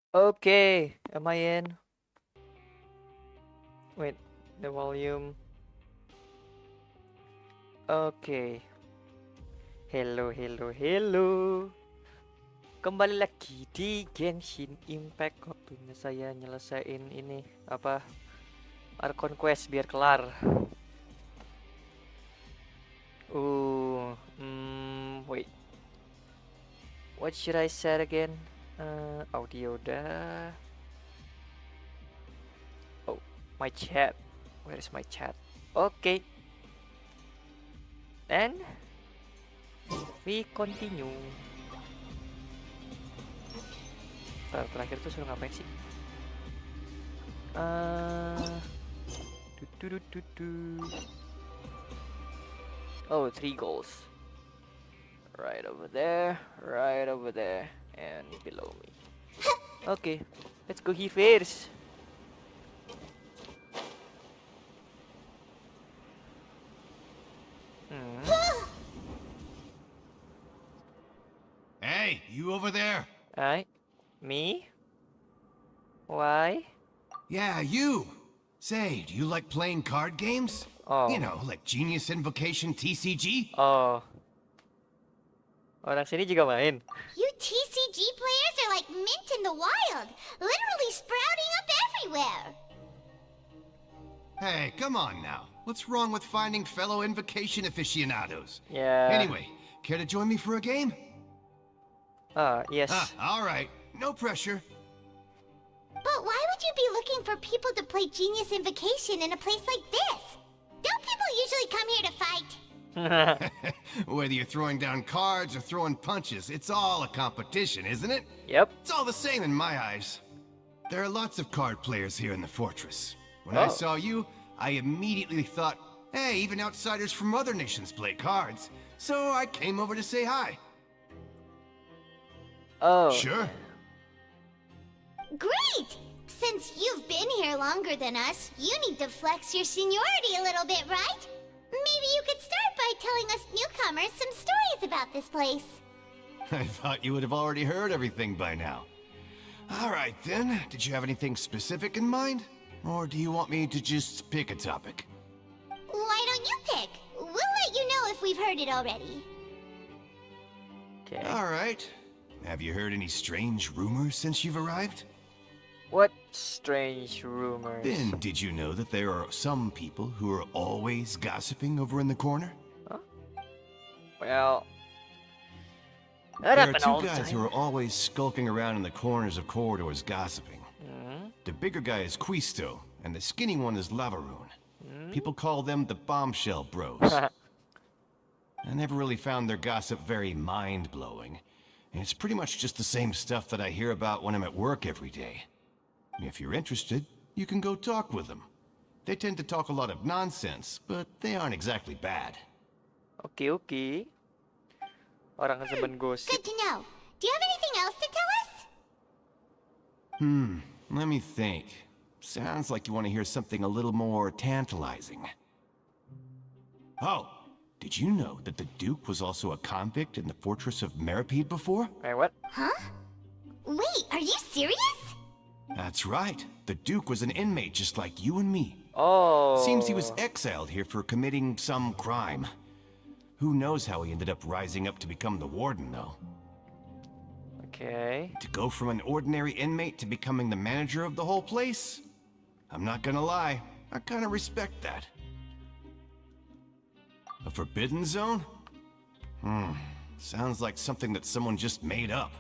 Okay, am I in? Wait, the volume. Okay. Hello, hello, hello. Kembali lagi di Genshin Impact. Waktunya saya nyelesain ini apa? Arkon Quest biar kelar. Wait. What should I say again? Audio dah. Oh, my chat. Where is my chat? Okay. And we continue. Terakhir tuh suruh ngapain sih? Oh, 3 goals. Right over there, and below me. Okay, let's go here first. Hey, you over there? Alright, me? Why? Yeah, you. Say, do you like playing card games? Oh. You know, like Genius Invocation TCG? Oh. Orang sini juga main. You TCG players are like mint in the wild, literally sprouting up everywhere. Hey, come on now. What's wrong with finding fellow Invocation aficionados? Yeah. Anyway, care to join me for a game? Yes. All right. No pressure. But why would you be looking for people to play Genius Invocation in a place like this? Don't people usually come here to fight? Whether you're throwing down cards or throwing punches, it's all a competition, isn't it? Yep. It's all the same in my eyes. There are lots of card players here in the fortress. When I saw you, I immediately thought, hey, even outsiders from other nations play cards. So I came over to say hi. Oh. Sure. Great! Since you've been here longer than us, you need to flex your seniority a little bit, right? Maybe you could start by telling us newcomers some stories about this place. I thought you would have already heard everything by now. All right, then. Did you have anything specific in mind? Or do you want me to just pick a topic? Why don't you pick? We'll let you know if we've heard it already. Okay. All right. Have you heard any strange rumors since you've arrived? What strange rumors? Then, did you know that there are some people who are always gossiping over in the corner? Huh? Well, that There are happened all two the guys time. who are always skulking around in the corners of corridors gossiping. The bigger guy is Quisto, and the skinny one is Lavaroon. People call them the Bombshell Bros. I never really found their gossip very mind-blowing. And it's pretty much just the same stuff that I hear about when I'm at work every day. If you're interested, you can go talk with them. They tend to talk a lot of nonsense, but they aren't exactly bad. Okay. Orang seben gosip. Good to know. Do you have anything else to tell us? Let me think. Sounds like you want to hear something a little more tantalizing. Oh, did you know that the Duke was also a convict in the fortress of Meripede before? Wait, what? Huh? Wait, are you serious? That's right. The Duke was an inmate just like you and me. Oh. Seems he was exiled here for committing some crime. Who knows how he ended up rising up to become the warden, though. Okay. To go from an ordinary inmate to becoming the manager of the whole place? I'm not gonna lie, I kinda respect that. A forbidden zone? Sounds like something that someone just made up.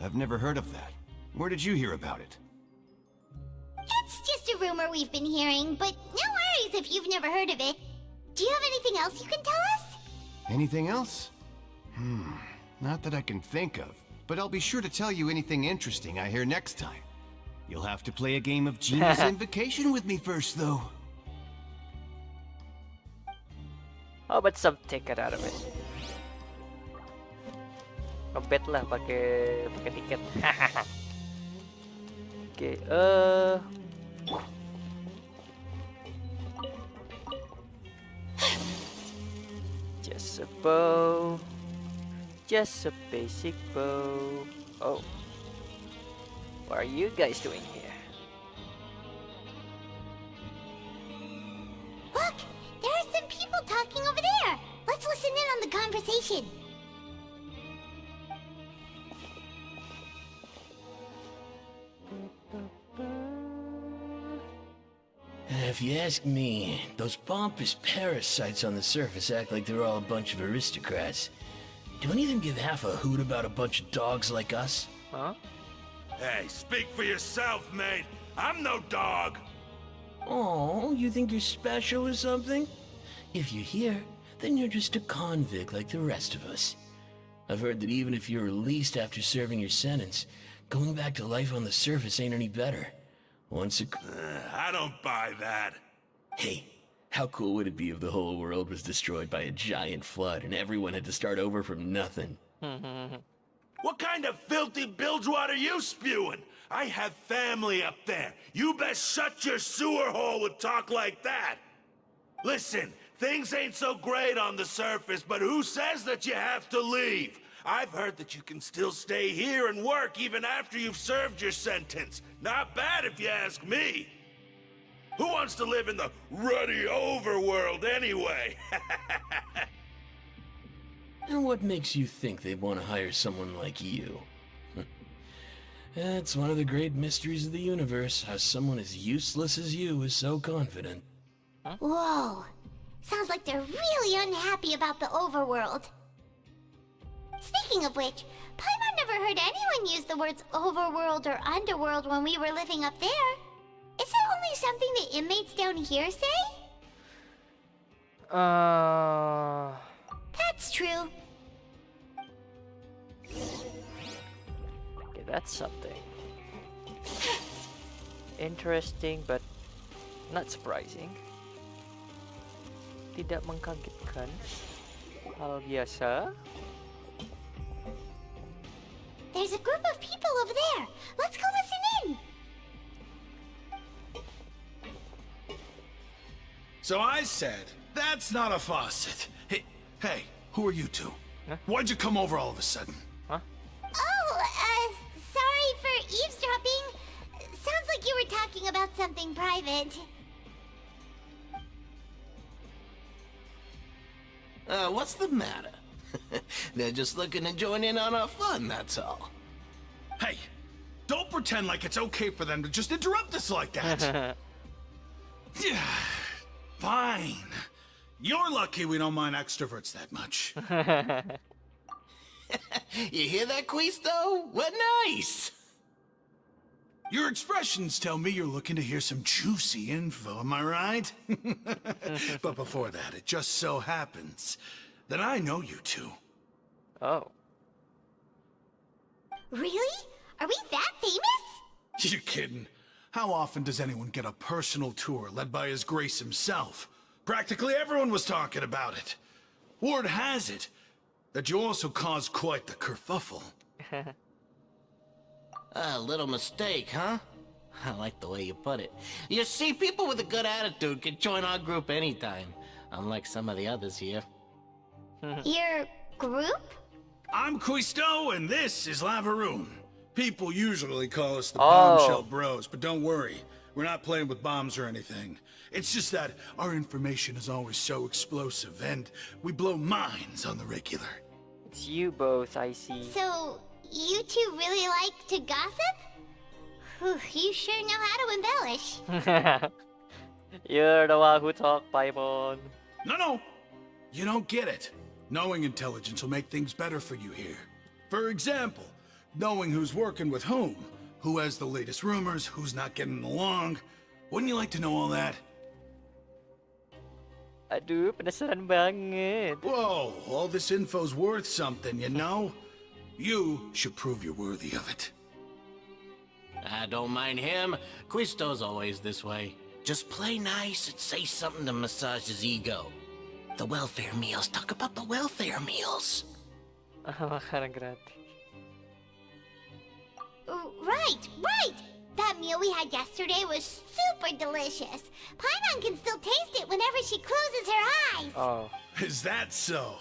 I've never heard of that. Where did you hear about it? It's just a rumor we've been hearing, but no worries if you've never heard of it. Do you have anything else you can tell us? Anything else? Not that I can think of, but I'll be sure to tell you anything interesting I hear next time. You'll have to play a game of Genius Invocation with me first, though. How about some ticket out of it? Ngebet lah pakai tiket. Okay, just a bow. Just a basic bow. Oh. What are you guys doing here? Look, there are some people talking over there. Let's listen in on the conversation. If you ask me, those pompous parasites on the surface act like they're all a bunch of aristocrats. Do any of them give half a hoot about a bunch of dogs like us? Huh? Hey, speak for yourself, mate. I'm no dog. Oh, you think you're special or something? If you're here, then you're just a convict like the rest of us. I've heard that even if you're released after serving your sentence, going back to life on the surface ain't any better. Once a... I don't buy that. Hey, how cool would it be if the whole world was destroyed by a giant flood and everyone had to start over from nothing? What kind of filthy bilgewater are you spewing? I have family up there. You best shut your sewer hole with talk like that. Listen, things ain't so great on the surface, but who says that you have to leave? I've heard that you can still stay here and work even after you've served your sentence. Not bad if you ask me. Who wants to live in the ruddy overworld anyway? And what makes you think they'd want to hire someone like you? That's one of the great mysteries of the universe, how someone as useless as you is so confident. Whoa. Sounds like they're really unhappy about the overworld. Speaking of which, Paimon never heard anyone use the words overworld or underworld when we were living up there. Is it only something the inmates down here say? That's true. Okay, that's something. Interesting but not surprising. Tidak mengkagetkan. Hal biasa. There's a group of people over there. Let's go listen in. So I said, that's not a faucet. Hey, who are you two? Huh? Why'd you come over all of a sudden? Huh? Oh, sorry for eavesdropping. Sounds like you were talking about something private. What's the matter? They're just looking to join in on our fun, that's all. Hey, don't pretend like it's okay for them to just interrupt us like that. Yeah, fine. You're lucky we don't mind extroverts that much. You hear that, Quisto? What nice! Your expressions tell me you're looking to hear some juicy info, am I right? But before that, it just so happens that I know you two. Oh. Really? Are we that famous? You're kidding. How often does anyone get a personal tour led by His Grace himself? Practically everyone was talking about it. Word has it that you also caused quite the kerfuffle. A little mistake, huh? I like the way you put it. You see, people with a good attitude can join our group anytime, unlike some of the others here. Your group? I'm Quisto, and this is Lavaroon. People usually call us the Oh. Bombshell Bros, but don't worry. We're not playing with bombs or anything. It's just that our information is always so explosive, and we blow minds on the regular. It's you both, I see. So, you two really like to gossip? Whew, you sure know how to embellish. You're the one who talk, Paimon. No, you don't get it. Knowing intelligence will make things better for you here. For example, knowing who's working with who has the latest rumors, who's not getting along. Wouldn't you like to know all that? Aduh, penasaran banget. Whoa, all this info's worth something, you know? You should prove you're worthy of it. I don't mind him. Quisto's always this way. Just play nice and say something to massage his ego. The welfare meals. Talk about the welfare meals. Makanan gratis. Right! That meal we had yesterday was super delicious. Paimon can still taste it whenever she closes her eyes. Oh. Is that so?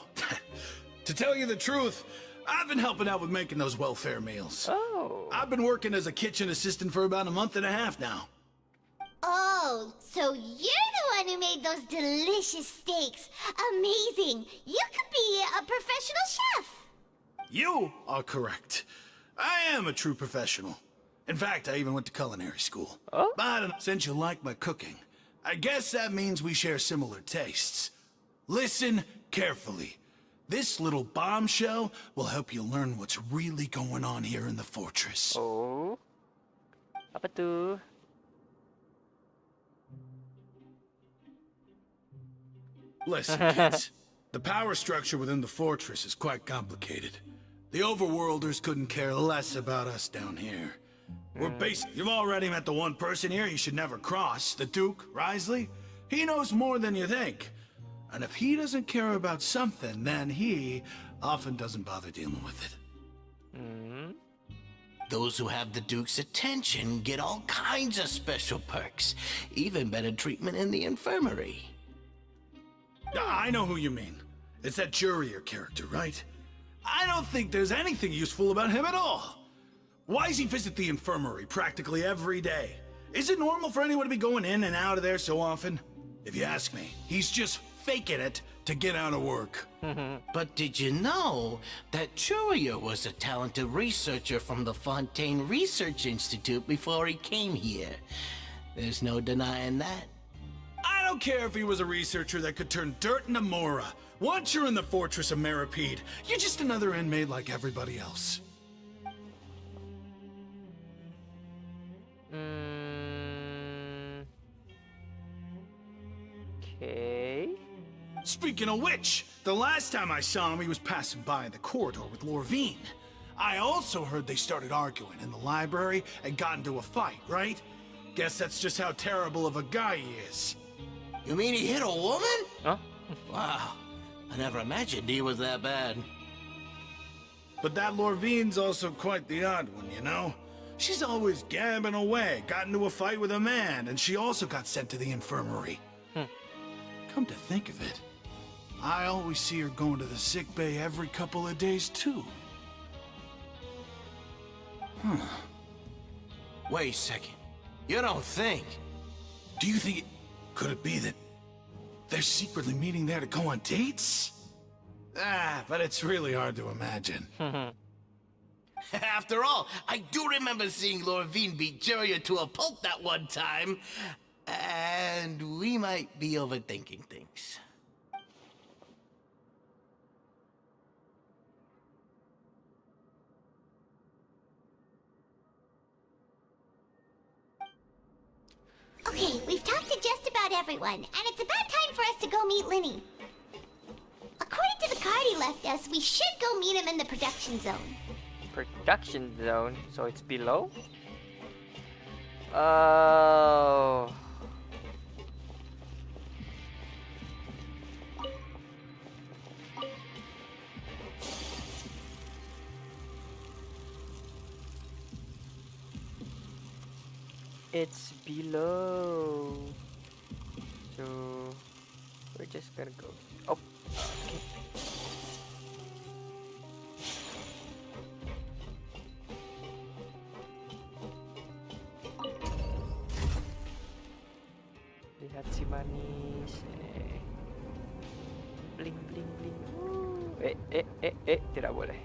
To tell you the truth, I've been helping out with making those welfare meals. Oh. I've been working as a kitchen assistant for about a month and a half now. Oh, so you're the one who made those delicious steaks. Amazing. You could be a professional chef. You are correct. I am a true professional. In fact, I even went to culinary school. Oh? But since you like my cooking, I guess that means we share similar tastes. Listen carefully. This little bombshell will help you learn what's really going on here in the fortress. Oh. Apa tuh? Listen, kids. The power structure within the fortress is quite complicated. The overworlders couldn't care less about us down here. We're You've already met the one person here you should never cross, the Duke, Risley. He knows more than you think. And if he doesn't care about something, then he often doesn't bother dealing with it. Those who have the Duke's attention get all kinds of special perks, even better treatment in the infirmary. I know who you mean. It's that Jurier character, right? I don't think there's anything useful about him at all. Why does he visit the infirmary practically every day? Is it normal for anyone to be going in and out of there so often? If you ask me, he's just faking it to get out of work. But did you know that Jurier was a talented researcher from the Fontaine Research Institute before he came here? There's no denying that. I don't care if he was a researcher that could turn dirt into Mora. Once you're in the fortress of Maripede, you're just another inmate like everybody else. Okay. Speaking of which, the last time I saw him, he was passing by in the corridor with Lorvine. I also heard they started arguing in the library and got into a fight, right? Guess that's just how terrible of a guy he is. You mean he hit a woman? Huh? Wow, I never imagined he was that bad. But that Lorvine's also quite the odd one, you know? She's always gabbing away, got into a fight with a man, and she also got sent to the infirmary. Come to think of it, I always see her going to the sick bay every couple of days, too. Wait a second. You don't think? Do you think could it be that they're secretly meeting there to go on dates? But it's really hard to imagine. After all, I do remember seeing Lorvine beat Jurier to a pulp that one time. And we might be overthinking things. Okay, we've talked to just about everyone, and it's about time for us to go meet Linny. According to the card he left us, we should go meet him in the production zone. Production zone, so it's below? Oh. It's below. So we're just gonna go. Oh, okay. Lihat si manis. Bling bling bling. Tidak boleh.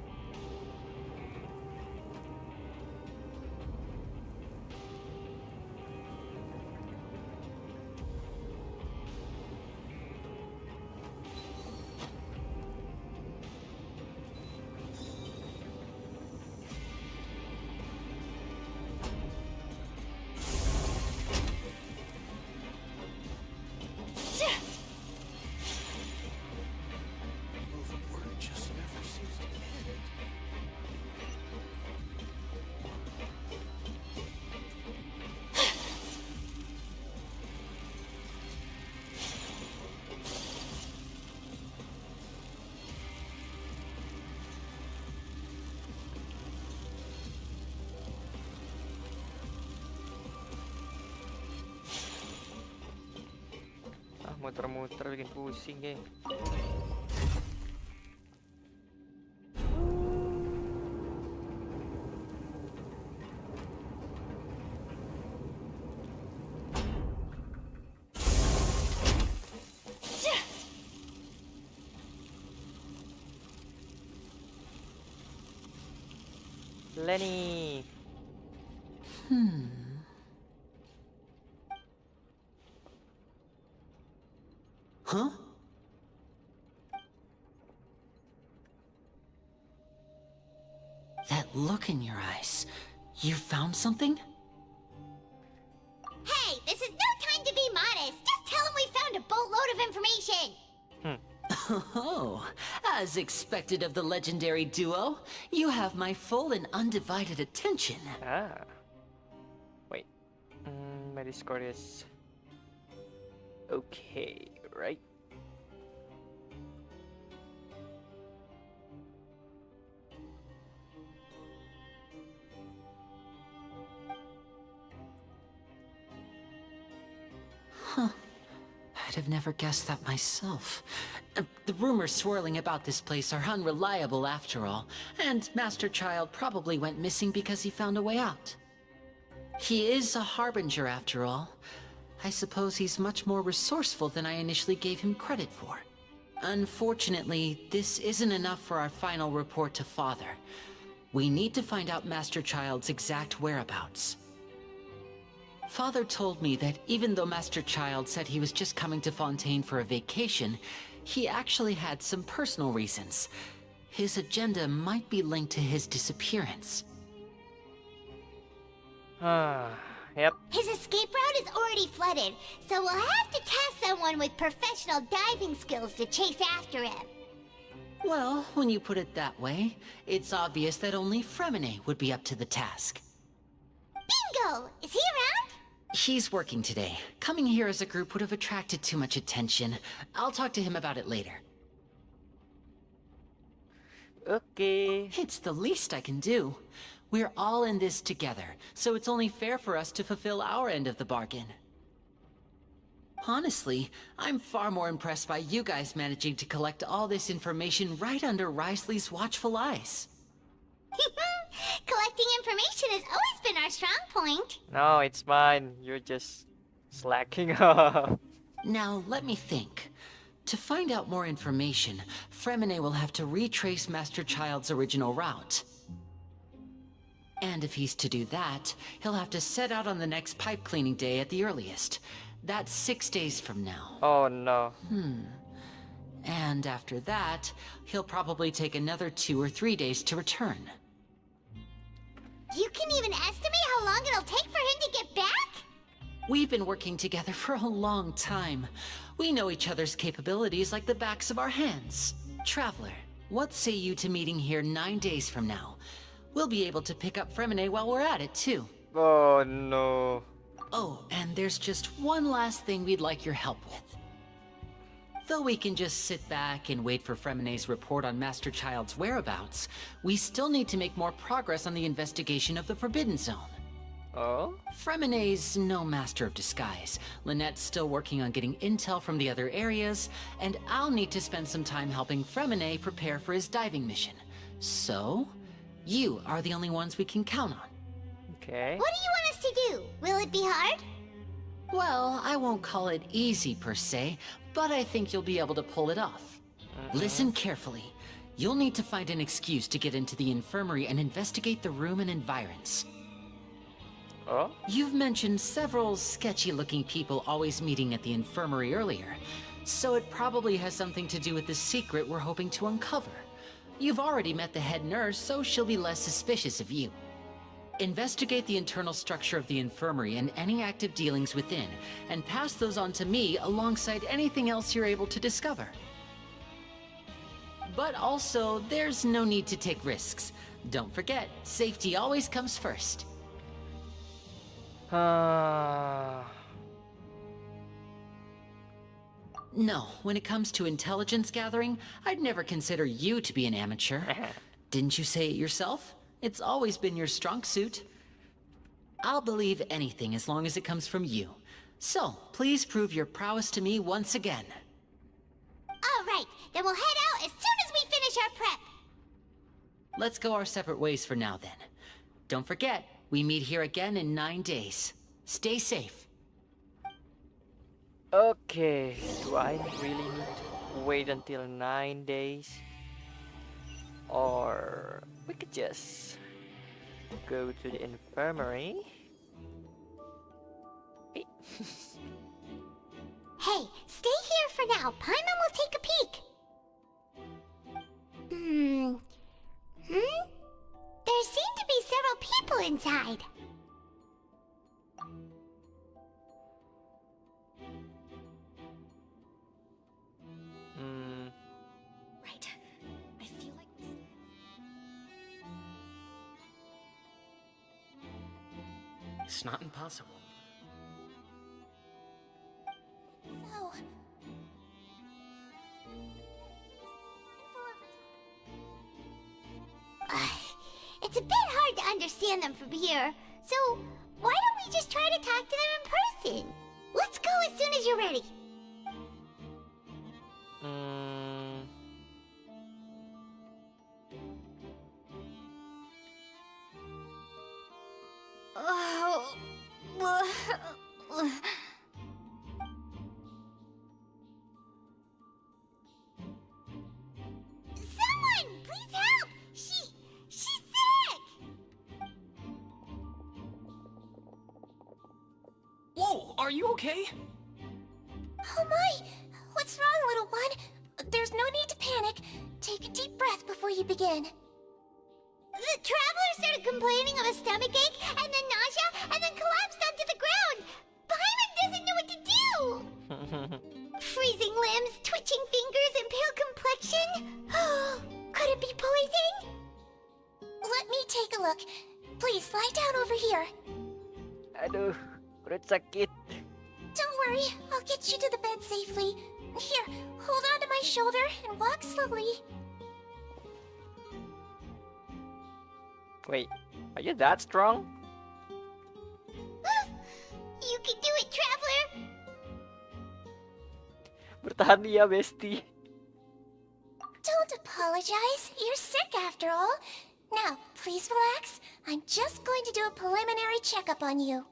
Muter-muter bikin pusing, geng. Lenny. Huh? That look in your eyes. You found something? Hey, this is no time to be modest. Just tell him we found a boatload of information. Oh, as expected of the legendary duo, you have my full and undivided attention. Ah. Wait. My Discord is okay, right? I'd have never guessed that myself. The rumors swirling about this place are unreliable after all, and Master Child probably went missing because he found a way out. He is a harbinger after all. I suppose he's much more resourceful than I initially gave him credit for. Unfortunately, this isn't enough for our final report to Father. We need to find out Master Child's exact whereabouts. Father told me that even though Master Child said he was just coming to Fontaine for a vacation, he actually had some personal reasons. His agenda might be linked to his disappearance. Yep. His escape route is already flooded, so we'll have to task someone with professional diving skills to chase after him. Well, when you put it that way, it's obvious that only Fremine would be up to the task. Bingo! Is he around? He's working today. Coming here as a group would have attracted too much attention. I'll talk to him about it later. Okay. It's the least I can do. We're all in this together, so it's only fair for us to fulfill our end of the bargain. Honestly, I'm far more impressed by you guys managing to collect all this information right under Risley's watchful eyes. Collecting information has always been our strong point. No, it's mine. You're just slacking off. Now, let me think. To find out more information, Fremine will have to retrace Master Child's original route. And if he's to do that, he'll have to set out on the next pipe cleaning day at the earliest. That's 6 days from now. Oh no. And after that, he'll probably take another 2 or 3 days to return. You can even estimate how long it'll take for him to get back? We've been working together for a long time. We know each other's capabilities like the backs of our hands. Traveler, what say you to meeting here 9 days from now? We'll be able to pick up Fremine while we're at it, too. Oh no. Oh, and there's just one last thing we'd like your help with. Though we can just sit back and wait for Fremine's report on Master Child's whereabouts, we still need to make more progress on the investigation of the Forbidden Zone. Oh? Fremine's no master of disguise. Lynette's still working on getting intel from the other areas, and I'll need to spend some time helping Fremine prepare for his diving mission. So, you are the only ones we can count on. Okay. What do you want us to do? Will it be hard? Well, I won't call it easy per se, but I think you'll be able to pull it off. Listen carefully. You'll need to find an excuse to get into the infirmary and investigate the room and environs. Oh? You've mentioned several sketchy-looking people always meeting at the infirmary earlier, so it probably has something to do with the secret we're hoping to uncover. You've already met the head nurse, so she'll be less suspicious of you. Investigate the internal structure of the infirmary and any active dealings within, and pass those on to me alongside anything else you're able to discover. But also, there's no need to take risks. Don't forget, safety always comes first. No, when it comes to intelligence gathering, I'd never consider you to be an amateur. Didn't you say it yourself? It's always been your strong suit. I'll believe anything as long as it comes from you. So, please prove your prowess to me once again. All right, then we'll head out as soon as we finish our prep. Let's go our separate ways for now then. Don't forget, we meet here again in 9 days. Stay safe. Okay. Do I really need to wait until 9 days? Or we could just go to the infirmary. Hey. Hey, stay here for now. Paimon will take a peek. There seem to be several people inside. Right. I feel like It's not impossible. So... It's a bit hard to understand them from here, so why don't we just try to talk to them in person? Let's go as soon as you're ready. Someone, please help! She's sick! Whoa, are you okay? Oh my! What's wrong, little one? There's no need to panic. Take a deep breath before you begin. The traveler started complaining of a stomachache, and then nausea, and then collapsed onto the ground. Paimon doesn't know what to do. Freezing limbs, twitching fingers, and pale complexion. Could it be poison? Let me take a look. Please, lie down over here. Aduh, perut sakit. Don't worry, I'll get you to the bed safely. Here, hold on to my shoulder and walk slowly. Wait, are you that strong? You can do it, traveler. Bertahan dia, bestie. Don't apologize. You're sick after all. Now, please relax. I'm just going to do a preliminary checkup on you.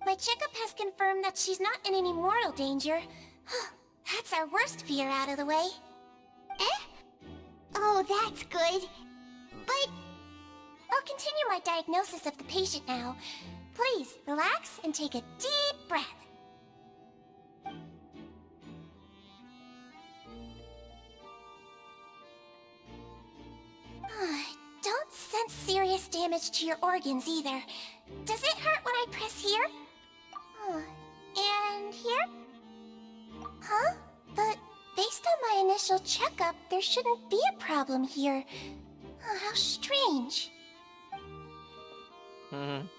My checkup has confirmed that she's not in any mortal danger. That's our worst fear out of the way. Oh, that's good. But... I'll continue my diagnosis of the patient now. Please, relax and take a deep breath. Don't sense serious damage to your organs either. Does it hurt when I press here? And here? Huh? But based on my initial checkup, there shouldn't be a problem here. How strange. What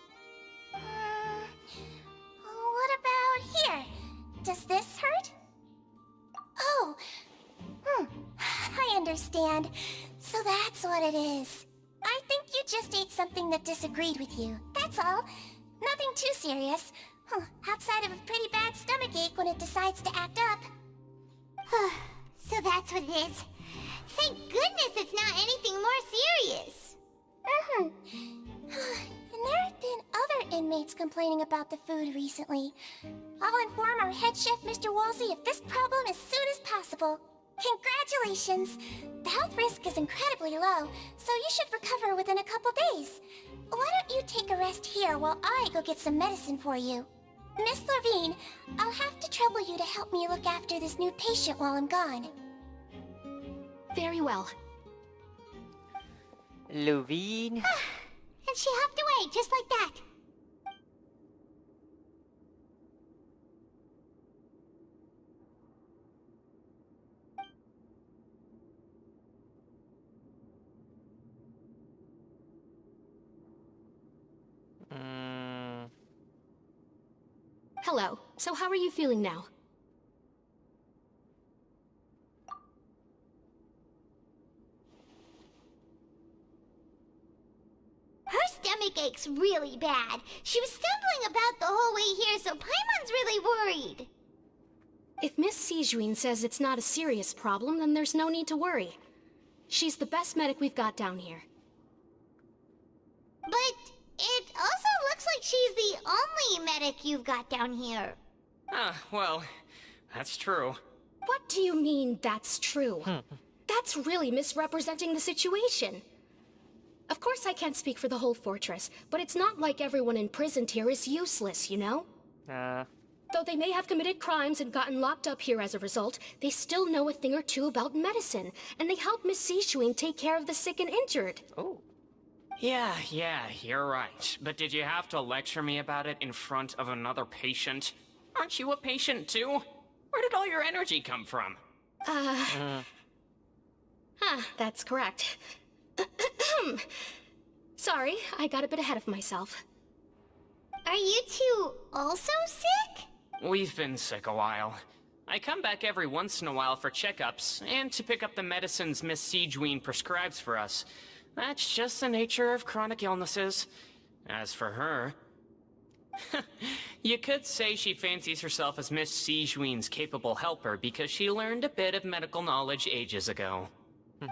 about here? Does this hurt? Oh, I understand. So that's what it is. I think you just ate something that disagreed with you. That's all. Nothing too serious. Outside of a pretty bad stomachache when it decides to act up. So that's what it is. Thank goodness it's not anything more serious. And there have been other inmates complaining about the food recently. I'll inform our head chef, Mr. Wolsey, of this problem as soon as possible. Congratulations! The health risk is incredibly low, so you should recover within a couple days. Why don't you take a rest here while I go get some medicine for you? Miss Levine, I'll have to trouble you to help me look after this new patient while I'm gone. Very well. Levine. And she hopped away just like that. Hello. So how are you feeling now? Her stomach aches really bad. She was stumbling about the whole way here, so Paimon's really worried. If Miss Sijuin says it's not a serious problem, then there's no need to worry. She's the best medic we've got down here. But it also looks like like she's the only medic you've got down here. Well, that's true. What do you mean, that's true? That's really misrepresenting the situation. Of course I can't speak for the whole fortress, but it's not like everyone imprisoned here is useless, you know? Though they may have committed crimes and gotten locked up here as a result, they still know a thing or two about medicine, and they help Miss Sijun take care of the sick and injured. Oh. Yeah, you're right. But did you have to lecture me about it in front of another patient? Aren't you a patient too? Where did all your energy come from? That's correct. Sorry, I got a bit ahead of myself. Are you two also sick? We've been sick a while. I come back every once in a while for checkups, and to pick up the medicines Miss Sijun prescribes for us. That's just the nature of chronic illnesses. As for her... you could say she fancies herself as Miss Sijun's capable helper because she learned a bit of medical knowledge ages ago.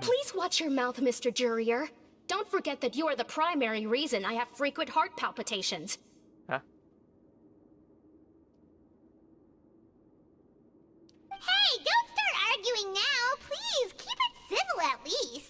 Please watch your mouth, Mr. Jurier. Don't forget that you are the primary reason I have frequent heart palpitations. Huh? Hey, don't start arguing now, please. Keep it civil at least.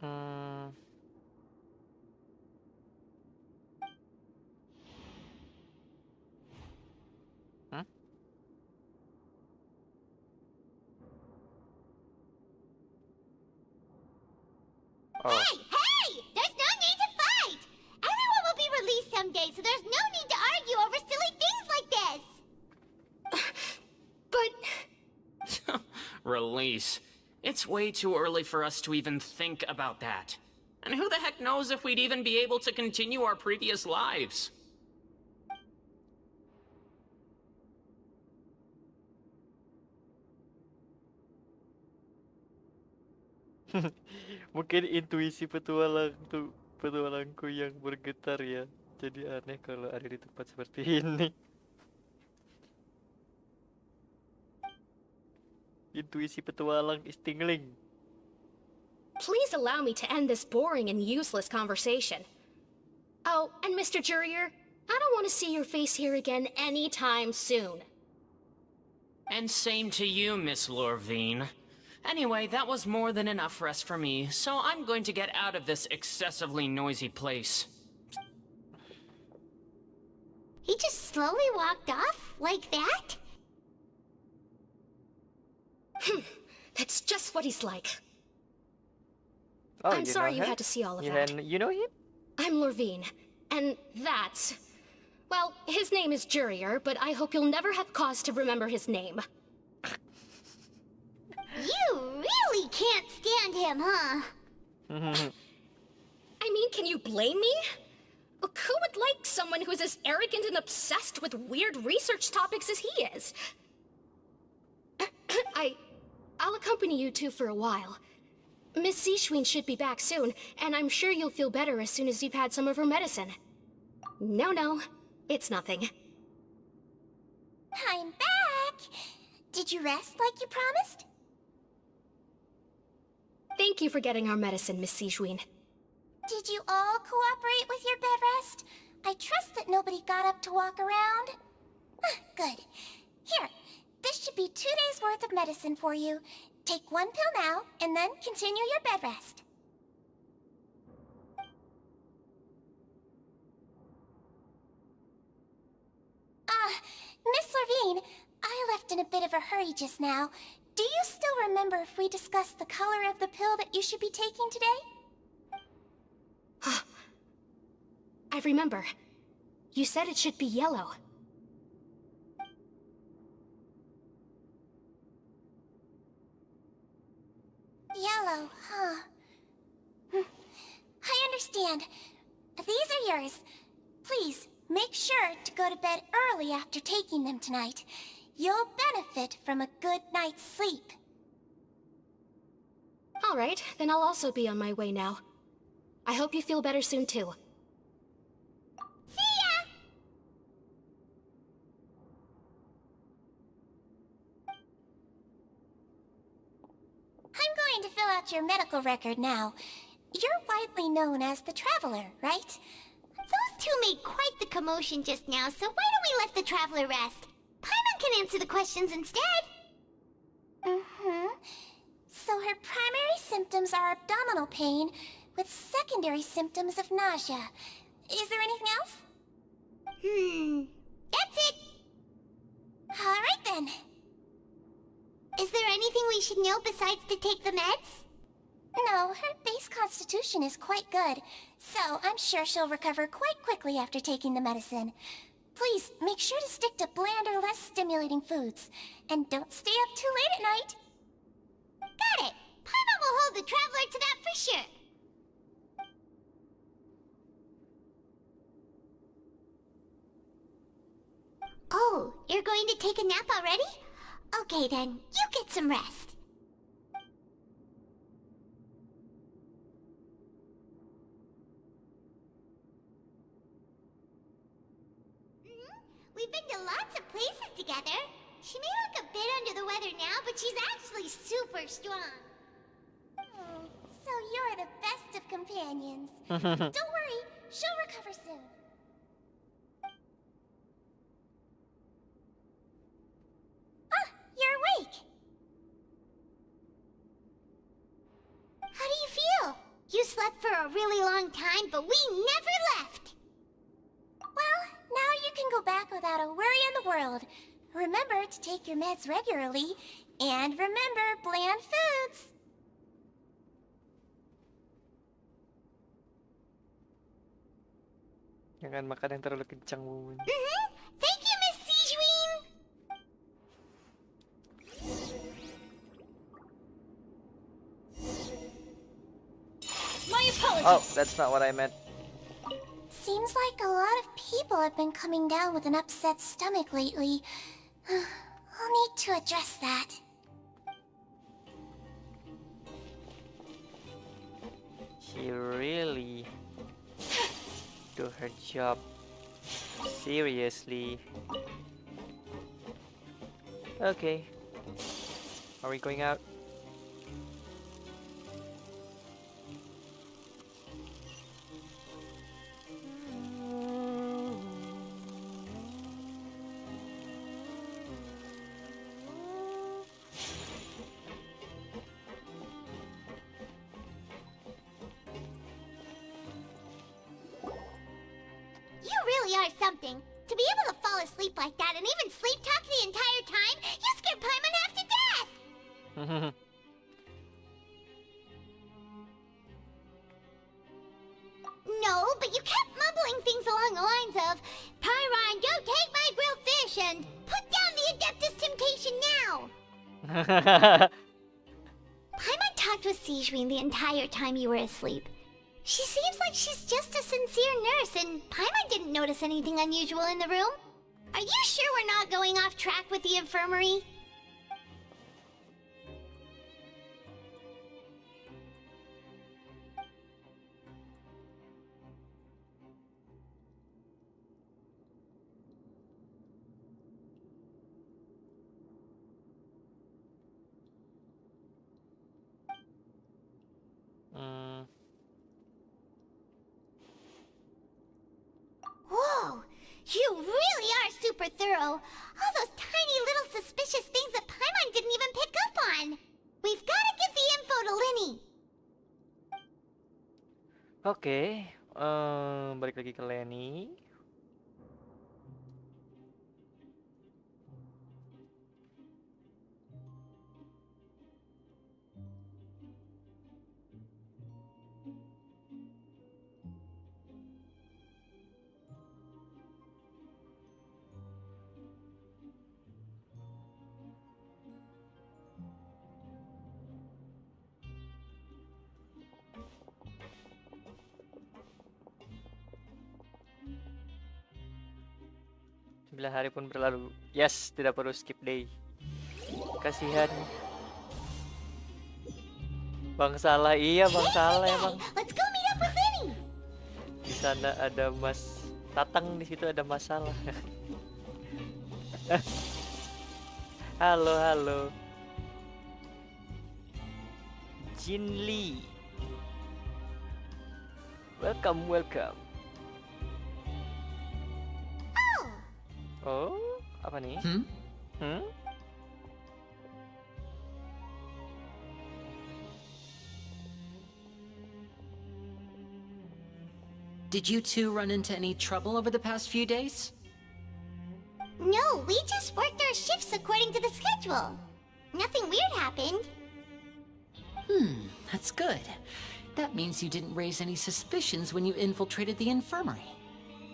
Oh. Hey! There's no need to fight! Everyone will be released someday, so there's no need to argue over silly things like this! But... Release. It's way too early for us to even think about that. And who the heck knows if we'd even be able to continue our previous lives? Mungkin intuisi petualangku yang bergetar ya. Jadi aneh kalau ada di tempat seperti ini. Intuisi petualang is tingling. Please allow me to end this boring and useless conversation. Oh, and Mr. Jurier, I don't want to see your face here again anytime soon. And same to you, Miss Lorvine. Anyway, that was more than enough rest for me, so I'm going to get out of this excessively noisy place. He just slowly walked off like that? That's just what he's like. Oh, I'm sorry you had to see all of that. You know him? I'm Lorvine, and that's... Well, his name is Jurier, but I hope you'll never have cause to remember his name. You really can't stand him, huh? I mean, can you blame me? Look, who would like someone who's as arrogant and obsessed with weird research topics as he is? I'll accompany you two for a while. Miss Sijun should be back soon, and I'm sure you'll feel better as soon as you've had some of her medicine. No, it's nothing. I'm back! Did you rest like you promised? Thank you for getting our medicine, Miss Sijun. Did you all cooperate with your bed rest? I trust that nobody got up to walk around. Good. Here, this should be 2 days' worth of medicine for you. Take 1 pill now, and then continue your bed rest. Miss Lorvine, I left in a bit of a hurry just now. Do you still remember if we discussed the color of the pill that you should be taking today? I remember. You said it should be yellow. Yellow, huh? I understand. These are yours. Please, make sure to go to bed early after taking them tonight. You'll benefit from a good night's sleep. All right, then I'll also be on my way now. I hope you feel better soon too. See ya! I'm going to fill out your medical record now. You're widely known as the Traveler, right? Those two made quite the commotion just now, so why don't we let the Traveler rest? Paimon can answer the questions instead. So her primary symptoms are abdominal pain, with secondary symptoms of nausea. Is there anything else? That's it. Alright then. Is there anything we should know besides to take the meds? No, her base constitution is quite good, so I'm sure she'll recover quite quickly after taking the medicine. Please, make sure to stick to bland or less stimulating foods, and don't stay up too late at night. Got it! Paimon will hold the Traveler to that for sure. Oh, you're going to take a nap already? Okay then, you get some rest. We've been to lots of places together. She may look a bit under the weather now, but she's actually super strong. So you're the best of companions. Don't worry, she'll recover soon. Ah, you're awake. How do you feel? You slept for a really long time, but we never left. Well, now you can go back without a worry in the world. Remember to take your meds regularly, and remember bland foods. Jangan makan yang terlalu kencang, Moon. Thank you, Miss Sijuin. My apologies. Oh, that's not what I meant. Seems like a lot of people have been coming down with an upset stomach lately. I'll need to address that. She really do her job seriously. Okay. Are we going out? You really are something. To be able to fall asleep like that and even sleep talk the entire time, you scared Paimon half to death! No, but you kept mumbling things along the lines of, Pyron, don't take my grilled fish, and put down the Adeptus Temptation now! Paimon talked with Sijuin the entire time you were asleep. She seems like she's just a sincere nurse, and Paimon didn't notice anything unusual in the room. Are you sure we're not going off track with the infirmary? Whoa! You really are super thorough. All those tiny little suspicious things that Paimon didn't even pick up on. We've got to give the info to Linny. Oke, balik lagi ke Lenny. Bila hari pun berlalu. Yes, tidak perlu skip day. Kasihan. Bang Salah, iya Bang Salah emang. Let's go meet up with Linny. sana ada Mas Tatang, di situ ada masalah. Halo, halo. Jin Lee. Welcome, welcome. Oh, apa nih? Hmm? Did you two run into any trouble over the past few days? No, we just worked our shifts according to the schedule. Nothing weird happened. That's good. That means you didn't raise any suspicions when you infiltrated the infirmary.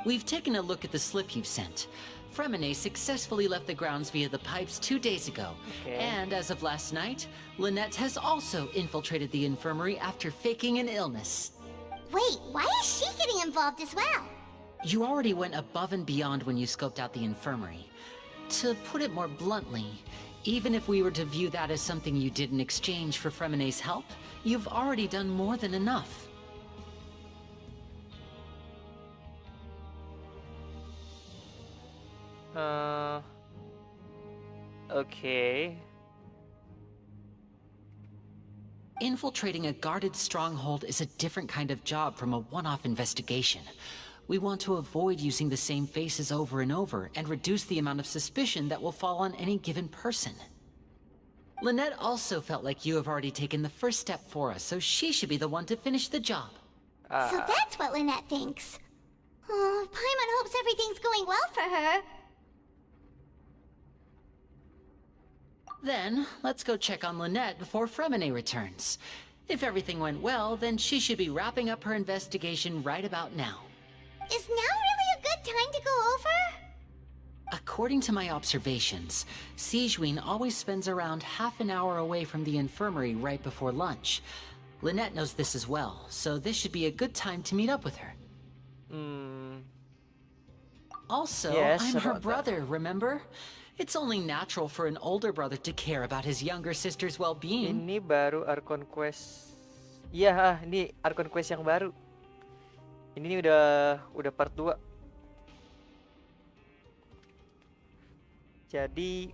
We've taken a look at the slip you've sent. Fremine successfully left the grounds via the pipes 2 days ago. Okay. And as of last night, Lynette has also infiltrated the infirmary after faking an illness. Wait, why is she getting involved as well? You already went above and beyond when you scoped out the infirmary. To put it more bluntly, even if we were to view that as something you did in exchange for Fremine's help, you've already done more than enough. Okay. Infiltrating a guarded stronghold is a different kind of job from a one-off investigation. We want to avoid using the same faces over and over and reduce the amount of suspicion that will fall on any given person. Lynette also felt like you have already taken the first step for us, so she should be the one to finish the job. So that's what Lynette thinks. Oh, Paimon hopes everything's going well for her. Then, let's go check on Lynette before Fremine returns. If everything went well, then she should be wrapping up her investigation right about now. Is now really a good time to go over? According to my observations, Sigewinne always spends around half an hour away from the infirmary right before lunch. Lynette knows this as well, so this should be a good time to meet up with her. Also, Yes, I'm her about that. brother, remember? It's only natural for an older brother to care about his younger sister's well-being. Ini baru AKRtoon Quest. Iya, ini AKRtoon Quest yang baru. Ini udah part 2. Jadi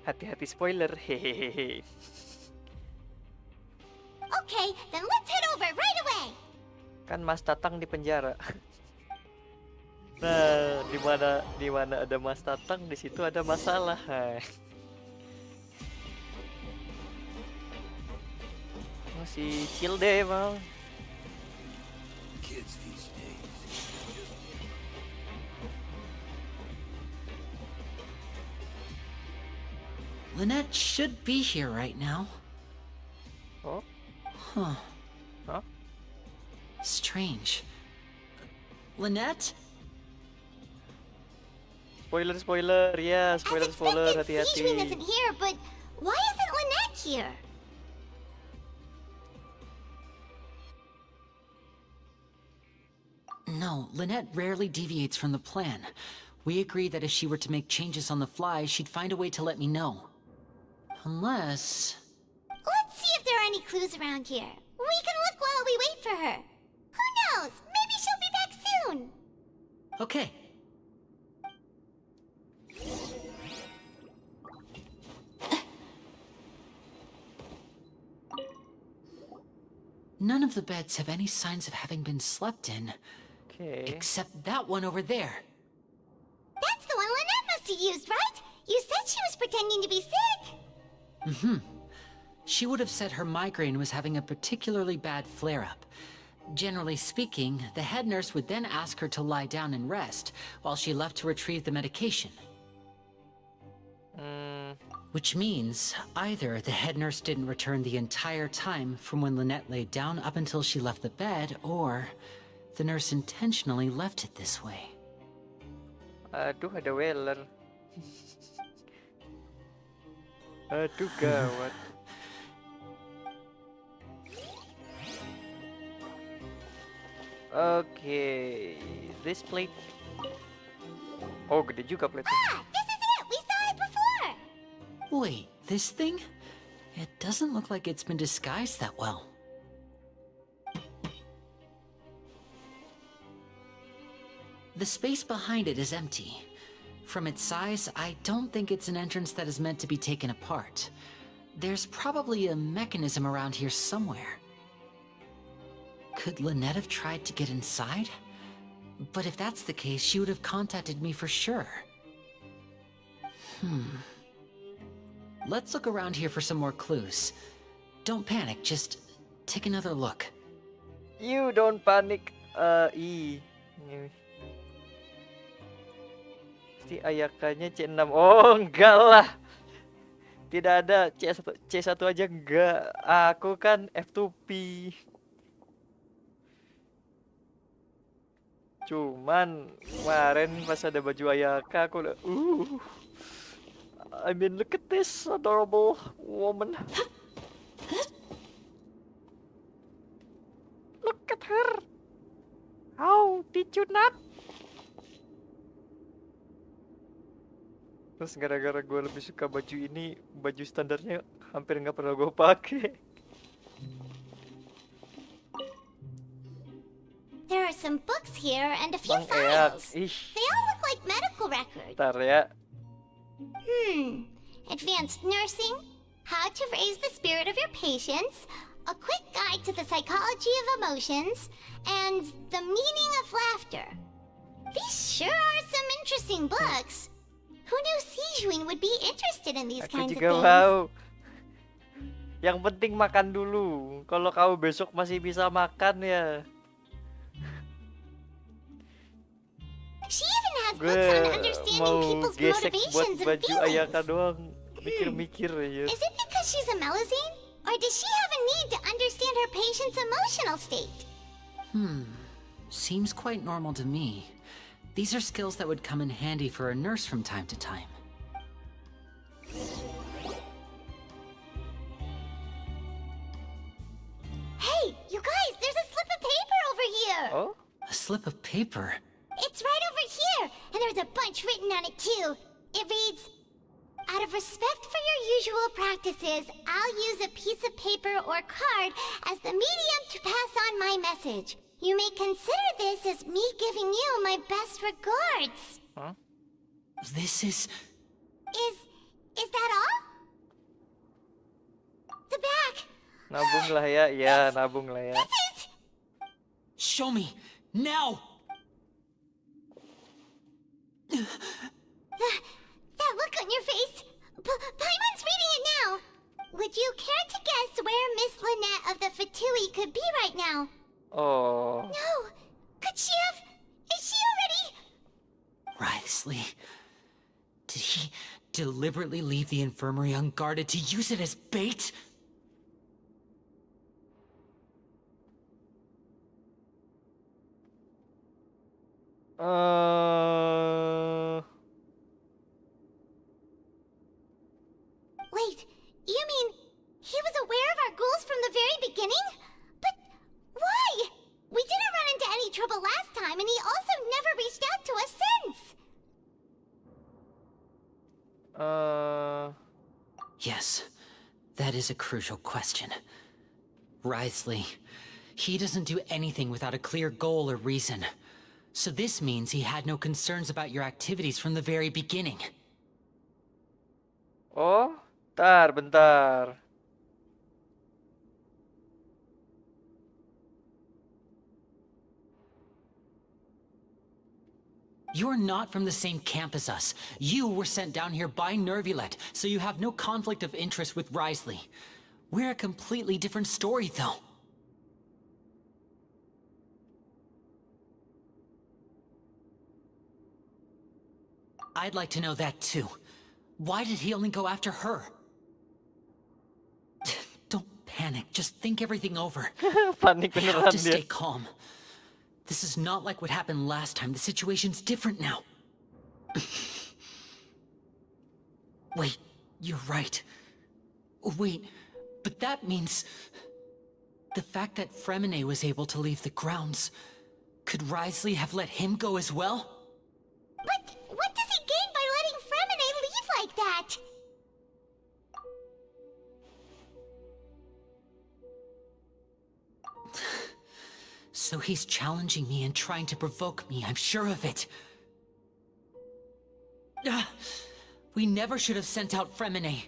hati-hati spoiler. Hehehe. Okay, then let's head over right away. Kan Mas Tatang di penjara. Nah, di mana ada Mas Tatang, di situ ada masalah. Masih chill deh, Mal. Kids these days. Lynette should be here right now. Oh, Huh. huh? Strange. Lynette? Spoiler, ya, As spoiler, expected, Sigewinne hati-hati. isn't here, but why isn't Lynette here? No, Lynette rarely deviates from the plan. We agreed that if she were to make changes on the fly, she'd find a way to let me know. Unless... Let's see if there are any clues around here. We can look while we wait for her. Who knows? Maybe she'll be back soon. Okay. None of the beds have any signs of having been slept in, Okay. except that one over there. That's the one Lynette must have used, right? You said she was pretending to be sick. She would have said her migraine was having a particularly bad flare-up. Generally speaking, the head nurse would then ask her to lie down and rest, while she left to retrieve the medication. Which means, either the head nurse didn't return the entire time from when Lynette laid down up until she left the bed, or the nurse intentionally left it this way. Aduh, ada Weller. Aduh, gawat. Okay, this plate. Oh, gede juga plate. Ah, this is it! We saw it before! Wait, this thing? It doesn't look like it's been disguised that well. The space behind it is empty. From its size, I don't think it's an entrance that is meant to be taken apart. There's probably a mechanism around here somewhere. Could Lynette have tried to get inside? But if that's the case, she would have contacted me for sure. Let's look around here for some more clues. Don't panic, just take another look. You don't panic. Ini. Pasti Ayakanya C6. Oh, enggak lah. Tidak ada C1 aja enggak. Aku kan F2P. Cuman kemarin pas ada baju Ayaka aku udah I mean, look at this adorable woman. Look at her. How did you not? Terus gara-gara gue lebih suka baju ini, baju standarnya hampir nggak pernah gue pakai. There are some books here and a few Bang Eak, files. ih, They all look like medical records. ntar ya. Advanced nursing, how to raise the spirit of your patients, a quick guide to the psychology of emotions, and the meaning of laughter. These sure are some interesting books. Who knew Sijuin would be interested in these Aku kinds of juga things? mau. Yang penting makan dulu. Kalau kamu besok masih bisa makan ya. She even has Gue books on understanding mau people's gesek buat motivations and baju Ayaka feelings. doang. Mikir-mikir ya. Is it because she's a Melazine? Or does she have a need to understand her patient's emotional state? Seems quite normal to me. These are skills that would come in handy for a nurse from time to time. Hey, you guys, there's a slip of paper over here! Oh? A slip of paper? It's right over here, and there's a bunch written on it too. It reads, out of respect for your usual practices, I'll use a piece of paper or card as the medium to pass on my message. You may consider this as me giving you my best regards. Huh? This is... Is that all? The back. Nabung lah ya. Ya, nabung lah ya. This is... Show me! Now! That look on your face. Paimon's reading it now. Would you care to guess where Miss Lynette of the Fatui could be right now? Oh. No. Could she have... Is she already... Wriothesley. Did he deliberately leave the infirmary unguarded to use it as bait? Wait, you mean he was aware of our goals from the very beginning? But why? We didn't run into any trouble last time, and he also never reached out to us since. Yes, that is a crucial question. Wriothesley, he doesn't do anything without a clear goal or reason. So this means he had no concerns about your activities from the very beginning. Oh, bentar. You're not from the same camp as us. You were sent down here by Nervulet, so you have no conflict of interest with Wriothesley. We're a completely different story, though. I'd like to know that, too. Why did he only go after her? Don't panic, just think everything over. Panik I have beneran to dia. stay calm. This is not like what happened last time. The situation's different now. Wait, you're right. Wait, but that means... The fact that Fremine was able to leave the grounds... Could Wriothesley have let him go as well? But what does he gain by letting Fremine leave like that? So he's challenging me and trying to provoke me, I'm sure of it. We never should have sent out Fremine.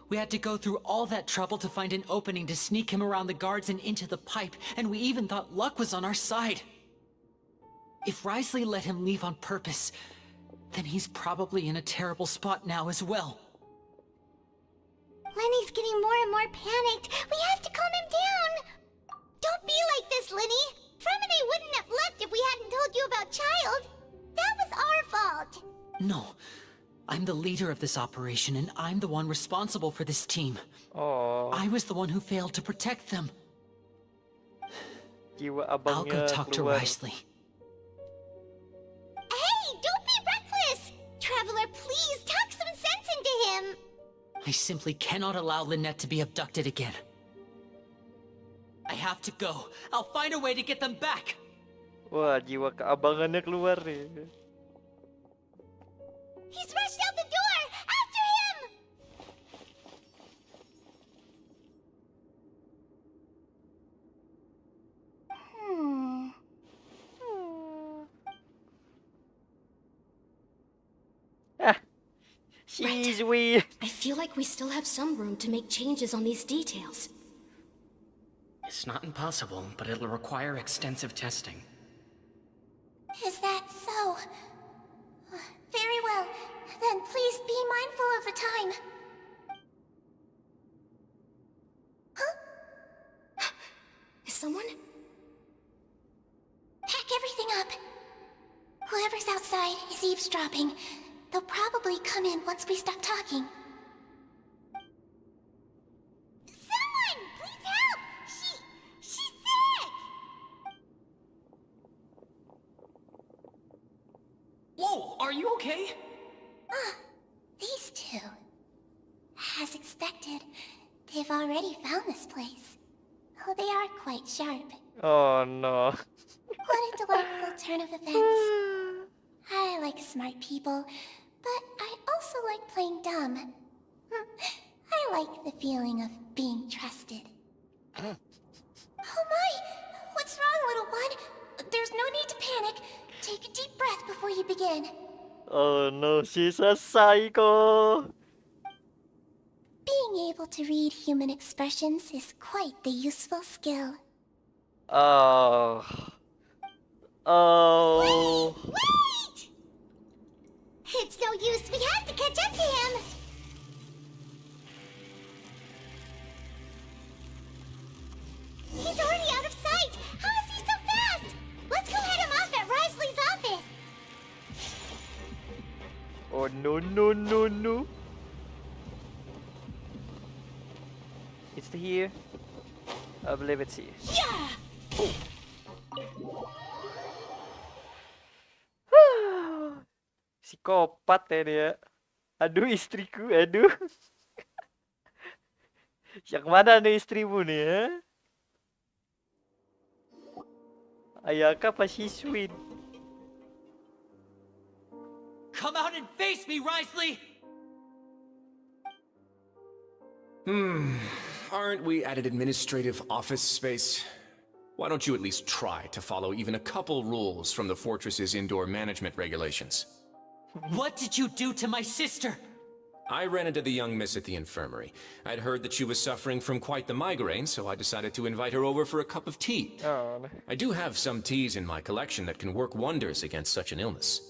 We had to go through all that trouble to find an opening to sneak him around the guards and into the pipe, and we even thought luck was on our side. If Risley let him leave on purpose, then he's probably in a terrible spot now as well. Lenny's getting more and more panicked. We have to calm him down. Don't be like this, Lenny. Fremine wouldn't have left if we hadn't told you about Child. That was our fault. No. I'm the leader of this operation, and I'm the one responsible for this team. Oh, I was the one who failed to protect them. jiwa I'll go abangnya talk to keluar. Risley. Hey, don't be reckless. Traveler, please talk some sense into him. I simply cannot allow Lynette to be abducted again. I have to go. I'll find a way to get them back. Wah, jiwa keabangannya keluar nih. He's rushed out the door. After him. Ah, she's weird. I feel like we still have some room to make changes on these details. It's not impossible, but it'll require extensive testing. Is that so? Very well. Then please be mindful of the time. Huh? Is someone? Pack everything up. Whoever's outside is eavesdropping. They'll probably come in once we stop talking. Someone, please help. She's sick. Whoa, are you okay? These two. As expected, they've already found this place. Oh, they are quite sharp. Oh no. What a delightful turn of events. I like smart people, but I also like playing dumb. I like the feeling of being trusted. Oh my! What's wrong, little one? There's no need to panic. Take a deep breath before you begin. Oh no, she's a psycho. Being able to read human expressions is quite the useful skill. Oh. Oh. Wait! It's no use. We have to catch up to him. He's already out of sight. How is he so fast? Let's go head him off at Risley's office. Oh no no no no. It's here. I believe it's here. Yeah! Psikopat ya dia. Aduh istriku, aduh. Yang mana nih istrimu nih ya? Ayaka pasti sweet. Come out and face me, Risley! Aren't we at an administrative office space? Why don't you at least try to follow even a couple rules from the fortress's indoor management regulations? What did you do to my sister? I ran into the young miss at the infirmary. I'd heard that she was suffering from quite the migraine, so I decided to invite her over for a cup of tea. Oh. I do have some teas in my collection that can work wonders against such an illness.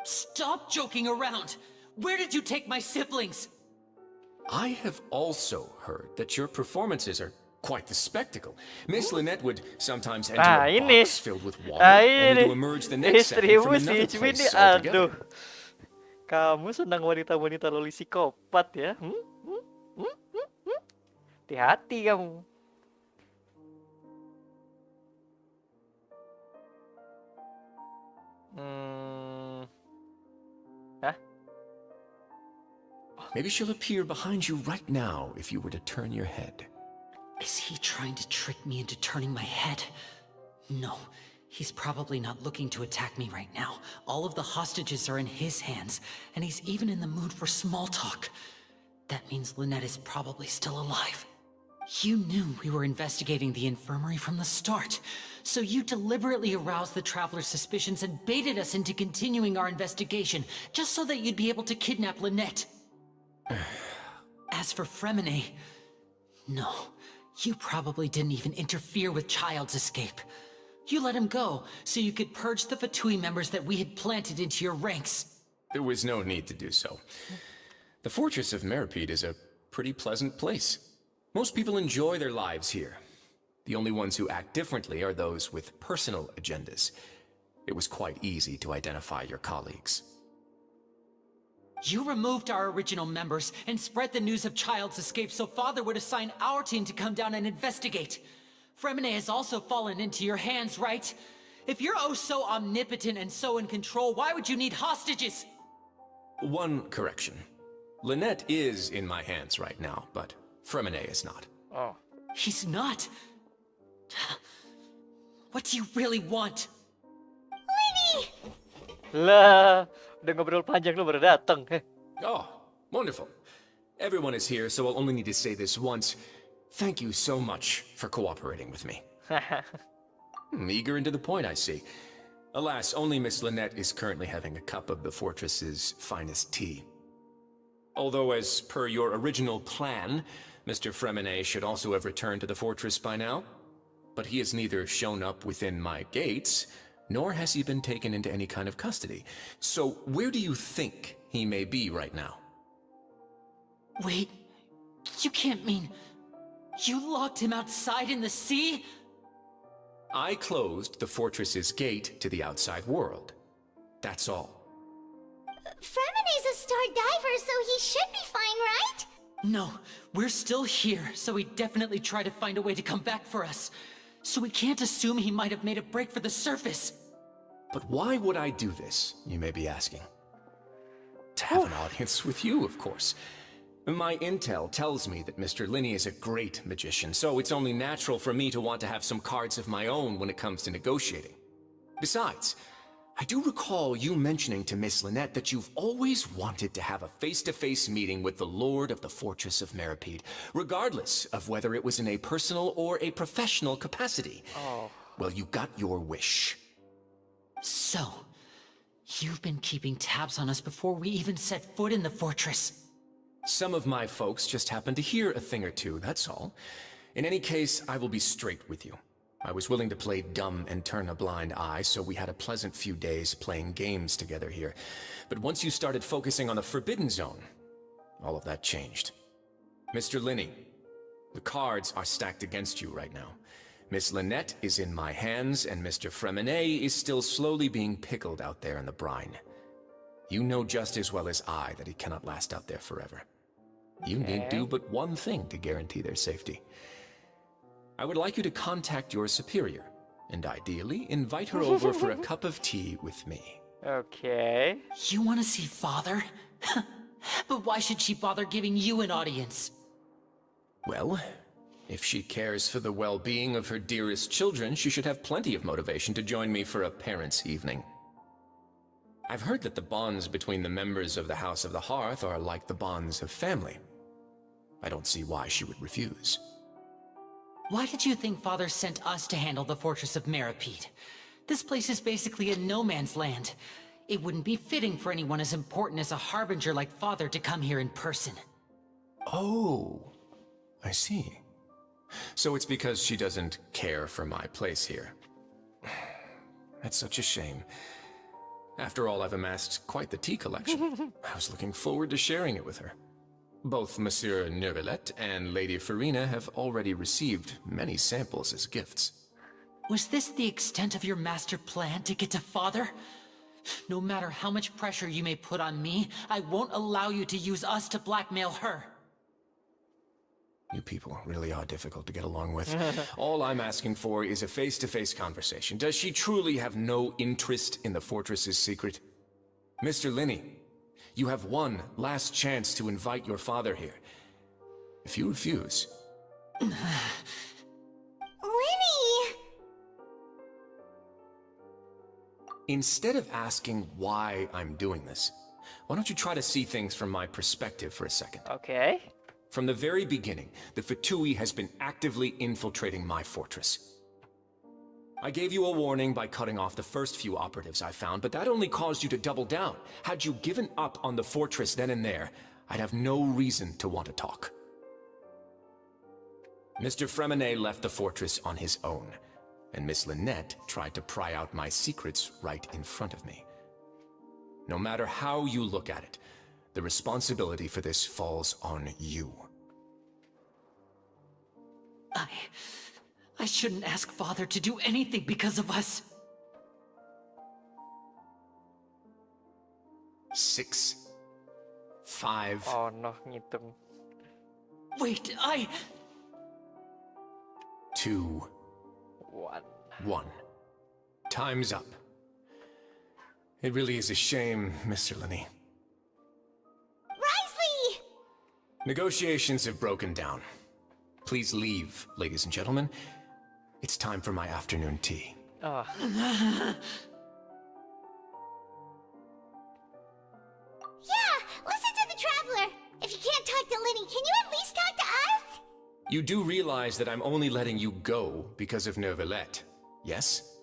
Stop joking around! Where did you take my siblings? I have also heard that your performances are quite the spectacle. Miss Lynette would sometimes enter a ini. box filled with water, only to emerge the next second Istrimu from si another Ijmi place nih, altogether. aduh. Kamu senang wanita-wanita loli psikopat ya? Hati-hati kamu. Hah? Maybe she'll appear behind you right now if you were to turn your head. Is he trying to trick me into turning my head? No, he's probably not looking to attack me right now. All of the hostages are in his hands, and he's even in the mood for small talk. That means Lynette is probably still alive. You knew we were investigating the infirmary from the start, so you deliberately aroused the Traveler's suspicions and baited us into continuing our investigation, just so that you'd be able to kidnap Lynette. As for Fremine, no, you probably didn't even interfere with Child's escape. You let him go, so you could purge the Fatui members that we had planted into your ranks. There was no need to do so. The Fortress of Meripede is a pretty pleasant place. Most people enjoy their lives here. The only ones who act differently are those with personal agendas. It was quite easy to identify your colleagues. You removed our original members and spread the news of Child's escape so Father would assign our team to come down and investigate. Fremine has also fallen into your hands, right? If you're oh so omnipotent and so in control, why would you need hostages? One correction. Lynette is in my hands right now, but Fremine is not. Oh. He's not? What do you really want? Lenny! Lah, udah ngobrol panjang lu baru dateng. Oh, wonderful. Everyone is here, so I'll only need to say this once. Thank you so much for cooperating with me. Eager and to the point, I see. Alas, only Miss Lynette is currently having a cup of the fortress's finest tea. Although, as per your original plan, Mr. Fremine should also have returned to the fortress by now. But he has neither shown up within my gates, nor has he been taken into any kind of custody. So, where do you think he may be right now? Wait, you can't mean... You locked him outside in the sea? I closed the fortress's gate to the outside world. That's all. Fremine's a star diver, so he should be fine, right? No, we're still here, so he definitely tried to find a way to come back for us. So we can't assume he might have made a break for the surface. But why would I do this, you may be asking? To have an audience with you, of course. My intel tells me that Mr. Linney is a great magician, so it's only natural for me to want to have some cards of my own when it comes to negotiating. Besides, I do recall you mentioning to Miss Lynette that you've always wanted to have a face-to-face meeting with the Lord of the Fortress of Meripede, regardless of whether it was in a personal or a professional capacity. Oh. Well, you got your wish. So, you've been keeping tabs on us before we even set foot in the fortress. Some of my folks just happened to hear a thing or two, that's all. In any case, I will be straight with you. I was willing to play dumb and turn a blind eye, so we had a pleasant few days playing games together here. But once you started focusing on the Forbidden Zone, all of that changed. Mr. Linney, the cards are stacked against you right now. Miss Lynette is in my hands, and Mr. Fremine is still slowly being pickled out there in the brine. You know just as well as I that he cannot last out there forever. You need do but one thing to guarantee their safety. I would like you to contact your superior, and ideally invite her over for a cup of tea with me. Okay. You want to see Father? But why should she bother giving you an audience? Well, if she cares for the well-being of her dearest children, she should have plenty of motivation to join me for a parents' evening. I've heard that the bonds between the members of the House of the Hearth are like the bonds of family. I don't see why she would refuse. Why did you think Father sent us to handle the Fortress of Meripede? This place is basically a no-man's land. It wouldn't be fitting for anyone as important as a harbinger like Father to come here in person. Oh, I see. So it's because she doesn't care for my place here. That's such a shame. After all, I've amassed quite the tea collection. I was looking forward to sharing it with her. Both Monsieur Neuvillette and Lady Farina have already received many samples as gifts. Was this the extent of your master plan to get to Father? No matter how much pressure you may put on me, I won't allow you to use us to blackmail her. You people really are difficult to get along with. All I'm asking for is a face-to-face conversation. Does she truly have no interest in the fortress's secret? Mr. Linney, you have one last chance to invite your father here. If you refuse... Lenny! Instead of asking why I'm doing this, why don't you try to see things from my perspective for a second? Okay. From the very beginning, the Fatui has been actively infiltrating my fortress. I gave you a warning by cutting off the first few operatives I found, but that only caused you to double down. Had you given up on the fortress then and there, I'd have no reason to want to talk. Mr. Fremenet left the fortress on his own, and Miss Lynette tried to pry out my secrets right in front of me. No matter how you look at it, the responsibility for this falls on you. I shouldn't ask Father to do anything because of us. 6, 5. Oh no, ngitung. Wait, 2, 1. Time's up. It really is a shame, Mr. Linney. Risley! Negotiations have broken down. Please leave, ladies and gentlemen. It's time for my afternoon tea. Oh. Yeah, listen to the Traveler. If you can't talk to Linny, can you at least talk to us? You do realize that I'm only letting you go because of Neuvillette, yes?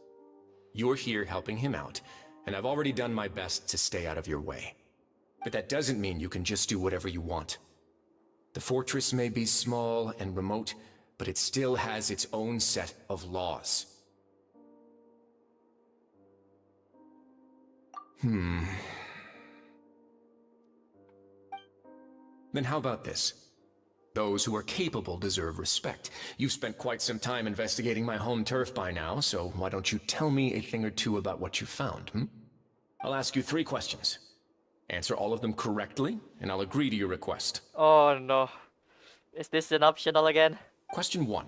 You're here helping him out, and I've already done my best to stay out of your way. But that doesn't mean you can just do whatever you want. The fortress may be small and remote, but it still has its own set of laws. Then how about this? Those who are capable deserve respect. You've spent quite some time investigating my home turf by now, so why don't you tell me a thing or two about what you found, I'll ask you 3 questions. Answer all of them correctly, and I'll agree to your request. Oh no. Is this an optional again? Question 1.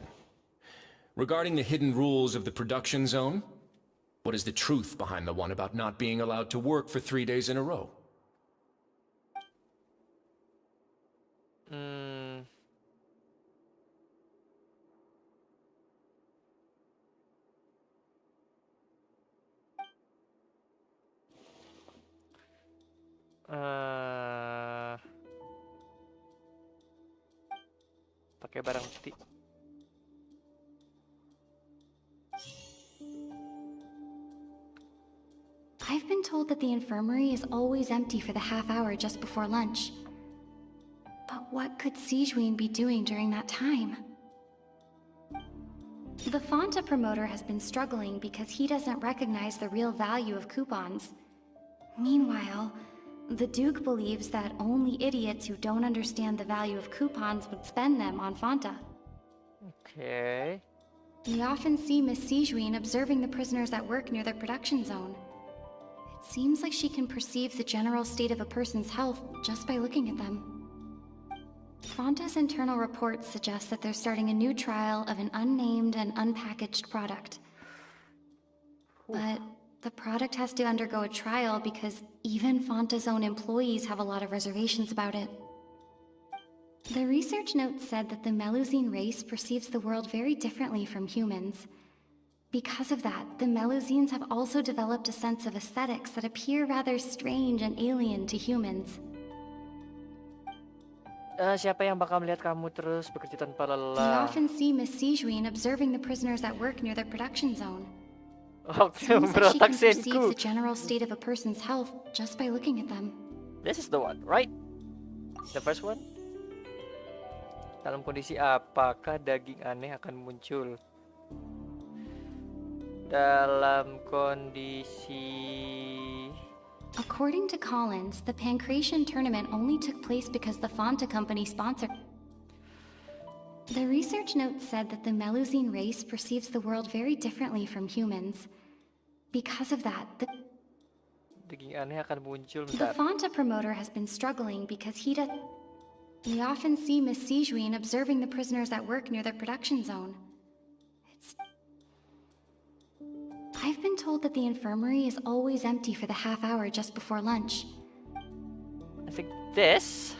Regarding the hidden rules of the production zone, what is the truth behind the one about not being allowed to work for 3 days in a row? Pakai barang bukti. I've been told that the infirmary is always empty for the half hour just before lunch. But what could Sijuin be doing during that time? The Fanta promoter has been struggling because he doesn't recognize the real value of coupons. Meanwhile, the Duke believes that only idiots who don't understand the value of coupons would spend them on Fanta. Okay. We often see Miss Sijuin observing the prisoners at work near their production zone. It seems like she can perceive the general state of a person's health just by looking at them. Fanta's internal reports suggest that they're starting a new trial of an unnamed and unpackaged product. But the product has to undergo a trial because even Fanta's own employees have a lot of reservations about it. The research note said that the Melusine race perceives the world very differently from humans. Because of that, the Melusines have also developed a sense of aesthetics that appear rather strange and alien to humans. Siapa yang bakal melihat kamu terus bekerja tanpa We lelah? often see Miss Sijuin observing the prisoners at work near their production zone. Oh, Seems like she berotak can perceive senku. the general state of a person's health just by looking at them. This is the one, right? The first one? Dalam kondisi apakah daging aneh akan muncul? Dalam kondisi... According to Collins, the Pancration tournament only took place because the Fanta company sponsored. The research note said that the Melusine race perceives the world very differently from humans. Because of that, Daging aneh akan muncul, the bentar. Fanta promoter has been struggling because he does. We often see Miss Sijuin observing the prisoners at work near their production zone. I've been told that the infirmary is always empty for the half hour just before lunch. I think this.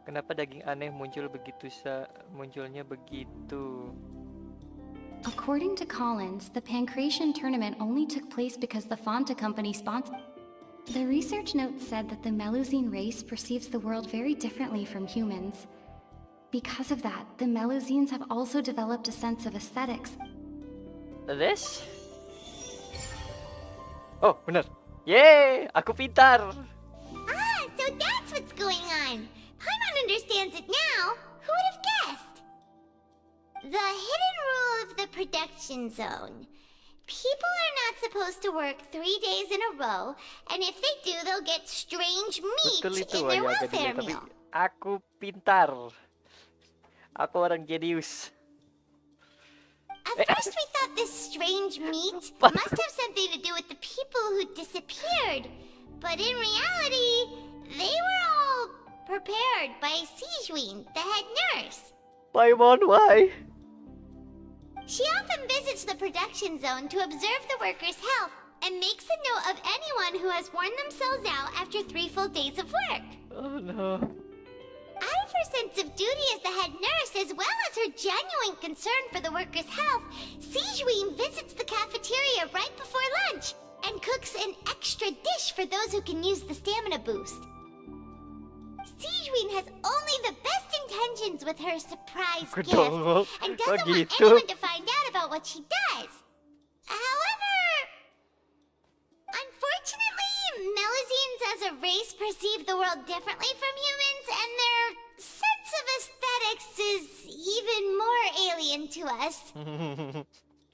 Kenapa daging aneh munculnya begitu? According to Collins, the Pancration tournament only took place because the Fanta company sponsored. The research note said that the Melusine race perceives the world very differently from humans. Because of that, the Melusines have also developed a sense of aesthetics. This? Oh, bener. Yeay, aku pintar. Ah, so that's what's going on. Paimon understands it now. Who would have guessed? The hidden rule of the production zone. People are not supposed to work 3 days in a row, and if they do, they'll get strange meat Betul itu in their ayah welfare tapi meal. aku pintar. Aku orang jenius. At first we thought this strange meat must have something to do with the people who disappeared. But in reality, they were all prepared by Sijuin, the head nurse. Paimon, why? She often visits the production zone to observe the workers' health and makes a note of anyone who has worn themselves out after 3 full days of work. Oh no. Out of her sense of duty as the head nurse, as well as her genuine concern for the workers' health, Sijuin visits the cafeteria right before lunch and cooks an extra dish for those who can use the stamina boost. Sijuin has only the best intentions with her surprise gift and doesn't want anyone to find out about what she does. However, unfortunately, Melusines as a race perceive the world differently from humans, and their sense of aesthetics is even more alien to us.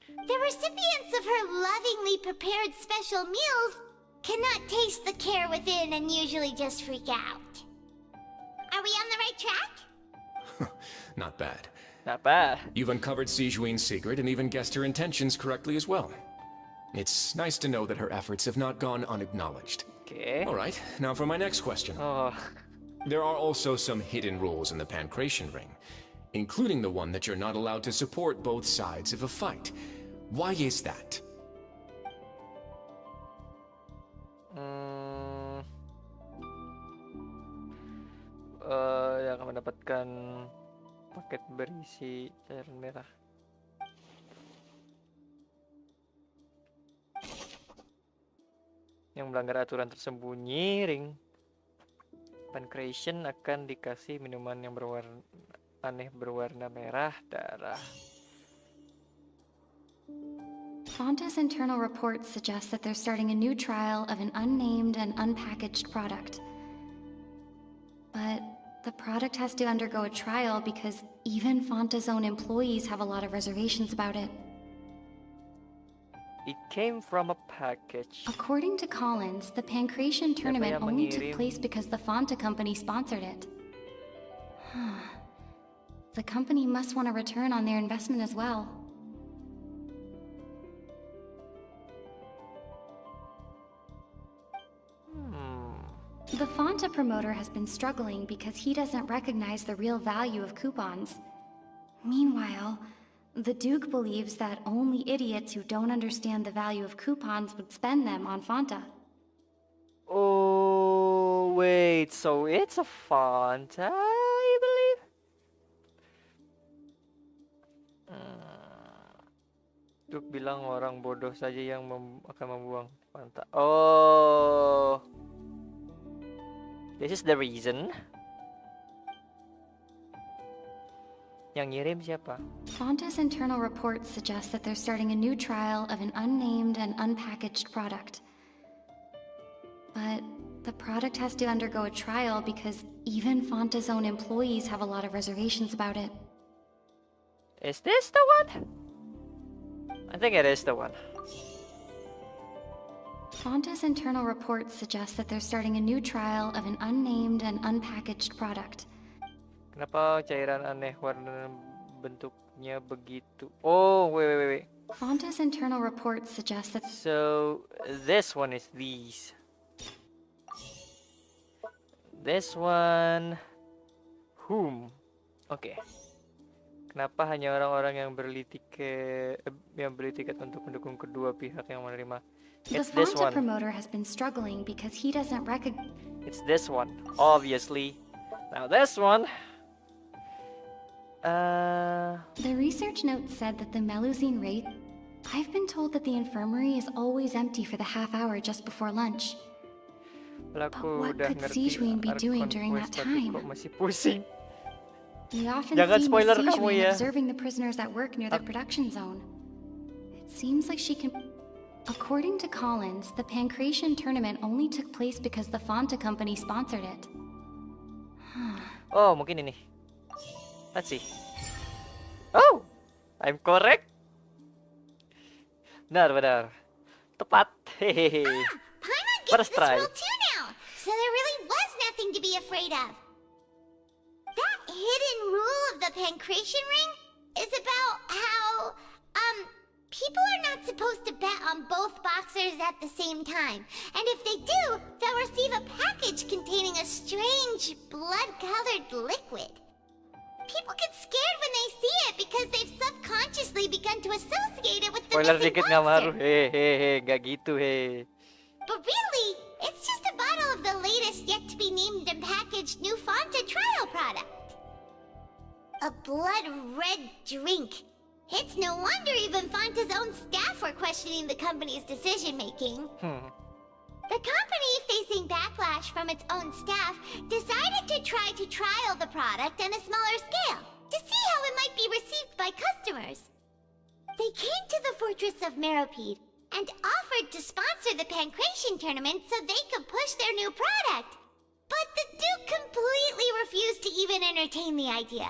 The recipients of her lovingly prepared special meals cannot taste the care within and usually just freak out. Are we on the right track? Not bad. Not bad. You've uncovered Sijuin's secret and even guessed her intentions correctly as well. It's nice to know that her efforts have not gone unacknowledged. Okay. All right, now for my next question. Oh. There are also some hidden rules in the Pancration Ring, including the one that you're not allowed to support both sides of a fight. Why is that? Yang akan mendapatkan paket berisi cairan merah. Yang melanggar aturan tersembunyi, ring Pancration akan dikasih minuman yang aneh berwarna merah darah. Fonta's internal reports suggest that they're starting a new trial of an unnamed and unpackaged product. But the product has to undergo a trial because even Fonta's own employees have a lot of reservations about it. It came from a package. According to Collins, the Pancration tournament yang only took mengirim? place because the Fonta company sponsored it. The company must want a return on their investment as well. The Fonta promoter has been struggling because he doesn't recognize the real value of coupons. Meanwhile, the Duke believes that only idiots who don't understand the value of coupons would spend them on Fonta. Oh, wait, so it's a Fanta, I believe? Duke bilang orang bodoh saja yang akan membuang Fanta. Oh. This is the reason. Yang ngirim siapa? Fonta's internal reports suggest that they're starting a new trial of an unnamed and unpackaged product. But the product has to undergo a trial because even Fonta's own employees have a lot of reservations about it. Is this the one? I think it is the one. Fonta's internal reports suggest that they're starting a new trial of an unnamed and unpackaged product. Kenapa cairan aneh warna bentuknya begitu? Oh, wait. Fonta's internal reports suggest that... So, this one is these. This one... Whom? Okay. Kenapa hanya orang-orang yang beli tiket untuk mendukung kedua pihak yang menerima? It's the this Fonta one. promoter has been struggling because he doesn't recognize... It's this one, obviously. Now this one... The research note said that the Melusine rate... I've been told that the infirmary is always empty for the half hour just before lunch. Aku what udah could ngerti Sijuin be doing Arkon during Quest, that tapi time? kok masih pusing. We often Jangan see Miss spoiler kamu Sijuin ya. observing the prisoners at work near the production zone. It seems like she can... According to Collins, the Pancration tournament only took place because the Fanta company sponsored it. Oh, mungkin ini. Let's see. Oh, I'm correct. Benar. Tepat. Hehehe. Paimon First gets this try. world too now, so there really was nothing to be afraid of. That hidden rule of the Pancration Ring is about how, people are not supposed to bet on both boxers at the same time. And if they do, they'll receive a package containing a strange, blood-colored liquid. People get scared when they see it because they've subconsciously begun to associate it with the Spoiler missing dikit nggak Maru. monster. Hehehe, nggak gitu he. But really, it's just a bottle of the latest yet-to-be-named and packaged new Fanta trial product. A blood-red drink. It's no wonder even Fanta's own staff were questioning the company's decision-making. The company, facing backlash from its own staff, decided to try to trial the product on a smaller scale to see how it might be received by customers. They came to the fortress of Meropide and offered to sponsor the Pancration tournament so they could push their new product. But the Duke completely refused to even entertain the idea.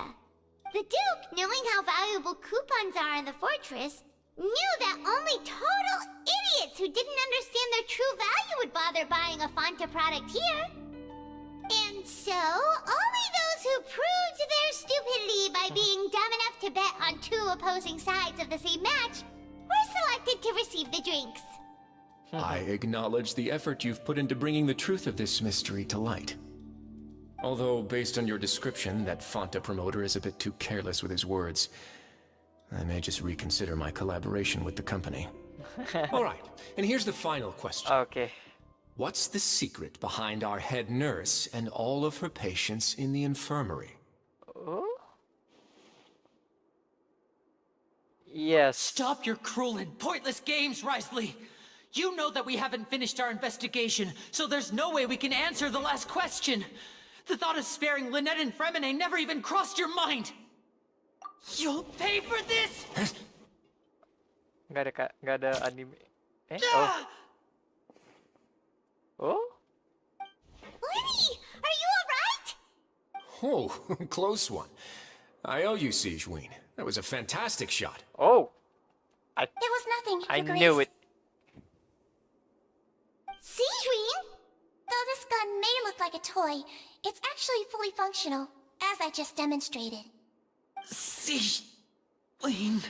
The Duke, knowing how valuable coupons are in the fortress, knew that only total idiots who didn't understand their true value would bother buying a Fanta product here. And so, only those who proved their stupidity by being dumb enough to bet on two opposing sides of the same match were selected to receive the drinks. I acknowledge the effort you've put into bringing the truth of this mystery to light. Although, based on your description, that Fanta promoter is a bit too careless with his words. I may just reconsider my collaboration with the company. All right, and here's the final question. Okay. What's the secret behind our head nurse and all of her patients in the infirmary? Oh? Yes. Stop your cruel and pointless games, Risley! You know that we haven't finished our investigation, so there's no way we can answer the last question. The thought of sparing Lynette and Fremine never even crossed your mind. You'll pay for this! Nggak ada anime. Oh. Oh? Lenny, are you alright? Oh, close one. I owe you, Sijuin. That was a fantastic shot. Oh. It was nothing, I Your Grace. knew it. Sijuin? Though this gun may look like a toy, it's actually fully functional, as I just demonstrated. Sijuin...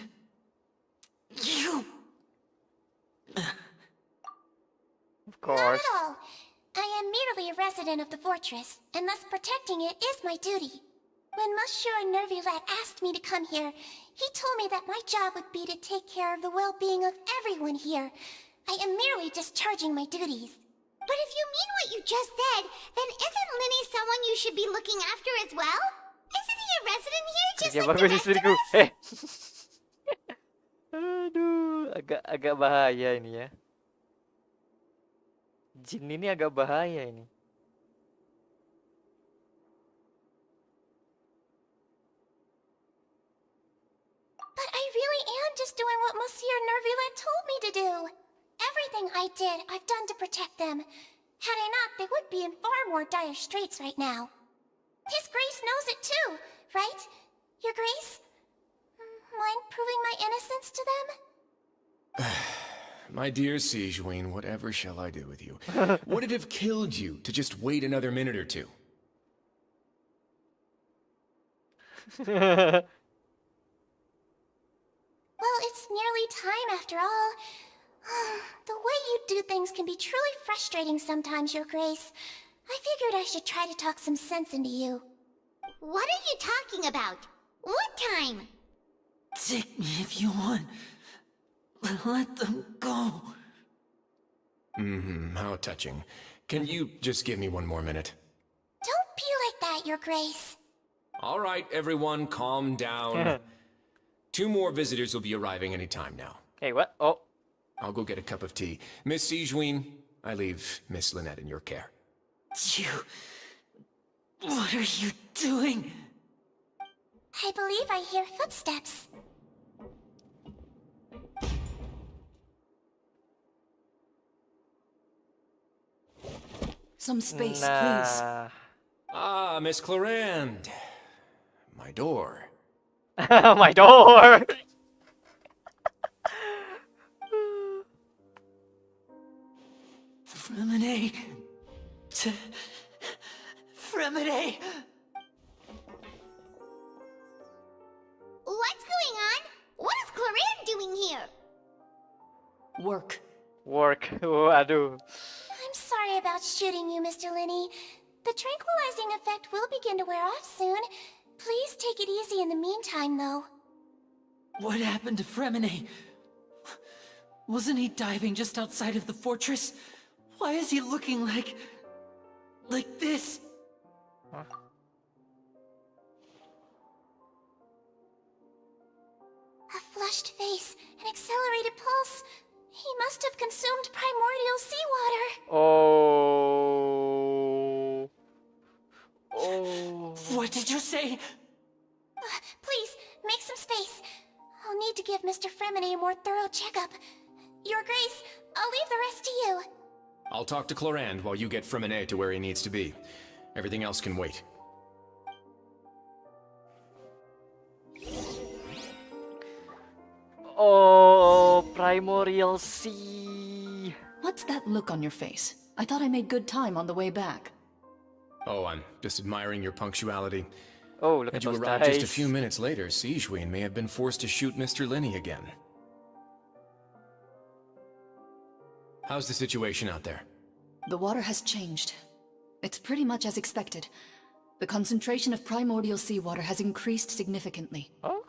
You... Of course. Not at all. I am merely a resident of the fortress, and thus protecting it is my duty. When Monsieur Nervulette asked me to come here, he told me that my job would be to take care of the well-being of everyone here. I am merely discharging my duties. But if you mean what you just said, then isn't Linny someone you should be looking after as well? Isn't he a resident here just Kerja like the bagus rest of istriku. us? Aduh, agak bahaya ini ya. Jin ini agak bahaya ini. But I really am just doing what Monsieur Nervulette told me to do. Everything I did, I've done to protect them. Had I not, they would be in far more dire straits right now. His Grace knows it too, right? Your Grace? Mind proving my innocence to them? My dear Sijuin, whatever shall I do with you? Would it have killed you to just wait another minute or two? Well, it's nearly time after all. The way you do things can be truly frustrating sometimes, Your Grace. I figured I should try to talk some sense into you. What are you talking about? What time? Take me if you want. But let them go. How touching. Can you just give me one more minute? Don't be like that, Your Grace. All right, everyone, calm down. 2 more visitors will be arriving any time now. Hey, what? Oh. I'll go get a cup of tea. Miss Sijuin, I leave Miss Lynette in your care. What are you doing? I believe I hear footsteps. Some space, please. Nah. Ah, Miss Clarand. My door. My door. Fremine. Fremine. What's going on? What is Clarin doing here? Work. Work. Waduh. I'm sorry about shooting you, Mr. Linney. The tranquilizing effect will begin to wear off soon. Please take it easy in the meantime, though. What happened to Fremine? Wasn't he diving just outside of the fortress? Why is he looking like this? Huh? A flushed face, an accelerated pulse. He must have consumed primordial seawater. Oh. Oh. What did you say? Please, make some space. I'll need to give Mr. Fremine a more thorough checkup. Your Grace, I'll leave the rest to you. I'll talk to Clarand while you get Fremine to where he needs to be. Everything else can wait. Oh, primordial sea. What's that look on your face? I thought I made good time on the way back. Oh, I'm just admiring your punctuality. Oh, look Had at you those arrived just a dice. few minutes later, Sigewinne may have been forced to shoot Mr. Linney again. How's the situation out there? The water has changed. It's pretty much as expected. The concentration of primordial seawater has increased significantly. Oh?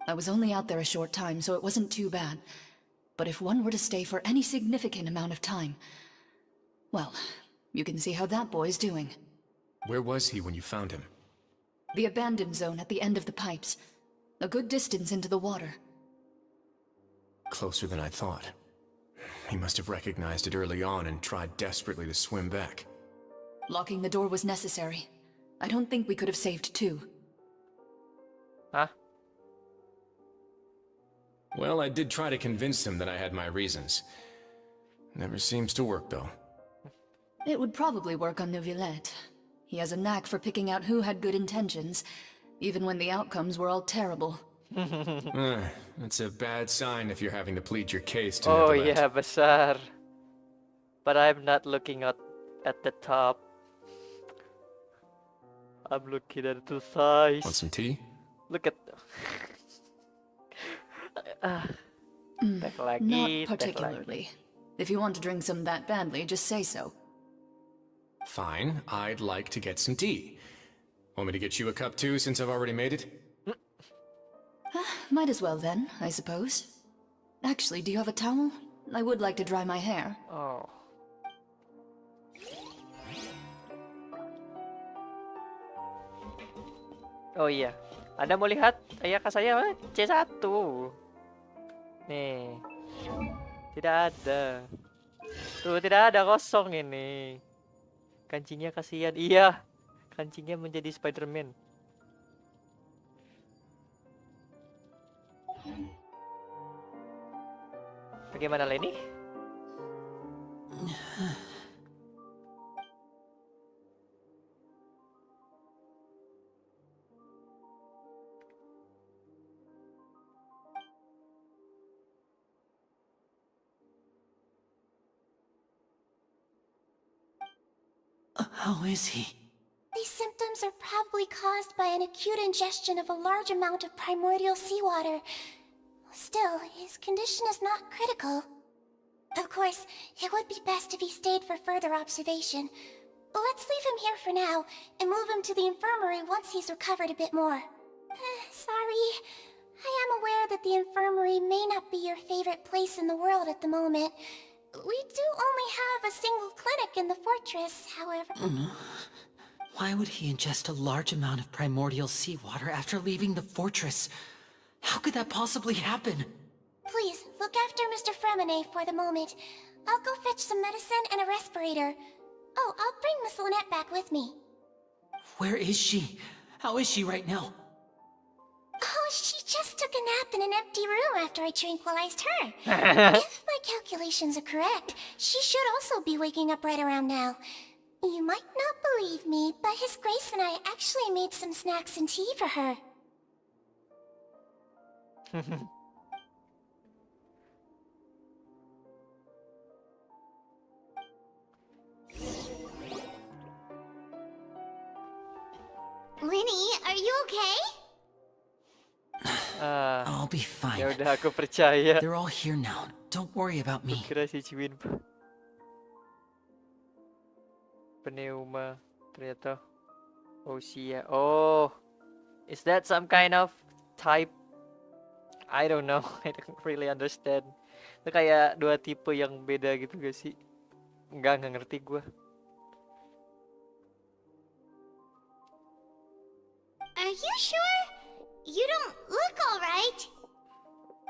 I was only out there a short time, so it wasn't too bad. But if one were to stay for any significant amount of time, well, you can see how that boy's doing. Where was he when you found him? The abandoned zone at the end of the pipes. A good distance into the water. Closer than I thought. He must have recognized it early on and tried desperately to swim back. Locking the door was necessary. I don't think we could have saved two. Huh? Well, I did try to convince him that I had my reasons. Never seems to work, though. It would probably work on Neuvillette. He has a knack for picking out who had good intentions, even when the outcomes were all terrible. That's a bad sign if you're having to plead your case to Oh Neuvillette. yeah, besar. But I'm not looking at the top. I'm looking at the size. Want some tea? Look at. Teh lagi, Not teh particularly. If you want to drink some that badly, just say so. Fine, I'd like to get some tea. Want me to get you a cup too, since I've already made it? Might as well then, I suppose. Actually, do you have a towel? I would like to dry my hair. Oh. Oh iya, Anda mau lihat ayaka saya C1. Nih. Tidak ada. Tuh, tidak ada, kosong ini. Kancingnya kasihan. Iya. Kancingnya menjadi Spider-Man. Bagaimana, Lenny? How is he? These symptoms are probably caused by an acute ingestion of a large amount of primordial seawater. Still, his condition is not critical. Of course, it would be best if he stayed for further observation. Let's leave him here for now, and move him to the infirmary once he's recovered a bit more. Sorry. I am aware that the infirmary may not be your favorite place in the world at the moment. We do only have a single clinic in the fortress, however. Why would he ingest a large amount of primordial seawater after leaving the fortress? How could that possibly happen? Please, look after Mr. Fremine for the moment. I'll go fetch some medicine and a respirator. Oh, I'll bring Miss Lynette back with me. Where is she? How is she right now? Oh, she just took a nap in an empty room after I tranquilized her. If my calculations are correct, she should also be waking up right around now. You might not believe me, but His Grace and I actually made some snacks and tea for her. Linny, are you okay? I'll be fine. Ya udah, aku percaya. They're all here now. Don't worry about me. Kira si Ciwin pneuma ternyata Osia. Oh, is that some kind of type? I don't know. I don't really understand. Itu kayak dua tipe yang beda gitu gak sih? Nggak ngerti gue. Are you sure? You don't look alright.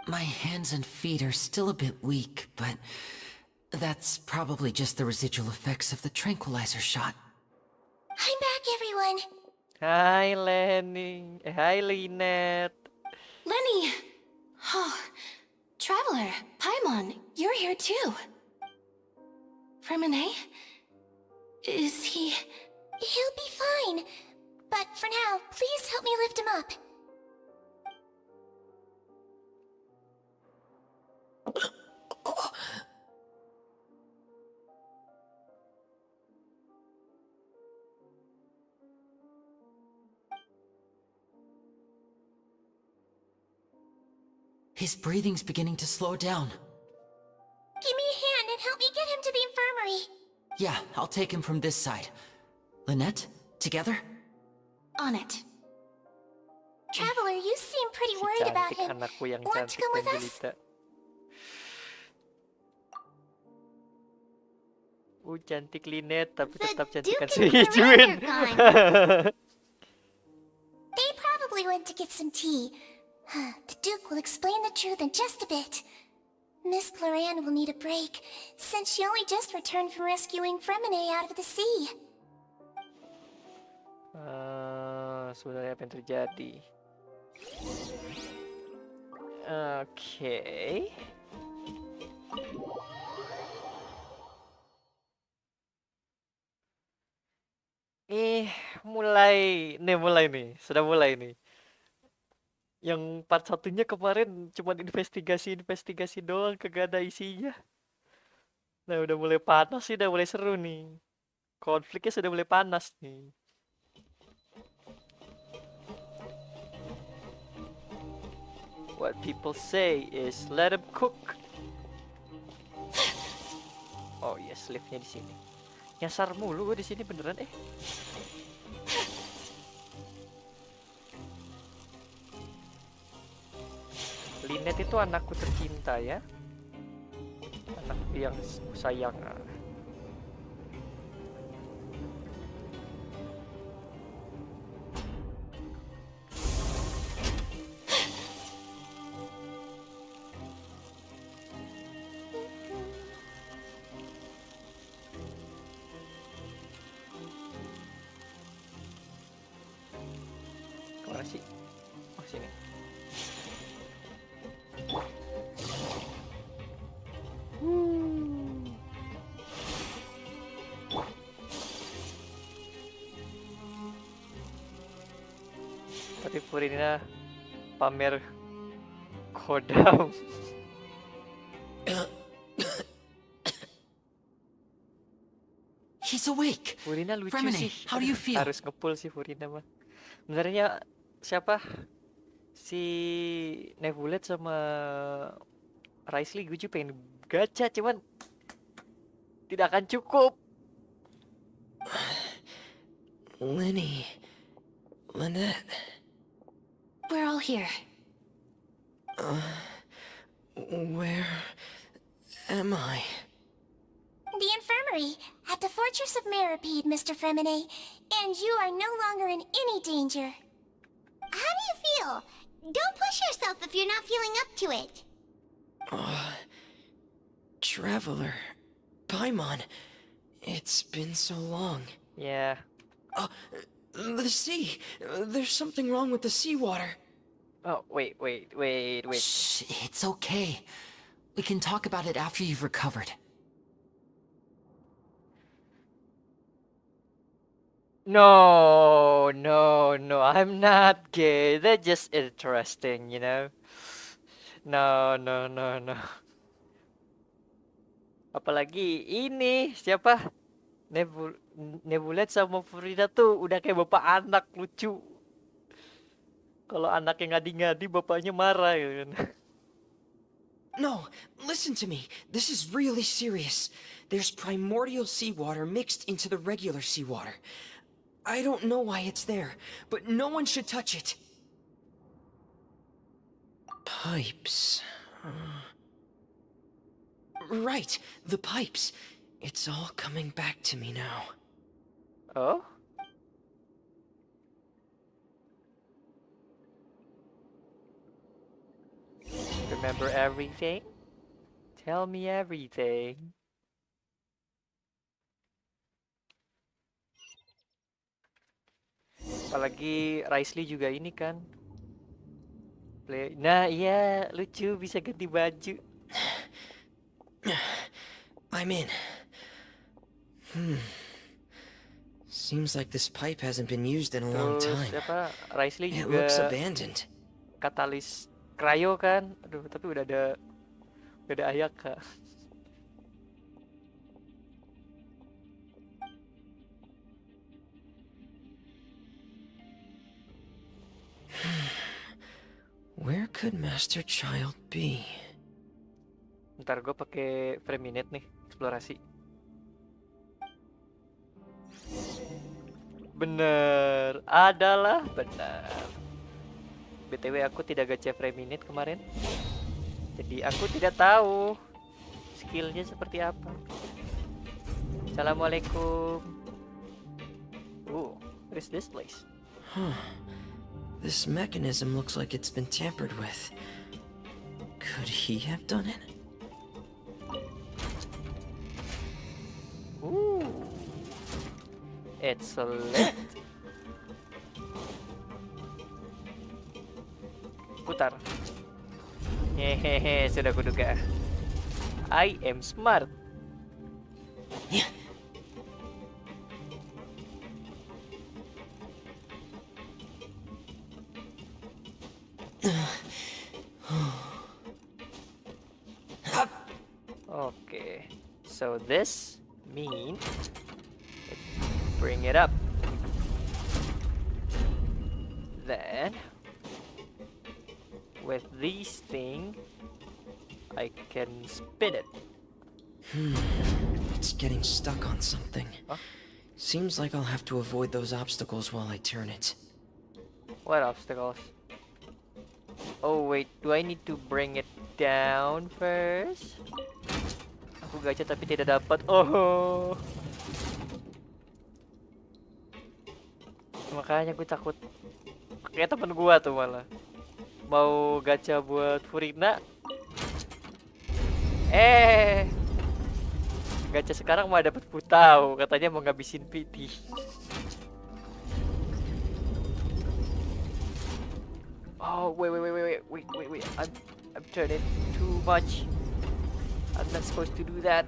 My hands and feet are still a bit weak, but that's probably just the residual effects of the tranquilizer shot. I'm back, everyone. Hai Lenny. Hai Lynette. Lenny! Oh, Traveler, Paimon, you're here too. Remine? Is he... He'll be fine. But for now, please help me lift him up. His breathing's beginning to slow down. Give me a hand and help me get him to the infirmary. Yeah, I'll take him from this side. Lynette, together? On it. Traveler, you seem pretty worried about him. Anakku yang Want to cantik come dan with us? jelita. Cantik Lynette tapi tetap cantikan si Duke and Ciwin. Lorraine are They probably went to get some tea. The Duke will explain the truth in just a bit. Miss Cloran will need a break, since she only just returned from rescuing Fremine out of the sea. Sebenarnya apa yang terjadi? Oke. Mulai nih, sudah mulai nih. Yang part satunya kemarin cuma investigasi doang, kagak ada isinya. Nah, udah mulai panas sih, udah mulai seru nih. Konfliknya sudah mulai panas nih. What people say is let them cook. Oh yes, liftnya di sini. Nyasar mulu gue di sini beneran Lynette itu anakku tercinta ya. Anakku yang sayang. Kemana sih? Oh sini. Tapi Purina pamer kodam. He's awake. Purina lucu Fremine, sih. how do you feel? Harus ngepul sih Purina mah. Sebenarnya siapa? Si Nebulet sama Raisley gue juga pengen gacha, cuman tidak akan cukup. Lenny, Lynette. We're all here. Where am I? The infirmary, at the Fortress of Meripede, Mr. Fremine, and you are no longer in any danger. How do you feel? Don't push yourself if you're not feeling up to it. Traveler, Paimon, It's been so long. Yeah. The sea! There's something wrong with the seawater. Oh, wait. Shh, it's okay. We can talk about it after you've recovered. No, I'm not gay. That's just interesting, you know? No. Apalagi ini, siapa? Nebulet sama Furina tuh udah kayak bapak anak, lucu. Kalau anaknya ngadi-ngadi, bapaknya marah gitu kan. No, listen to me. This is really serious. There's primordial seawater mixed into the regular seawater. I don't know why it's there, but no one should touch it. Pipes. Right, the pipes. It's all coming back to me now. Oh? Remember everything? Tell me everything. Apalagi Risley juga ini kan. Nah iya, lucu bisa ganti baju. I'm in. Seems like this pipe hasn't been used in a long time. Risley It juga looks abandoned. katalis cryo kan. Aduh, tapi udah ada Ayaka. Where could Master Child be? Ntar gue pakai frame minute nih, eksplorasi. Bener, adalah benar. BTW aku tidak gacha frame minute kemarin. Jadi aku tidak tahu skillnya seperti apa. Assalamualaikum. What is this place? This mechanism looks like it's been tampered with. Could he have done it? It's lit. Putar. Hehehe, sudah kuduga. I am smart. Okay, so this means bring it up. Then with these thing I can spin it. It's getting stuck on something. Seems like I'll have to avoid those obstacles while I turn it. What obstacles? Oh wait, do I need to bring it down first? Aku gacha tapi tidak dapat. Oh. Makanya gue takut. Kayak temen gua tuh malah. Mau gacha buat Furina. Gacha sekarang mau dapat putau, katanya mau ngabisin PT. Oh, wait. I'm turning too much. I'm not supposed to do that.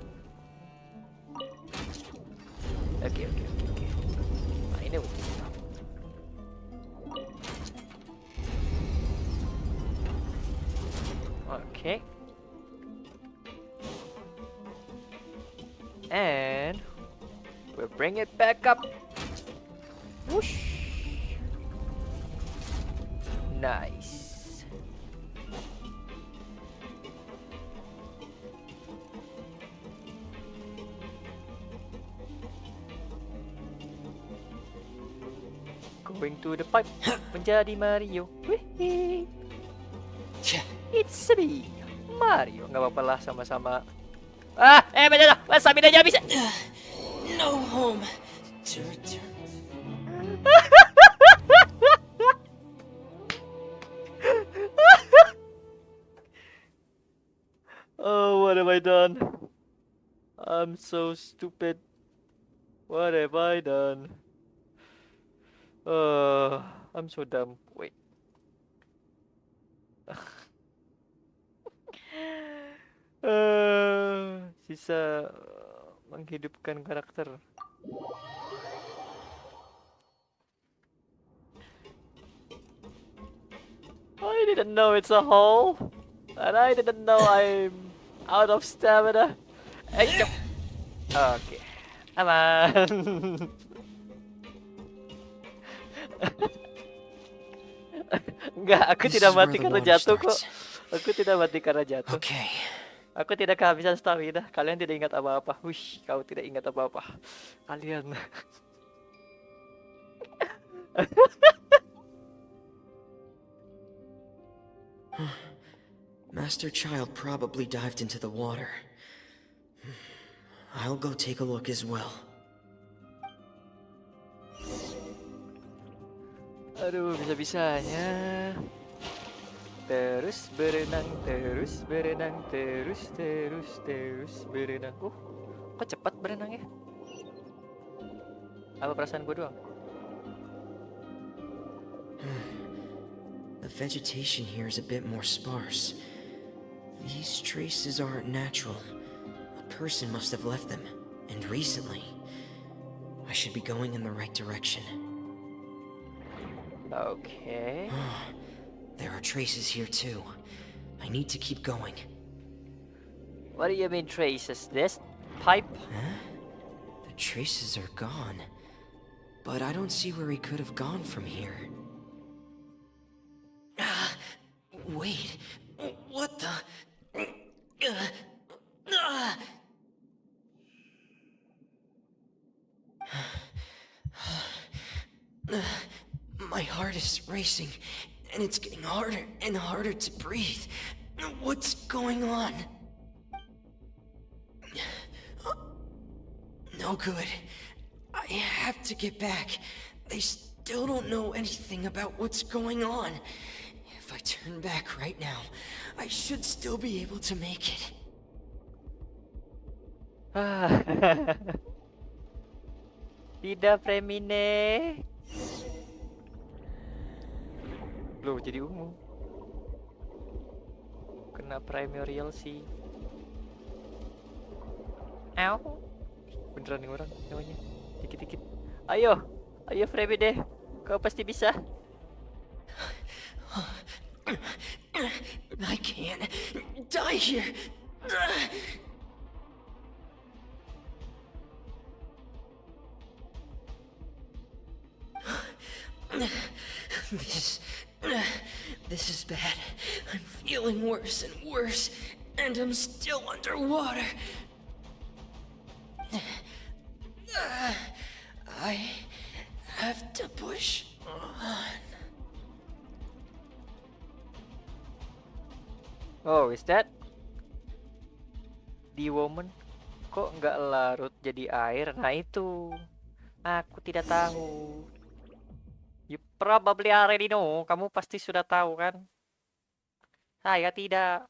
Okay. I know what to do. Okay. And we'll bring it back up. Whoosh. Nice. Going to the pipe. Menjadi Mario. Wihee. It's me, Mario. Nggak apa-apa lah, sama-sama. Bener. Stamina aja bisa. No home to return. Oh, what have I done? I'm so stupid. What have I done? I'm so dumb. Wait. Sisa menghidupkan karakter. I didn't know it's a hole, and I didn't know I'm out of stamina. Jump. Oke, aman. Enggak, aku This tidak is where mati the karena water jatuh kok. starts. Aku tidak mati karena jatuh. Okay. Aku tidak kehabisan stamina. Kalian tidak ingat apa-apa. Wih, kau tidak ingat apa-apa. Kalian. Master Child probably dived into the water. I'll go take a look as well. Aduh, bisa-bisanya. Terus berenang, terus berenang, terus berenang. Kok cepat berenangnya? Apa perasaan gue doang? The vegetation here is a bit more sparse. These traces aren't natural. A person must have left them, and recently. I should be going in the right direction. Okay. There are traces here too. I need to keep going. What do you mean traces? This pipe? Huh? The traces are gone. But I don't see where he could have gone from here. Wait. What the... My heart is racing, and it's getting harder and harder to breathe. What's going on? No good. I have to get back. They still don't know anything about what's going on. If I turn back right now, I should still be able to make it. Tidak, Fremine. Loh, jadi ungu. Kena primordial sih. Ow. Beneran nih orang namanya. Dikit-dikit. Ayo. Ayo Fremine. Kau pasti bisa. I can't die here. This is bad. I'm feeling worse and worse, and I'm still underwater. I have to push on. Oh, is that the woman? Kok nggak larut jadi air? Nah itu, aku tidak tahu. You probably already know. Kamu pasti sudah tahu kan? Saya tidak.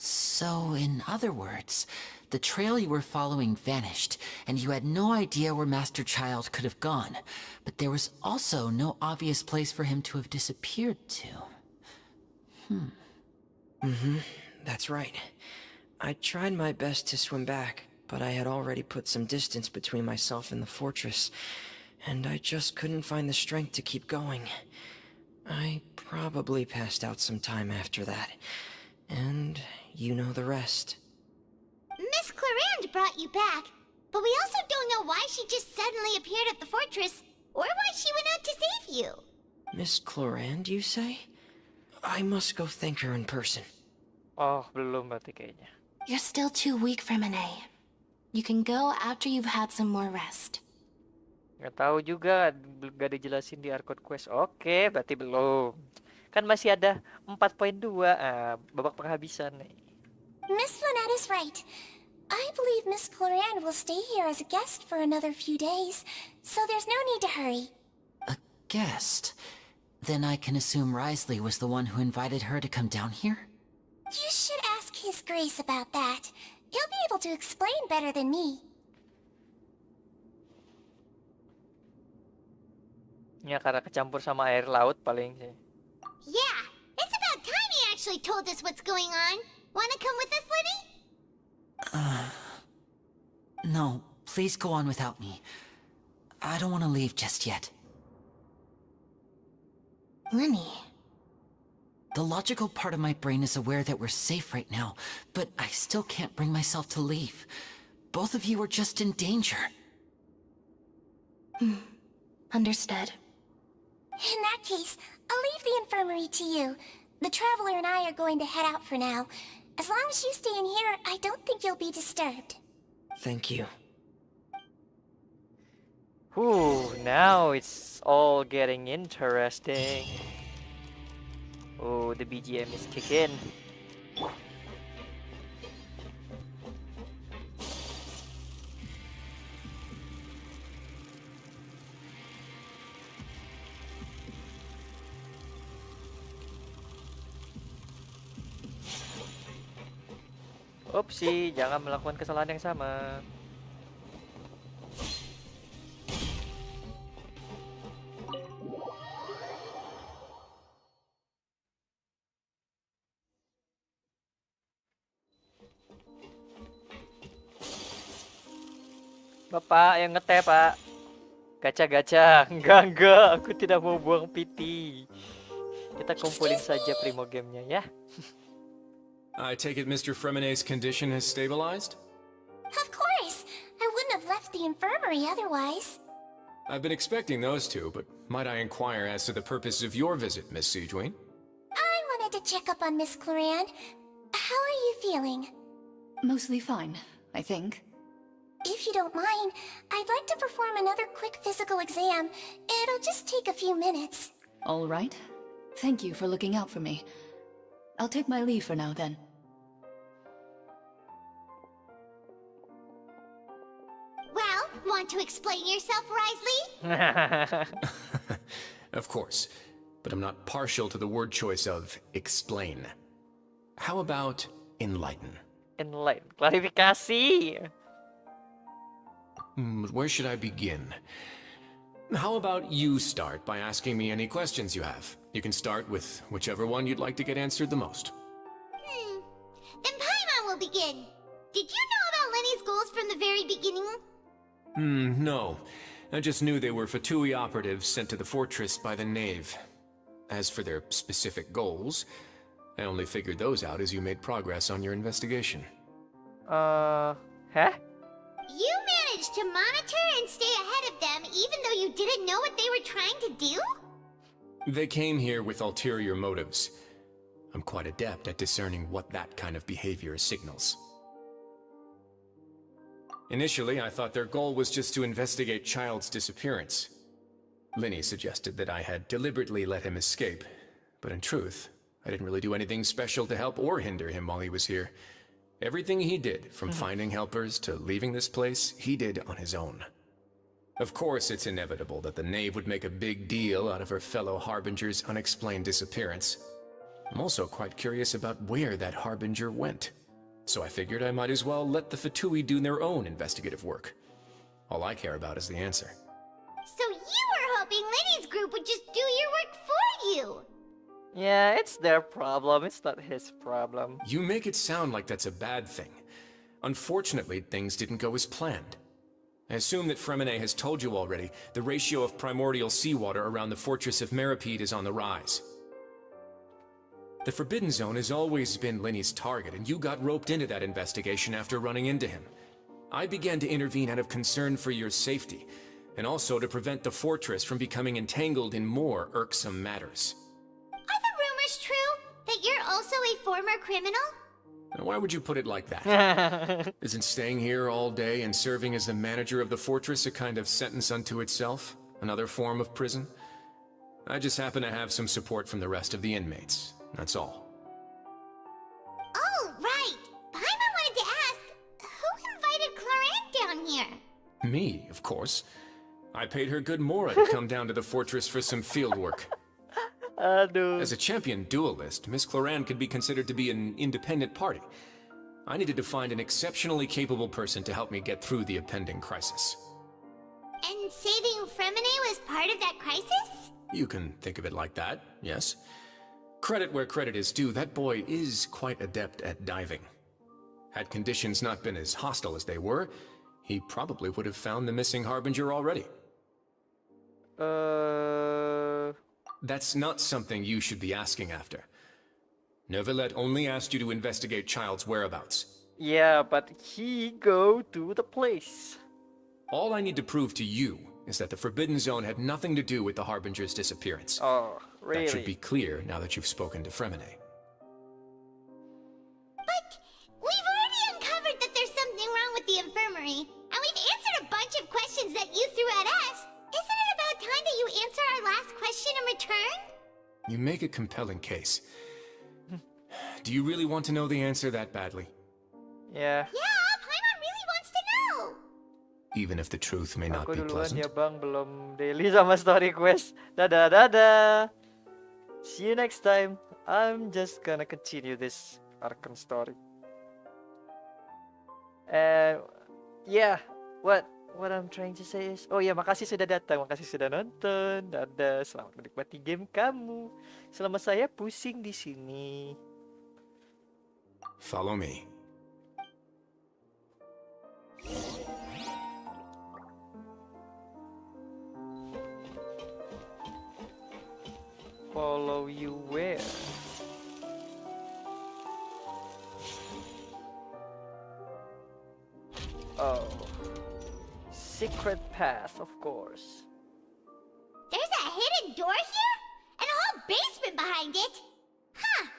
So, in other words, the trail you were following vanished, and you had no idea where Master Child could have gone. But there was also no obvious place for him to have disappeared to. That's right. I tried my best to swim back, but I had already put some distance between myself and the fortress, and I just couldn't find the strength to keep going. I probably passed out some time after that, and you know the rest. Miss Clarande brought you back, but we also don't know why she just suddenly appeared at the fortress, or why she went out to save you. Miss Clarande, you say? I must go thank her in person. Oh, belum berarti kayaknya. You're still too weak for Monet. You can go after you've had some more rest. Nggak tahu juga, gak dijelasin di AKRtoon Quest. Oke, berarti belum. Kan masih ada 4.2, babak penghabisan nih. Miss Lynette is right. I believe Miss Clarande will stay here as a guest for another few days, so there's no need to hurry. A guest? Then I can assume Risley was the one who invited her to come down here? You should ask his Miss Grace about that. He'll be able to explain better than me. Ya karena kecampur sama air laut paling sih. Yeah, it's about time he actually told us what's going on. Wanna come with us, Liddy? No, please go on without me. I don't want to leave just yet. Lenny. The logical part of my brain is aware that we're safe right now, but I still can't bring myself to leave. Both of you are just in danger. Understood. In that case, I'll leave the infirmary to you. The Traveler and I are going to head out for now. As long as you stay in here, I don't think you'll be disturbed. Thank you. Whew, now it's all getting interesting. Oh, the BGM is kicking. Oopsie, jangan melakukan kesalahan yang sama. Bapak yang ngeteh, Pak. Gacha-gacha. Enggak, aku tidak mau buang PT. Kita kumpulin saja Primo game-nya ya. I take it Mr. Fremenet's condition has stabilized? Of course! I wouldn't have left the infirmary otherwise. I've been expecting those two, but might I inquire as to the purpose of your visit, Miss Siegewien? I wanted to check up on Miss Cloran. How are you feeling? Mostly fine, I think. If you don't mind, I'd like to perform another quick physical exam. It'll just take a few minutes. All right. Thank you for looking out for me. I'll take my leave for now, then. Well, want to explain yourself, Risley? Of course, but I'm not partial to the word choice of explain. How about enlighten? Enlighten. Klarifikasi. Where should I begin? How about you start by asking me any questions you have? You can start with whichever one you'd like to get answered the most. Then Paimon will begin. Did you know about Lenny's goals from the very beginning? No. I just knew they were Fatui operatives sent to the fortress by the Knave. As for their specific goals, I only figured those out as you made progress on your investigation. Huh? You managed to monitor and stay ahead of them even though you didn't know what they were trying to do? They came here with ulterior motives. I'm quite adept at discerning what that kind of behavior signals. Initially, I thought their goal was just to investigate Child's disappearance. Linny suggested that I had deliberately let him escape, but in truth, I didn't really do anything special to help or hinder him while he was here. Everything he did, from finding helpers to leaving this place, he did on his own. Of course, it's inevitable that the Knave would make a big deal out of her fellow Harbinger's unexplained disappearance. I'm also quite curious about where that Harbinger went. So I figured I might as well let the Fatui do their own investigative work. All I care about is the answer. So you were hoping Lenny's group would just do your work for you! Yeah, it's their problem. It's not his problem. You make it sound like that's a bad thing. Unfortunately, things didn't go as planned. I assume that Fremenet has told you already, the ratio of primordial seawater around the fortress of Meripede is on the rise. The Forbidden Zone has always been Linny's target, and you got roped into that investigation after running into him. I began to intervene out of concern for your safety, and also to prevent the fortress from becoming entangled in more irksome matters. Are the rumors true? That you're also a former criminal? Now, why would you put it like that? Isn't staying here all day and serving as the manager of the fortress a kind of sentence unto itself? Another form of prison? I just happen to have some support from the rest of the inmates. That's all. Oh, right! Paimon wanted to ask, who invited Cloran down here? Me, of course. I paid her good mora to come down to the fortress for some field work. As a champion duelist, Miss Cloran could be considered to be an independent party. I needed to find an exceptionally capable person to help me get through the impending crisis. And saving Fremine was part of that crisis? You can think of it like that, yes. Credit where credit is due, that boy is quite adept at diving. Had conditions not been as hostile as they were, he probably would have found the missing Harbinger already. That's not something you should be asking after. Neuvillette only asked you to investigate Child's whereabouts. Yeah, but he go to the place. All I need to prove to you is that the Forbidden Zone had nothing to do with the Harbinger's disappearance. Oh, really? That should be clear now that you've spoken to Fremine. But we've already uncovered that there's something wrong with the infirmary, and we've answered a bunch of questions that you threw at us. Isn't it about time that you answer our last question in return? You make a compelling case. Do you really want to know the answer that badly? Yeah. Yeah, Paimon really wants to know. Even if the truth may not Aku be duluan pleasant? ya bang, belum daily sama story quest. Dadah, dadah. See you next time. I'm just gonna continue this AKRtoon story. And yeah, what I'm trying to say is, oh ya, makasih sudah datang, makasih sudah nonton. Dadah, selamat menikmati game kamu. Selama saya pusing di sini. Follow me. Follow you where? Oh. Secret path, of course. There's a hidden door here? And a whole basement behind it? Huh.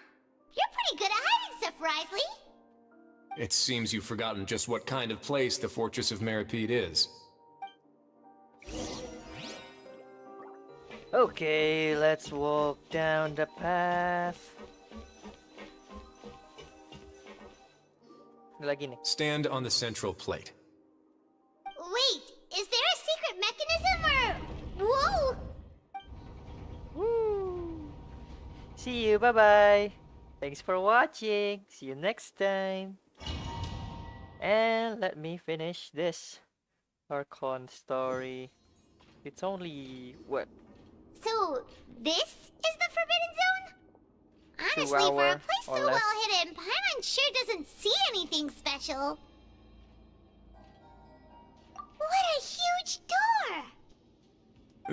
You're pretty good at hiding stuff, Risley. It seems you've forgotten just what kind of place the Fortress of Meripede is. Okay, let's walk down the path. Lagi nih. Stand on the central plate. Wait, is there a secret mechanism or... Whoa! Woo! See you, bye-bye. Thanks for watching. See you next time. And let me finish this AKRtoon story. It's only, what? So, this is the Forbidden Zone? Honestly, for a place so well hidden, Paimon sure doesn't see anything special. What a huge door!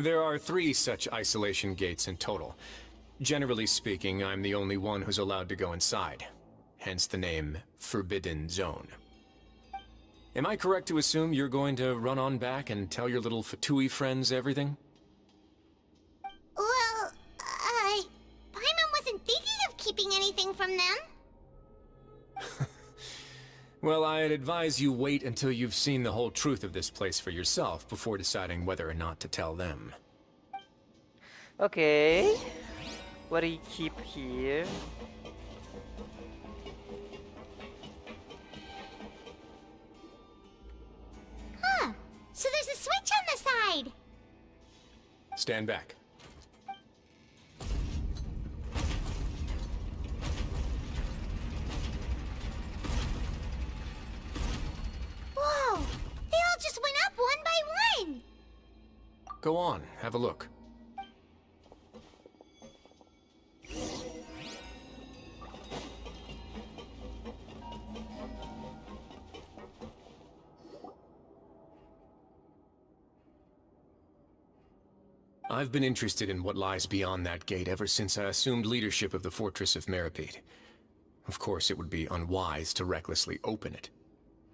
There are 3 such isolation gates in total. Generally speaking, I'm the only one who's allowed to go inside. Hence the name Forbidden Zone. Am I correct to assume you're going to run on back and tell your little Fatui friends everything? Well, Paimon wasn't thinking of keeping anything from them. Well, I'd advise you wait until you've seen the whole truth of this place for yourself before deciding whether or not to tell them. Okay. What do you keep here? Huh. So there's a switch on the side. Stand back. Whoa! They all just went up one by one. Go on, have a look. I've been interested in what lies beyond that gate ever since I assumed leadership of the Fortress of Meripede. Of course, it would be unwise to recklessly open it,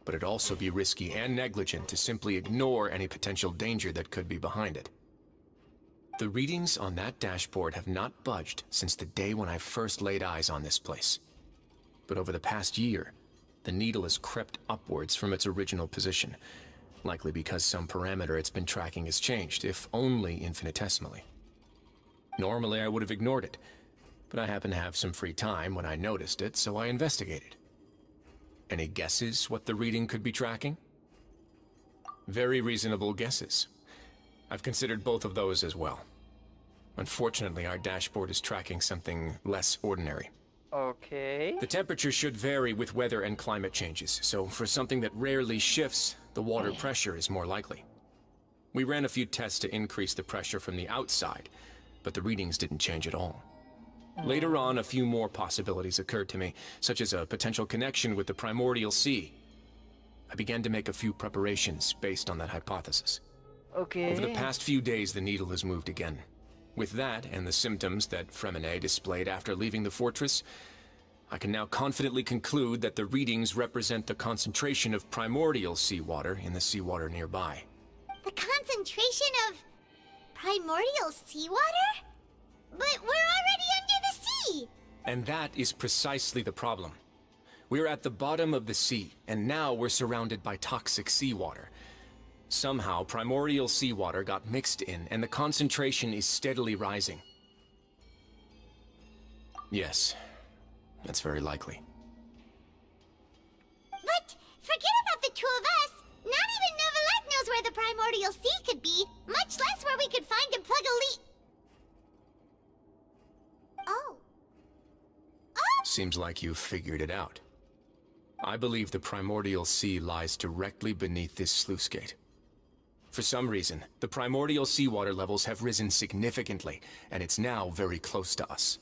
but it'd also be risky and negligent to simply ignore any potential danger that could be behind it. The readings on that dashboard have not budged since the day when I first laid eyes on this place. But over the past year, the needle has crept upwards from its original position, likely because some parameter it's been tracking has changed, if only infinitesimally. Normally I would have ignored it, but I happened to have some free time when I noticed it, so I investigated. Any guesses what the reading could be tracking? Very reasonable guesses. I've considered both of those as well. Unfortunately, our dashboard is tracking something less ordinary. Okay. The temperature should vary with weather and climate changes, so for something that rarely shifts, the water pressure is more likely. We ran a few tests to increase the pressure from the outside, but the readings didn't change at all. Later on, a few more possibilities occurred to me, such as a potential connection with the primordial sea. I began to make a few preparations based on that hypothesis. Okay. Over the past few days, the needle has moved again. With that, and the symptoms that Fremine displayed after leaving the fortress, I can now confidently conclude that the readings represent the concentration of primordial seawater in the seawater nearby. The concentration of primordial seawater? But we're already under the sea! And that is precisely the problem. We're at the bottom of the sea, and now we're surrounded by toxic seawater. Somehow, primordial seawater got mixed in, and the concentration is steadily rising. Yes, that's very likely. But forget about the two of us! Not even Novelette knows where the primordial sea could be, much less where we could find and plug a leak. Oh. Seems like you've figured it out. I believe the primordial sea lies directly beneath this sluice gate. For some reason, the primordial seawater levels have risen significantly, and it's now very close to us.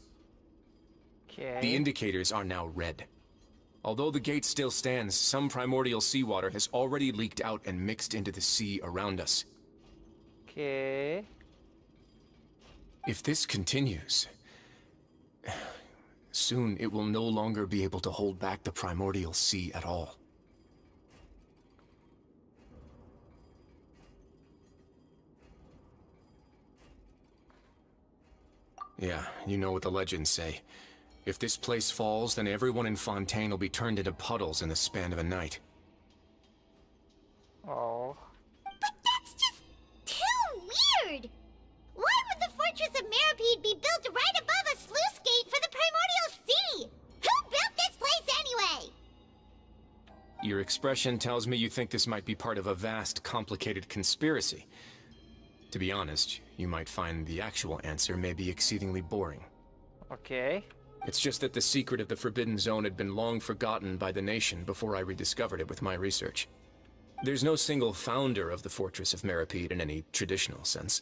Okay. The indicators are now red. Although the gate still stands, some primordial seawater has already leaked out and mixed into the sea around us. Okay. If this continues, soon it will no longer be able to hold back the primordial sea at all. Yeah, you know what the legends say. If this place falls, then everyone in Fontaine will be turned into puddles in the span of a night. Oh. But that's just too weird! Why would the Fortress of Meripede be built right above a sluice gate for the primordial sea? Who built this place anyway? Your expression tells me you think this might be part of a vast, complicated conspiracy. To be honest, you might find the actual answer may be exceedingly boring. Okay. It's just that the secret of the Forbidden Zone had been long forgotten by the nation before I rediscovered it with my research. There's no single founder of the Fortress of Meripede in any traditional sense.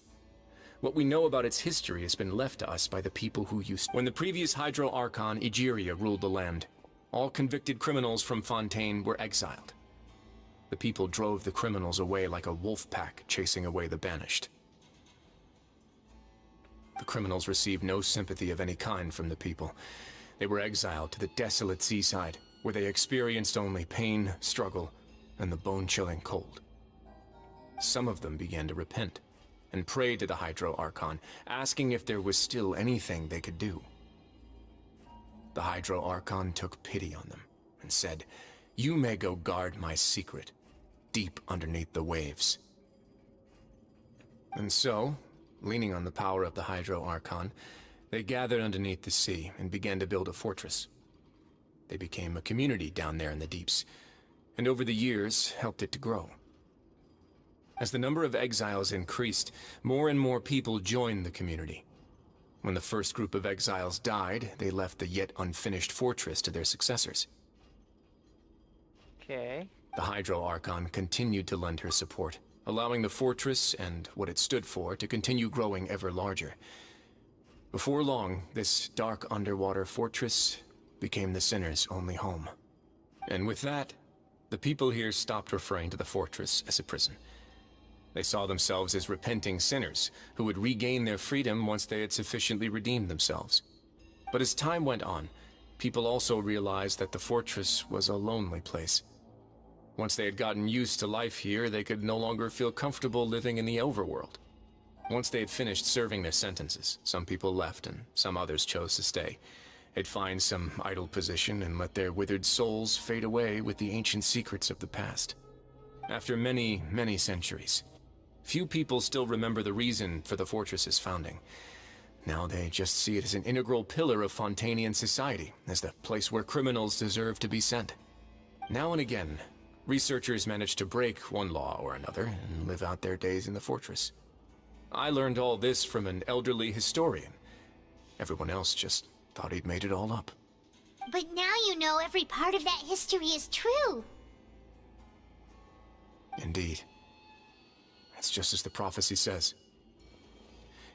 What we know about its history has been left to us by the people who used... When the previous Hydro-Archon, Egeria, ruled the land, all convicted criminals from Fontaine were exiled. The people drove the criminals away like a wolf pack chasing away the banished. The criminals received no sympathy of any kind from the people. They were exiled to the desolate seaside, where they experienced only pain, struggle, and the bone-chilling cold. Some of them began to repent, and prayed to the Hydro-Archon, asking if there was still anything they could do. The Hydro-Archon took pity on them, and said, "You may go guard my secret, deep underneath the waves." And so, leaning on the power of the Hydro-Archon, they gathered underneath the sea and began to build a fortress. They became a community down there in the deeps, and over the years helped it to grow. As the number of exiles increased, more and more people joined the community. When the first group of exiles died, they left the yet unfinished fortress to their successors. Okay. The Hydro-Archon continued to lend her support, allowing the fortress and what it stood for to continue growing ever larger. Before long, this dark underwater fortress became the sinner's only home. And with that, the people here stopped referring to the fortress as a prison. They saw themselves as repenting sinners who would regain their freedom once they had sufficiently redeemed themselves. But as time went on, people also realized that the fortress was a lonely place. Once they had gotten used to life here, they could no longer feel comfortable living in the overworld. Once they had finished serving their sentences, some people left and some others chose to stay. They'd find some idle position and let their withered souls fade away with the ancient secrets of the past. After many, many centuries, few people still remember the reason for the fortress's founding. Now they just see it as an integral pillar of Fontainian society, as the place where criminals deserve to be sent. Now and again, researchers manage to break one law or another and live out their days in the fortress. I learned all this from an elderly historian. Everyone else just thought he'd made it all up. But now you know every part of that history is true. Indeed. It's just as the prophecy says.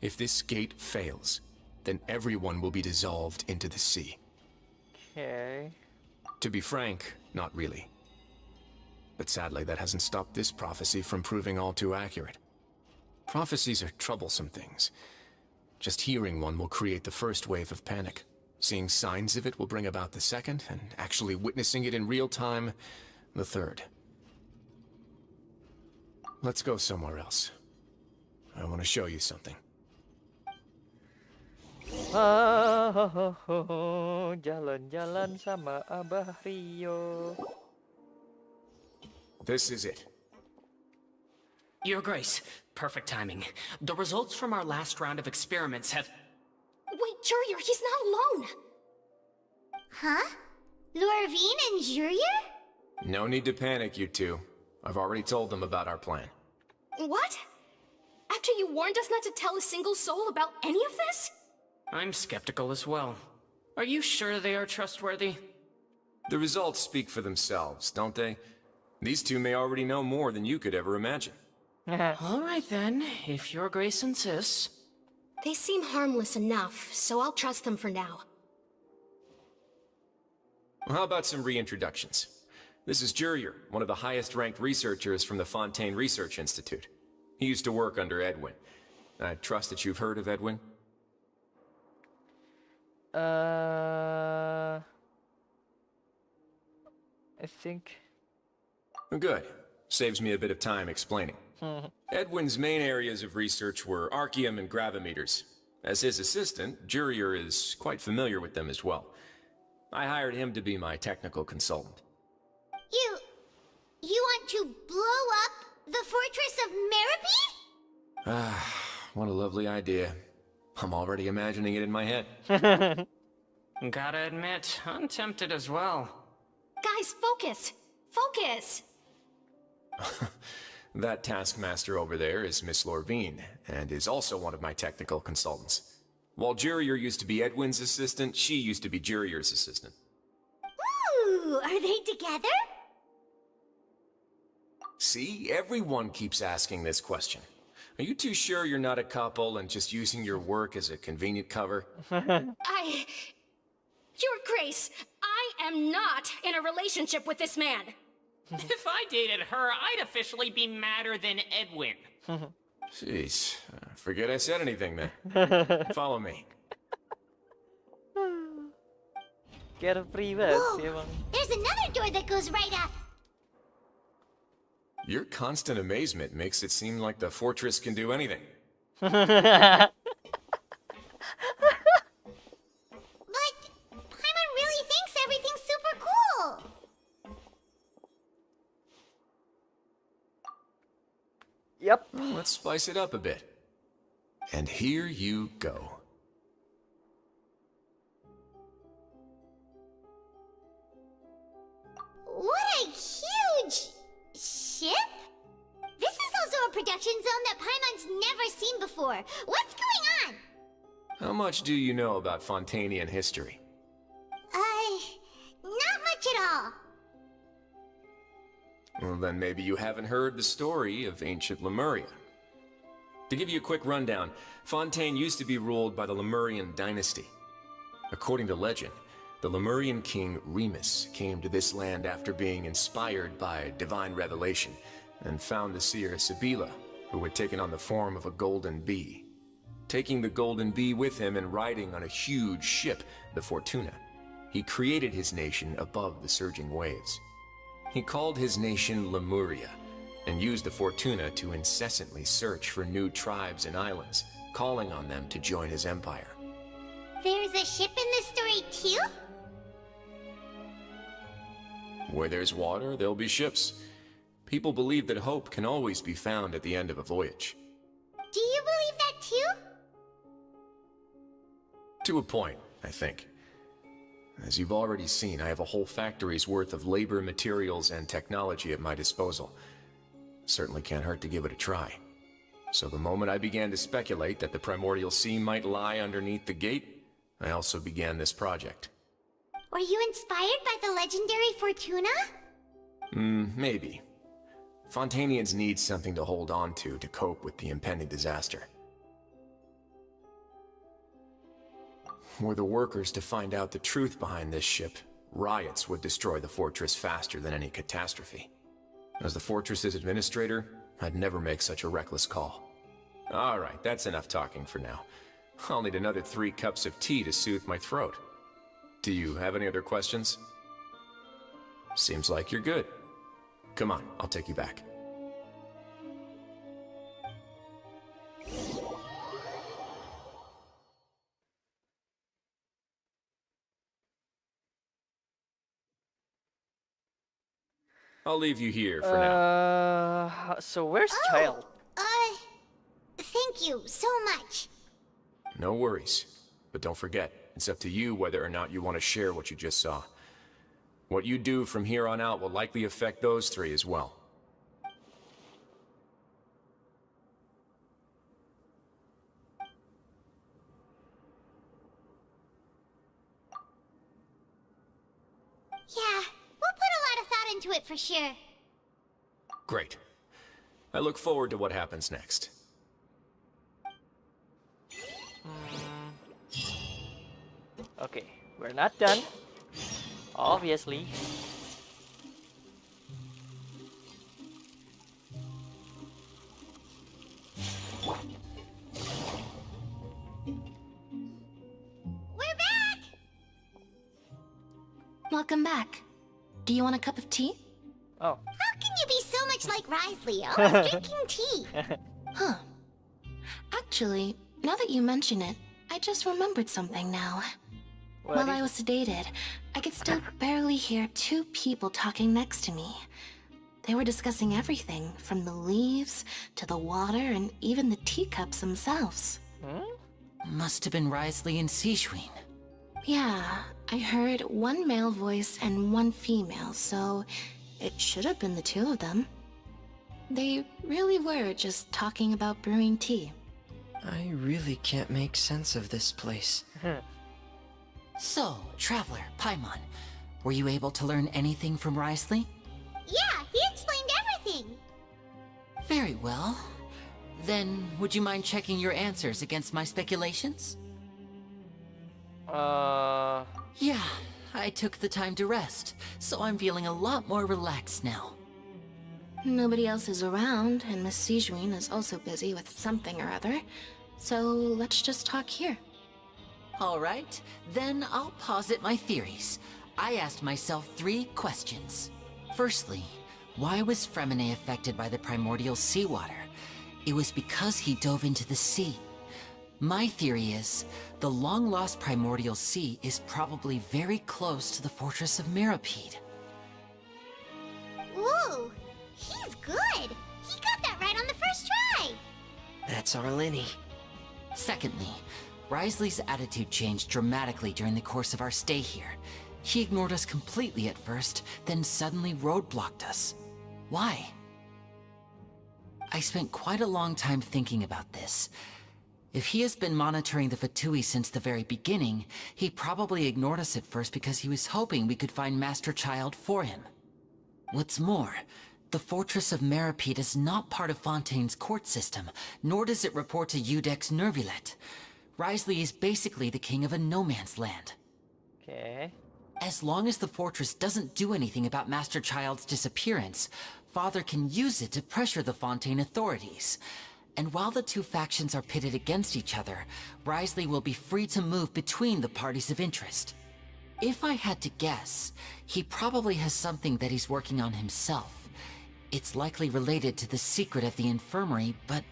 If this gate fails, then everyone will be dissolved into the sea. Okay. To be frank, not really. But sadly, that hasn't stopped this prophecy from proving all too accurate. Prophecies are troublesome things. Just hearing one will create the first wave of panic. Seeing signs of it will bring about the second, and actually witnessing it in real time, the third. Let's go somewhere else. I want to show you something. Jalan-jalan sama Abah Rio. This is it. Your Grace, perfect timing. The results from our last round of experiments have... Wait, Jurier, he's not alone! Huh? Lorvine and Jurier? No need to panic, you two. I've already told them about our plan. What? After you warned us not to tell a single soul about any of this? I'm skeptical as well. Are you sure they are trustworthy? The results speak for themselves, don't they? These two may already know more than you could ever imagine. All right then, if Your Grace insists. They seem harmless enough, so I'll trust them for now. Well, how about some reintroductions? This is Jurier, one of the highest-ranked researchers from the Fontaine Research Institute. He used to work under Edwin. I trust that you've heard of Edwin? I think... Good. Saves me a bit of time explaining. Edwin's main areas of research were archaeum and gravimeters. As his assistant, Jurier is quite familiar with them as well. I hired him to be my technical consultant. You want to blow up the fortress of Meripede? Ah, what a lovely idea. I'm already imagining it in my head. Gotta admit, I'm tempted as well. Guys, focus! Focus! That taskmaster over there is Miss Lorvine, and is also one of my technical consultants. While Jurier used to be Edwin's assistant, she used to be Jurier's assistant. Ooh, are they together? See, everyone keeps asking this question. Are you too sure you're not a couple and just using your work as a convenient cover? Your Grace, I am not in a relationship with this man. If I dated her, I'd officially be madder than Edwin. Jeez, forget I said anything then. Follow me. Get a free bus, Whoa, there's another door that goes right up. Your constant amazement makes it seem like the fortress can do anything. But Paimon really thinks everything's super cool. Yep. Well, let's spice it up a bit. And here you go. What a huge ship? This is also a production zone that Paimon's never seen before. What's going on? How much do you know about Fontainian history? Not much at all. Well, then maybe you haven't heard the story of ancient Lemuria. To give you a quick rundown, Fontaine used to be ruled by the Lemurian dynasty. According to legend, the Lemurian king Remus came to this land after being inspired by divine revelation and found the seer Sibila, who had taken on the form of a golden bee. Taking the golden bee with him and riding on a huge ship, the Fortuna, he created his nation above the surging waves. He called his nation Lemuria, and used the Fortuna to incessantly search for new tribes and islands, calling on them to join his empire. There's a ship in this story too? Where there's water, there'll be ships. People believe that hope can always be found at the end of a voyage. Do you believe that too? To a point, I think. As you've already seen, I have a whole factory's worth of labor, materials, and technology at my disposal. Certainly can't hurt to give it a try. So the moment I began to speculate that the primordial sea might lie underneath the gate, I also began this project. Were you inspired by the legendary Fortuna? Maybe. Fontanians need something to hold on to cope with the impending disaster. Were the workers to find out the truth behind this ship, riots would destroy the fortress faster than any catastrophe. As the fortress's administrator, I'd never make such a reckless call. Alright, that's enough talking for now. I'll need another 3 cups of tea to soothe my throat. Do you have any other questions? Seems like you're good. Come on, I'll take you back. I'll leave you here for now. So where's Child? Thank you so much. No worries. But don't forget, it's up to you whether or not you want to share what you just saw. What you do from here on out will likely affect those 3 as well. Yeah, we'll put a lot of thought into it for sure. Great. I look forward to what happens next. Okay, we're not done. Obviously. We're back! Welcome back. Do you want a cup of tea? Oh. How can you be so much like Risley, always drinking tea? Huh. Actually, now that you mention it, I just remembered something now. While I was sedated, I could still barely hear 2 people talking next to me. They were discussing everything, from the leaves, to the water, and even the teacups themselves. Must have been Risley and Sijwin. Yeah, I heard 1 male voice and 1 female, so it should have been the 2 of them. They really were just talking about brewing tea. I really can't make sense of this place. So, Traveler, Paimon, were you able to learn anything from Risley? Yeah, he explained everything. Very well. Then, would you mind checking your answers against my speculations? Yeah, I took the time to rest, so I'm feeling a lot more relaxed now. Nobody else is around, and Miss Sijwin is also busy with something or other, so let's just talk here. All right, then I'll posit my theories. I asked myself 3 questions. Firstly, why was Fremine affected by the primordial seawater? It was because he dove into the sea. My theory is, the long-lost primordial sea is probably very close to the fortress of Mirapede. Ooh, he's good. He got that right on the first try. That's our Lenny. Secondly, Risley's attitude changed dramatically during the course of our stay here. He ignored us completely at first, then suddenly roadblocked us. Why? I spent quite a long time thinking about this. If he has been monitoring the Fatui since the very beginning, he probably ignored us at first because he was hoping we could find Master Child for him. What's more, the Fortress of Mirapede is not part of Fontaine's court system, nor does it report to Udex Nervulet. Risley is basically the king of a no-man's land. Okay. As long as the fortress doesn't do anything about Master Child's disappearance, Father can use it to pressure the Fontaine authorities. And while the 2 factions are pitted against each other, Risley will be free to move between the parties of interest. If I had to guess, he probably has something that he's working on himself. It's likely related to the secret of the infirmary, but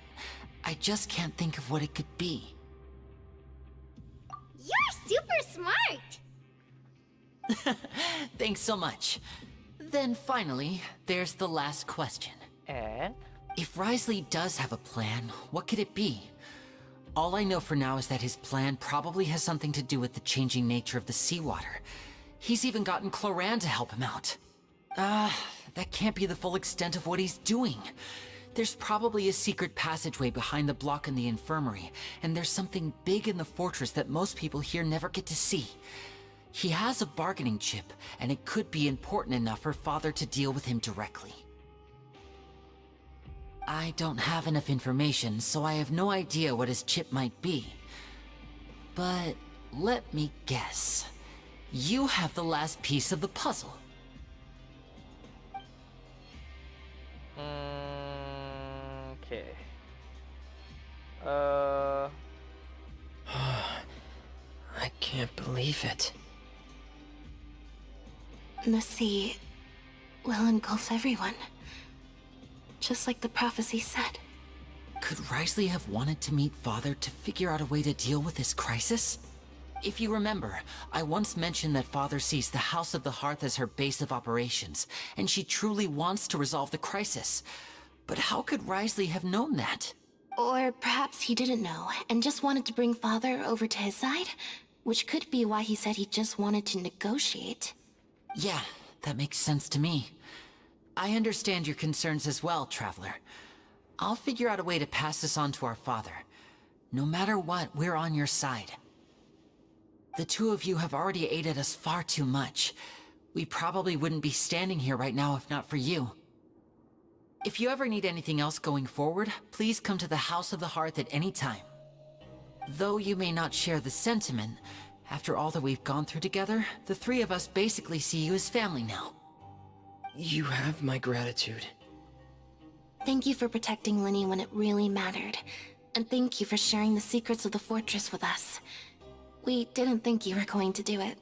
I just can't think of what it could be. You're super smart. Thanks so much. Then finally, there's the last question. And? If Risley does have a plan, what could it be? All I know for now is that his plan probably has something to do with the changing nature of the seawater. He's even gotten Cloran to help him out. That can't be the full extent of what he's doing. There's probably a secret passageway behind the block in the infirmary, and there's something big in the fortress that most people here never get to see. He has a bargaining chip, and it could be important enough for Father to deal with him directly. I don't have enough information, so I have no idea what his chip might be. But let me guess. You have the last piece of the puzzle. Okay. I can't believe it. The sea will engulf everyone. Just like the prophecy said. Could Risley have wanted to meet Father to figure out a way to deal with this crisis? If you remember, I once mentioned that Father sees the House of the Hearth as her base of operations, and she truly wants to resolve the crisis. But how could Risley have known that? Or perhaps he didn't know, and just wanted to bring Father over to his side? Which could be why he said he just wanted to negotiate. Yeah, that makes sense to me. I understand your concerns as well, Traveler. I'll figure out a way to pass this on to our father. No matter what, we're on your side. The two of you have already aided us far too much. We probably wouldn't be standing here right now if not for you. If you ever need anything else going forward, please come to the House of the Hearth at any time. Though you may not share the sentiment, after all that we've gone through together, the three of us basically see you as family now. You have my gratitude. Thank you for protecting Linny when it really mattered. And thank you for sharing the secrets of the fortress with us. We didn't think you were going to do it.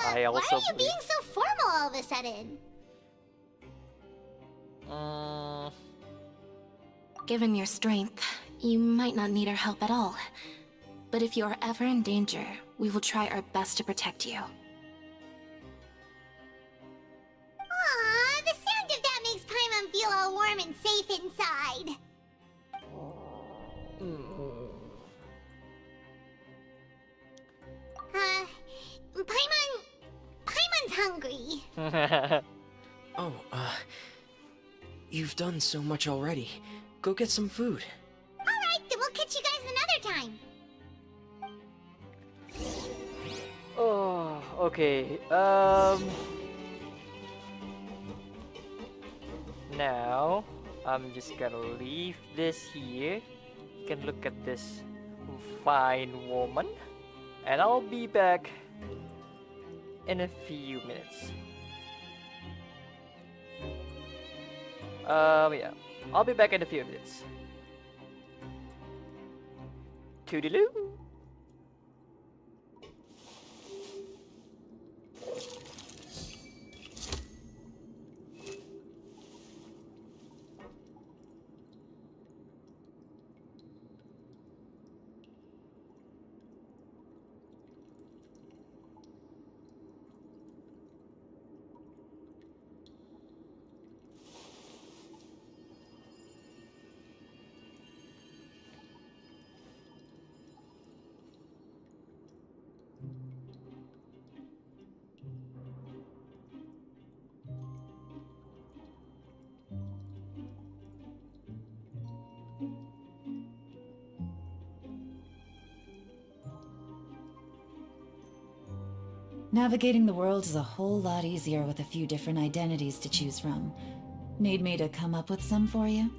I also why are you being so formal all of a sudden? Given your strength, you might not need our help at all. But if you are ever in danger, we will try our best to protect you. Aww, the sound of that makes Paimon feel all warm and safe inside. Paimon's hungry. Oh, you've done so much already. Go get some food. Alright, then we'll catch you guys another time. Oh, okay. Now, I'm just gonna leave this here. You can look at this fine woman. And I'll be back in a few minutes. Yeah. I'll be back in a few minutes. Toodaloo. Navigating the world is a whole lot easier with a few different identities to choose from. Need me to come up with some for you?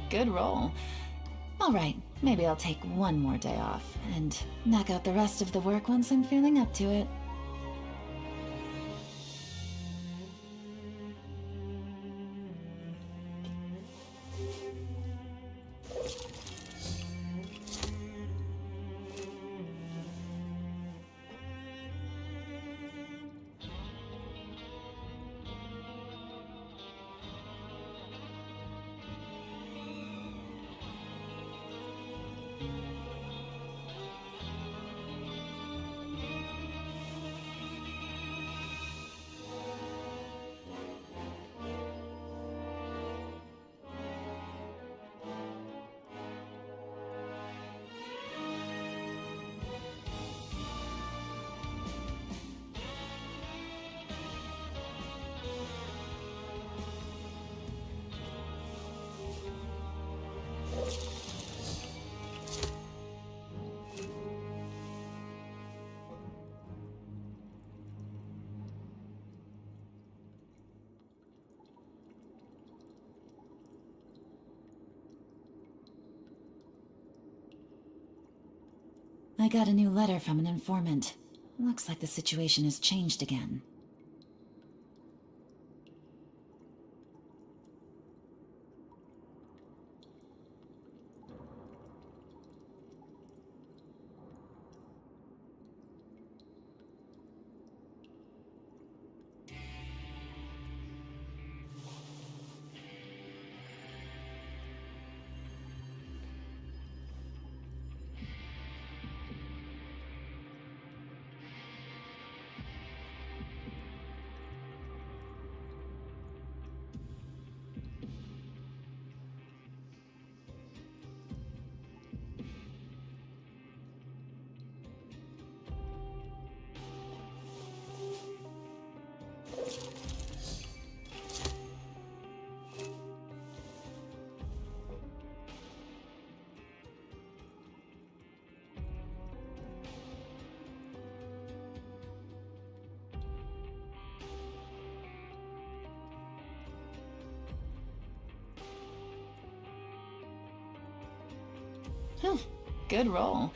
Good roll. Alright, maybe I'll take one more day off, and knock out the rest of the work once I'm feeling up to it. I got a new letter from an informant. Looks like the situation has changed again. Whew, good roll.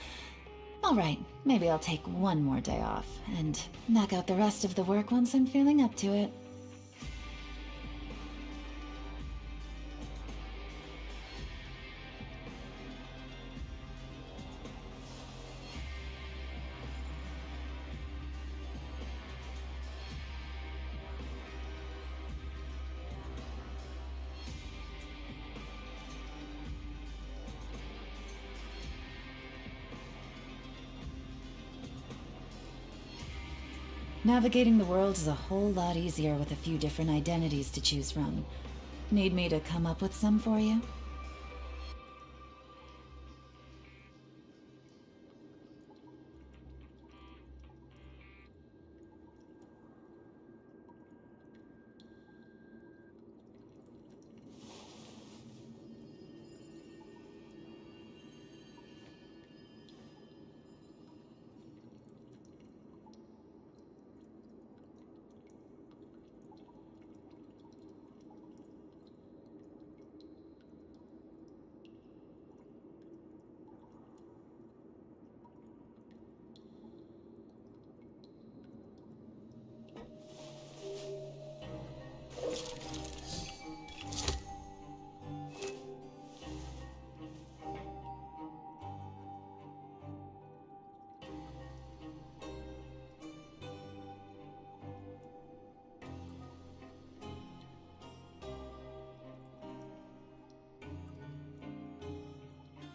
Alright, maybe I'll take one more day off, and knock out the rest of the work once I'm feeling up to it. Navigating the world is a whole lot easier with a few different identities to choose from. Need me to come up with some for you?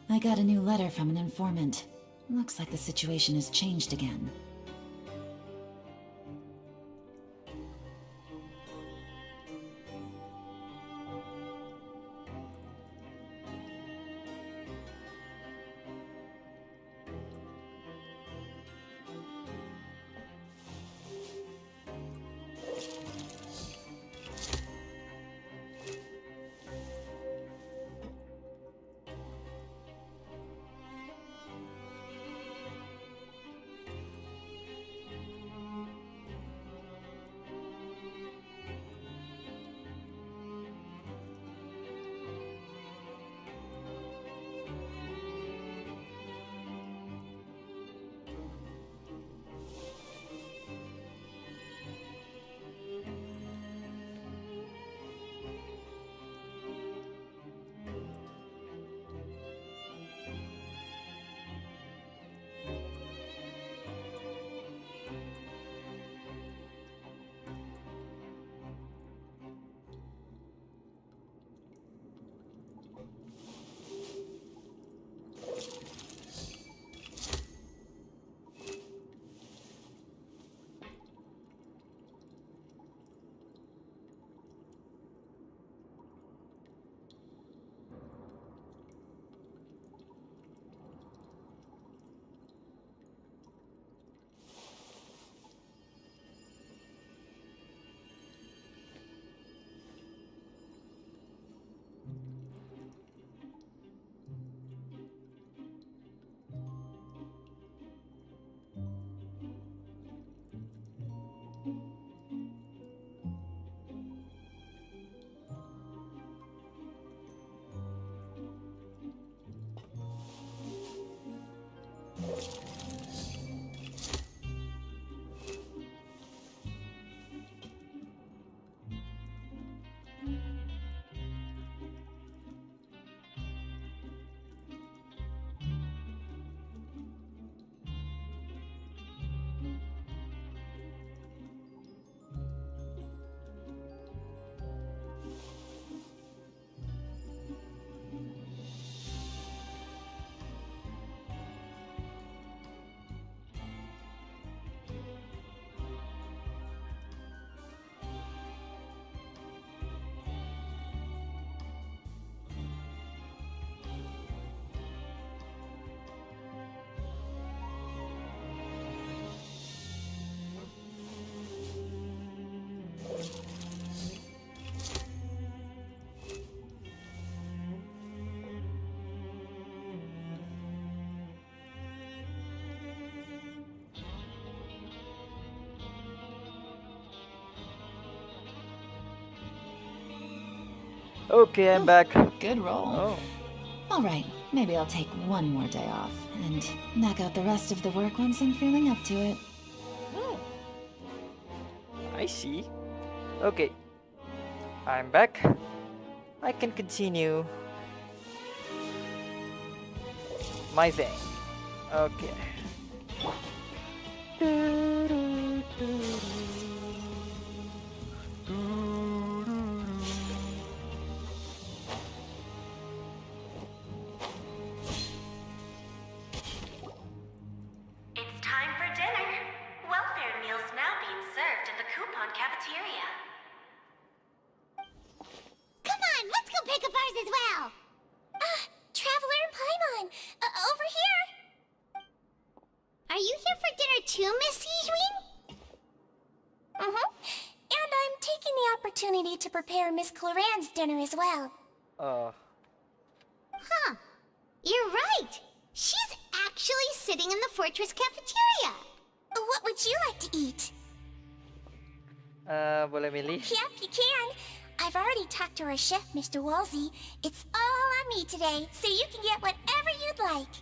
I got a new letter from an informant. Looks like the situation has changed again. Okay, I'm back. Good roll. Oh. Alright, maybe I'll take one more day off and knock out the rest of the work once I'm feeling up to it. I see. Okay. I'm back. I can continue my thing. Okay. It's time for dinner. Welfare meals now being served in the coupon cafeteria. Come on, let's go pick up ours as well. Traveler and Paimon, over here. Are you here for dinner too, Miss Sijwin? And I'm taking the opportunity to prepare Miss Cloran's dinner as well. Huh. You're right. She's actually sitting in the fortress cafeteria. What would you like to eat? Boleh milih? Yep, you can. I've already talked to our chef, Mr. Wolsey. It's all on me today, so you can get whatever you'd like.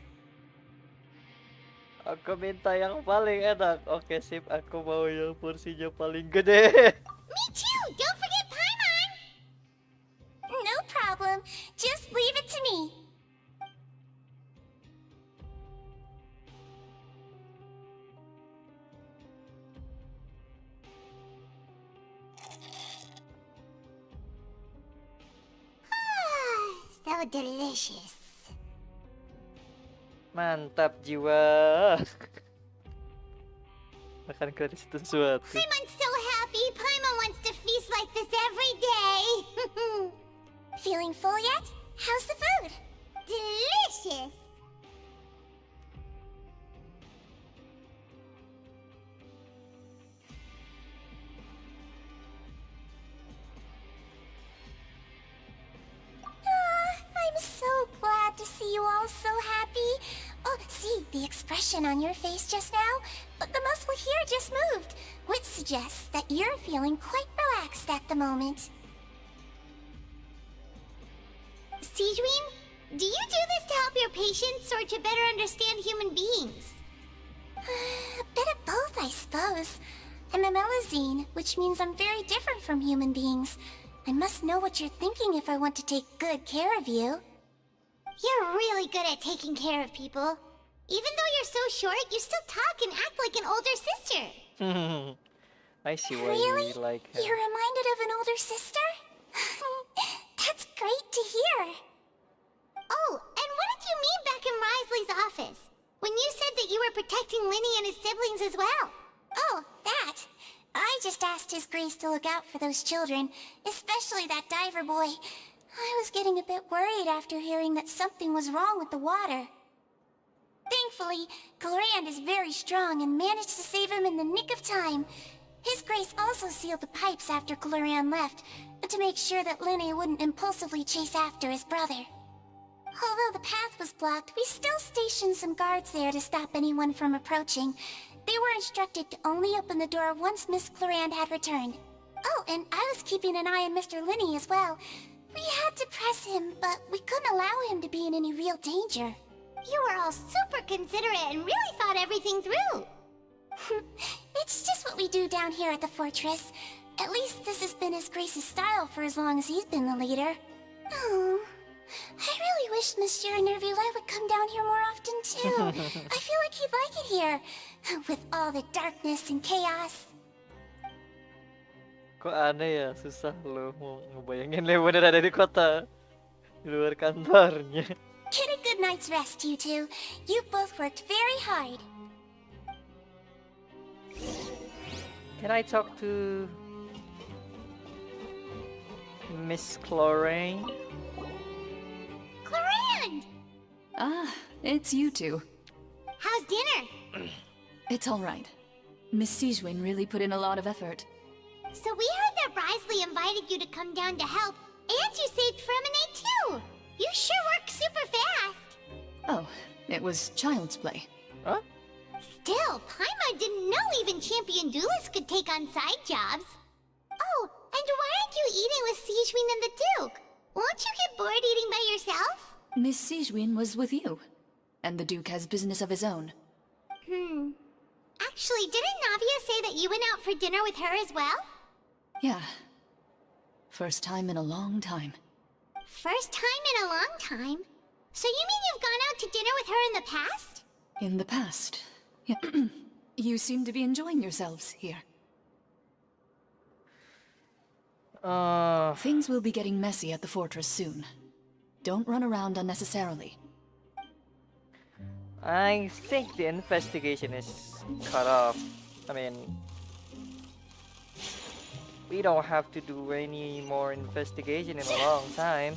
Aku minta yang paling enak. Oke, sip. Aku mau yang porsinya paling gede. Me too. Don't forget Paimon. No problem. Just leave it to me. So delicious. Mantap jiwa. Makan gratis itu sesuatu. Paimon's so happy. Paimon wants to feast like this every day. Feeling full yet? How's the food? Delicious. I'm so glad to see you all so happy. Oh, see the expression on your face just now? The muscle here just moved, which suggests that you're feeling quite relaxed at the moment. Sijwin, do you do this to help your patients or to better understand human beings? A bit of both, I suppose. I'm a melazine, which means I'm very different from human beings. I must know what you're thinking if I want to take good care of you. You're really good at taking care of people. Even though you're so short, you still talk and act like an older sister. I see why Really? you like her. You're reminded of an older sister? That's great to hear. Oh, and what did you mean back in Risley's office? When you said that you were protecting Linny and his siblings as well? Oh, that. I just asked His Grace to look out for those children, especially that diver boy. I was getting a bit worried after hearing that something was wrong with the water. Thankfully, Clorand is very strong and managed to save him in the nick of time. His Grace also sealed the pipes after Clorand left, to make sure that Linny wouldn't impulsively chase after his brother. Although the path was blocked, we still stationed some guards there to stop anyone from approaching. They were instructed to only open the door once Miss Clorand had returned. Oh, and I was keeping an eye on Mr. Linny as well. We had to press him, but we couldn't allow him to be in any real danger. You were all super considerate and really thought everything through. It's just what we do down here at the fortress. At least this has been His Grace's style for as long as he's been the leader. Oh, I really wish Monsieur Nervula would come down here more often too. I feel like he'd like it here, with all the darkness and chaos. Kok aneh ya, susah loh mau ngebayangin Leoner ada di kota, di luar kantornya. Get a good night's rest, you two. You both worked very hard. Can I talk to Miss Clorane? Clorand! It's you two. How's dinner? It's all right. Miss Sijwin really put in a lot of effort. So we heard that Risley invited you to come down to help, and you saved Fremonade too! You sure work super fast! Oh, it was child's play. Huh? Still, Paimon didn't know even champion duelists could take on side jobs. Oh, and why aren't you eating with Sijwin and the Duke? Won't you get bored eating by yourself? Miss Sijwin was with you, and the Duke has business of his own. Actually, didn't Navia say that you went out for dinner with her as well? Yeah. First time in a long time. First time in a long time? So you mean you've gone out to dinner with her in the past? In the past. Yeah. You seem to be enjoying yourselves here. Things will be getting messy at the fortress soon. Don't run around unnecessarily. I think the investigation is cut off. I mean, we don't have to do any more investigation in a long time.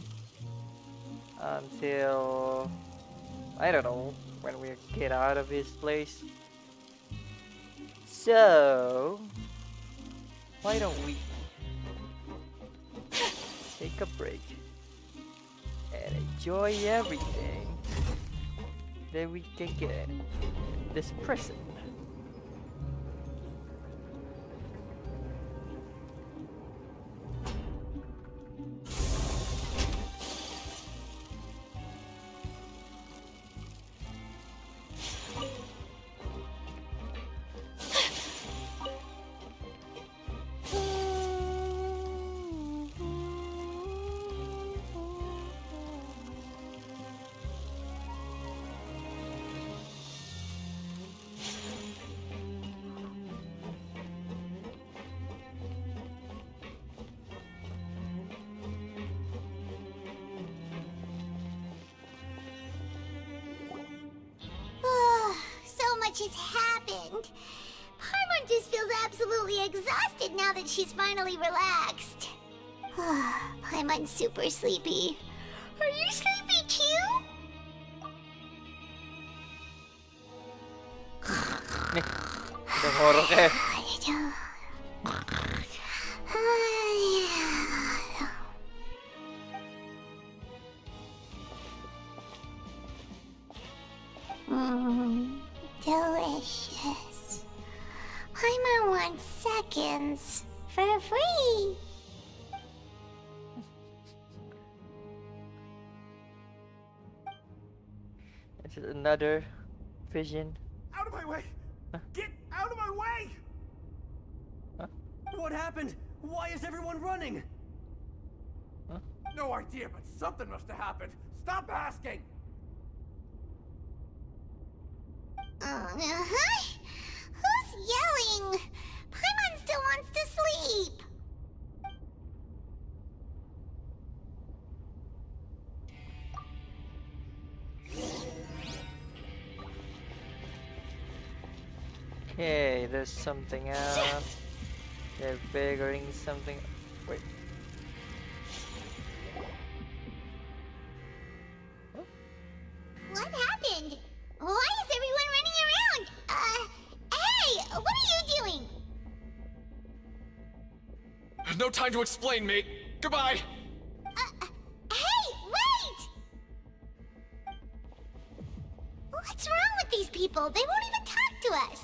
Until, I don't know, when we get out of this place. So, why don't we take a break and enjoy everything that we can get in this prison. So much has happened. Paimon just feels absolutely exhausted now that she's finally relaxed. Paimon's super sleepy. Are you sleepy too? Nagmoro ka. Delicious. Paimon wants seconds for free. This is another vision. Out of my way! Get out of my way! Huh? What happened? Why is everyone running? Huh? No idea, but something must have happened. Stop asking! Who's yelling? Paimon still wants to sleep. Okay, there's something else. They're figuring something. Wait. What happened? Why is everyone running around? Hey! What are you doing? No time to explain, mate. Goodbye. Hey! Wait! What's wrong with these people? They won't even talk to us.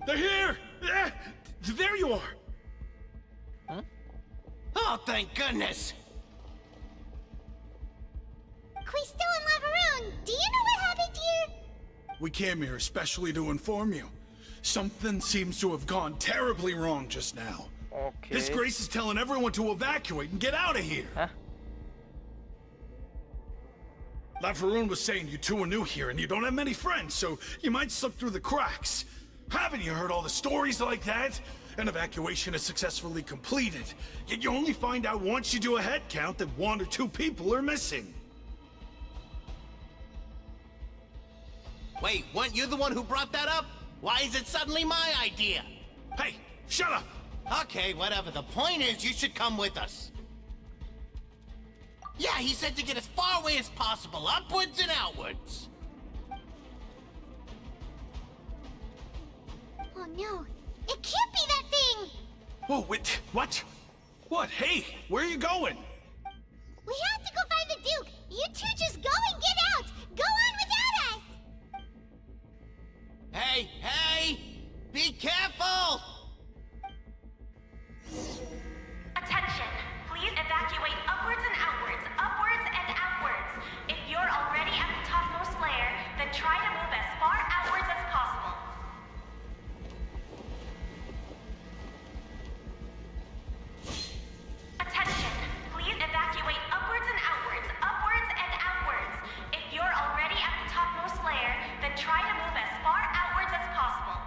They're here! There you are! Huh? Oh, thank goodness! Quisto and Lavaroon, do you know what happened here? We came here especially to inform you. Something seems to have gone terribly wrong just now. Okay. His Grace is telling everyone to evacuate and get out of here. Huh? Lavaroon was saying you two are new here and you don't have many friends, so you might slip through the cracks. Haven't you heard all the stories like that? An evacuation is successfully completed, yet you only find out once you do a head count that 1 or 2 people are missing. Wait, weren't you the one who brought that up? Why is it suddenly my idea? Hey, shut up! Okay, whatever. The point is, you should come with us. Yeah, he said to get as far away as possible, upwards and outwards. Oh no, it can't be that thing! Whoa, wait, what? What? Hey, where are you going? We have to go find the Duke! You two just go and get out! Go on without us! Hey, hey! Be careful! Attention! Please try to move as far outwards as possible. Attention, please evacuate upwards and outwards, upwards and outwards. If you're already at the topmost layer, then try to move as far outwards as possible.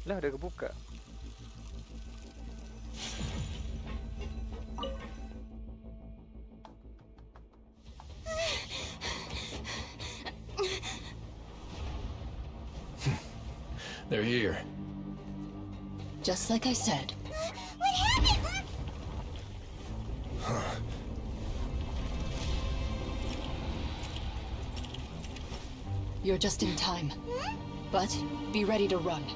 Lah, udah kebuka. They're here. Just like I said. What happened? You're just in time. But be ready to run.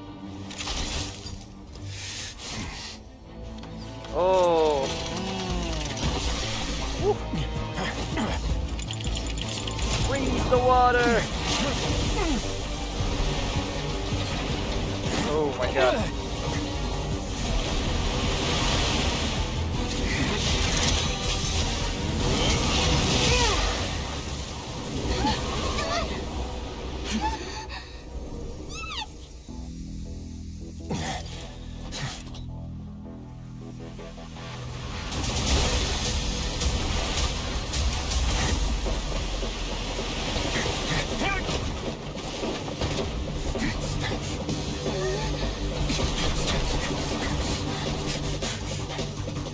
Oh. Freeze the water. Oh my god.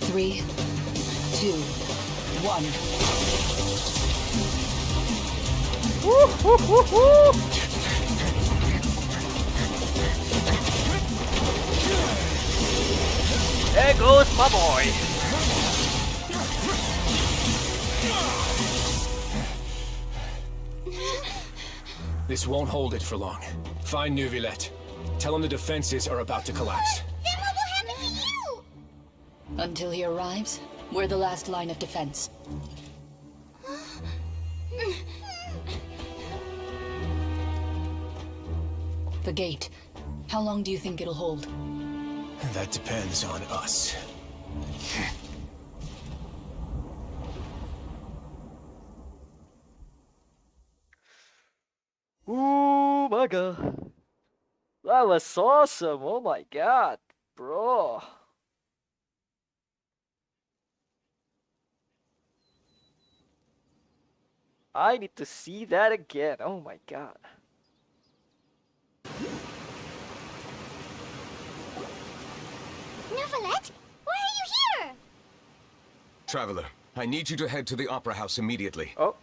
Three, two, one. Woo, woo, woo, woo. There goes my boy. This won't hold it for long. Find Neuvillette. Tell him the defenses are about to collapse. Then what will happen to you? Until he arrives, we're the last line of defense. The gate. How long do you think it'll hold? That depends on us. Oh my god. That was awesome. Oh my god, bro. I need to see that again. Oh my god. Neuvillette, why are you here? Traveler, I need you to head to the Opera House immediately. Oh.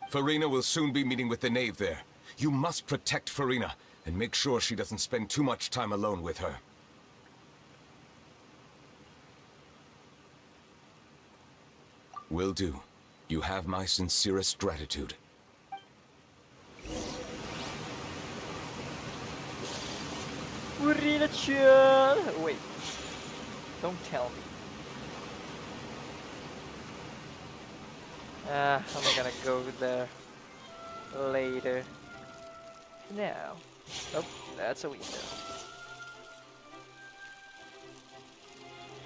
Farina will soon be meeting with the knave there. You must protect Farina, and make sure she doesn't spend too much time alone with her. Will do. You have my sincerest gratitude. Wait. Don't tell me. I'm gonna go there later. Now. Nope, that's a window.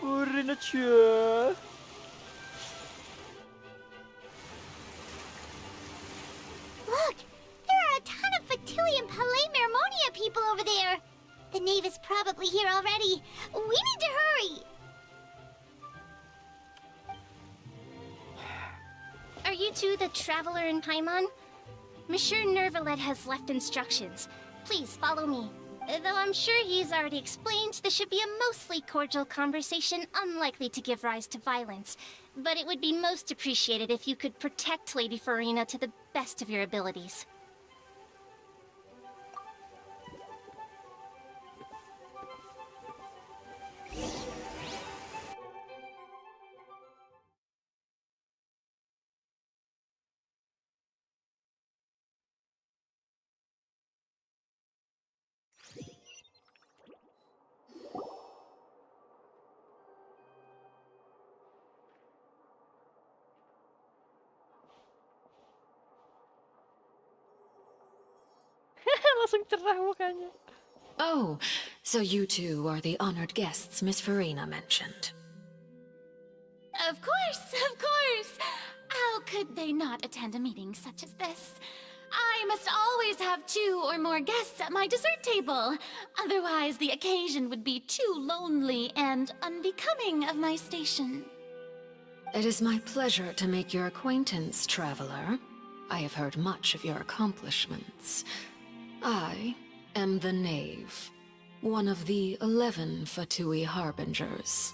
Urinature. Look, there are a ton of Fatilian Palais Mermonia people over there. The knave is probably here already. We need to hurry. Are you two the traveler in Paimon? Monsieur Neuvillette has left instructions. Please follow me. Though I'm sure he's already explained, this should be a mostly cordial conversation, unlikely to give rise to violence. But it would be most appreciated if you could protect Lady Farina to the best of your abilities. Langsung cerah mukanya. Oh, So you two are the honored guests Miss Farina mentioned. Of course, of course! How could they not attend a meeting such as this? I must always have 2 or more guests at my dessert table. Otherwise, the occasion would be too lonely and unbecoming of my station. It is my pleasure to make your acquaintance, traveler. I have heard much of your accomplishments. I am the Knave, one of the 11 Fatui Harbingers.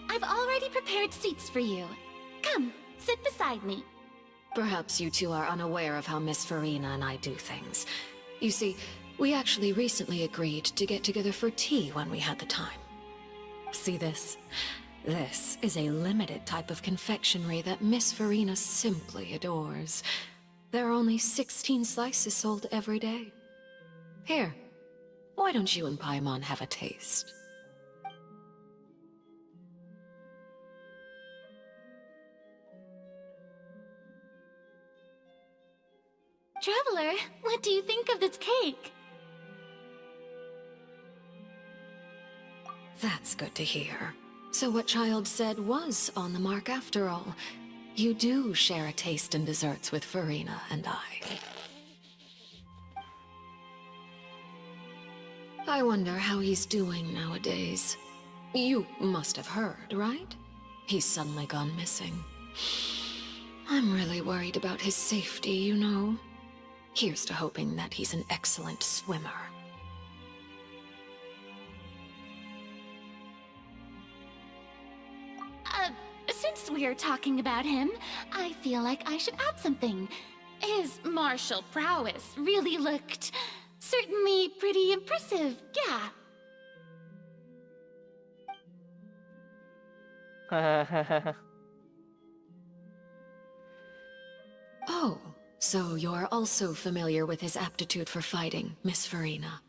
I've already prepared seats for you. Come, sit beside me. Perhaps you two are unaware of how Miss Farina and I do things. You see, we actually recently agreed to get together for tea when we had the time. See this? This is a limited type of confectionery that Miss Farina simply adores. There are only 16 slices sold every day. Here, why don't you and Paimon have a taste? Traveler, what do you think of this cake? That's good to hear. So what Child said was on the mark after all. You do share a taste in desserts with Farina and I. I wonder how he's doing nowadays. You must have heard, right? He's suddenly gone missing. I'm really worried about his safety, you know. Here's to hoping that he's an excellent swimmer. Since we're talking about him, I feel like I should add something. His martial prowess really looked certainly pretty impressive, yeah. Oh, so you're also familiar with his aptitude for fighting, Miss Farina.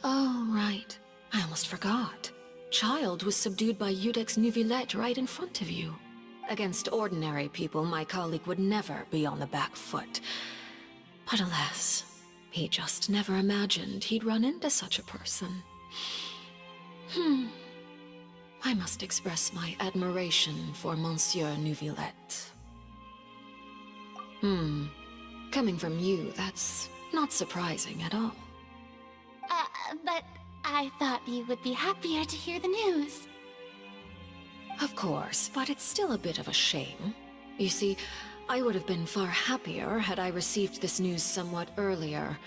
Oh, right. I almost forgot. Child was subdued by Udex Nuvillette right in front of you. Against ordinary people, my colleague would never be on the back foot. But alas, he just never imagined he'd run into such a person. I must express my admiration for Monsieur Nuvillette. Coming from you, that's not surprising at all. But I thought you would be happier to hear the news. Of course, but it's still a bit of a shame. You see, I would have been far happier had I received this news somewhat earlier.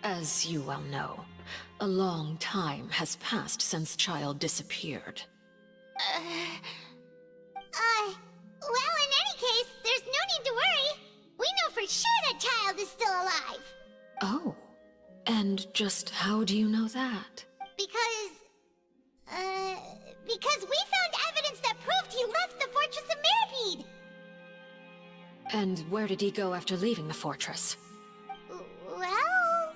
As you well know, a long time has passed since Child disappeared. Well, in any case, there's no need to worry. We know for sure that Child is still alive. Oh, and just how do you know that? Because we found evidence that proved he left the Fortress of Mirapede. And where did he go after leaving the fortress? Well...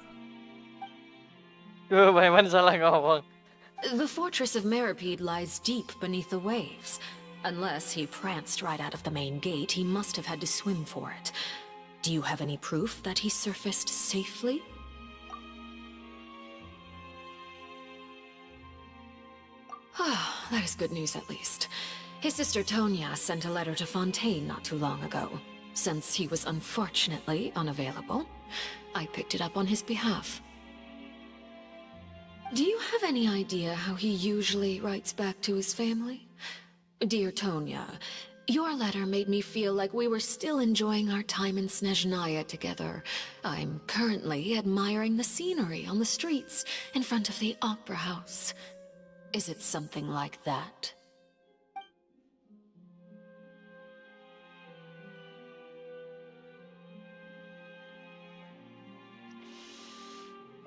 May mas-salah ngomong. The Fortress of Mirapede lies deep beneath the waves. Unless he pranced right out of the main gate, he must have had to swim for it. Do you have any proof that he surfaced safely? That is good news at least. His sister Tonya sent a letter to Fontaine not too long ago. Since he was unfortunately unavailable, I picked it up on his behalf. Do you have any idea how he usually writes back to his family? Dear Tonya, your letter made me feel like we were still enjoying our time in Snezhnaya together. I'm currently admiring the scenery on the streets in front of the opera house. Is it something like that?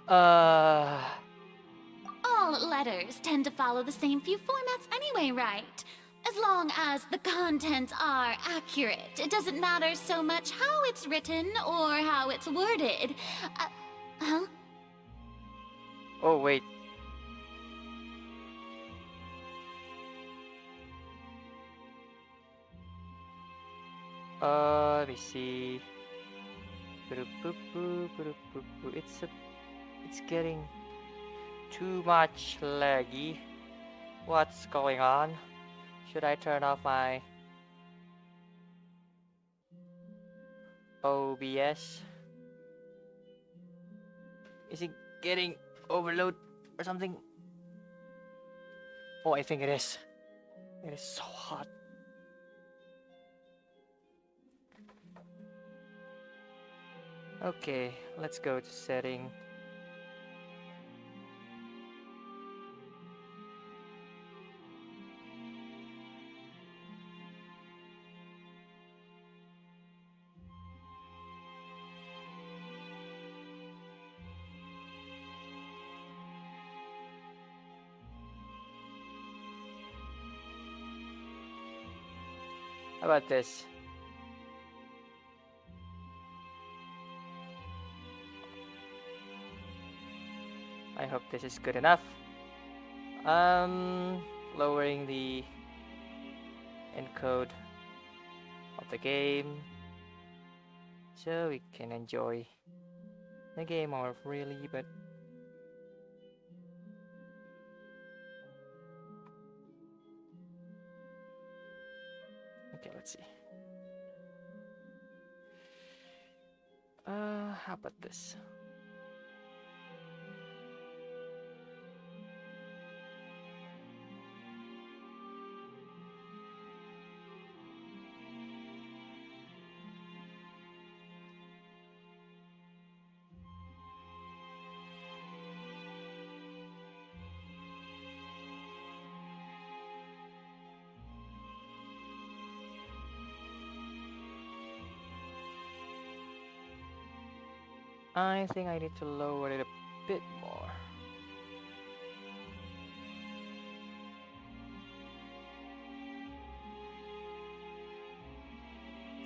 All letters tend to follow the same few formats anyway, right? As long as the contents are accurate, it doesn't matter so much how it's written or how it's worded. Huh? Oh, wait. Let me see. It's getting too much laggy. What's going on? Should I turn off my OBS? Is it getting overload or something? Oh, I think it is. It is so hot. Okay, let's go to setting. How about this? I hope this is good enough. Lowering the encode of the game so we can enjoy the game more freely, but okay, let's see. How about this? I think I need to lower it a bit more.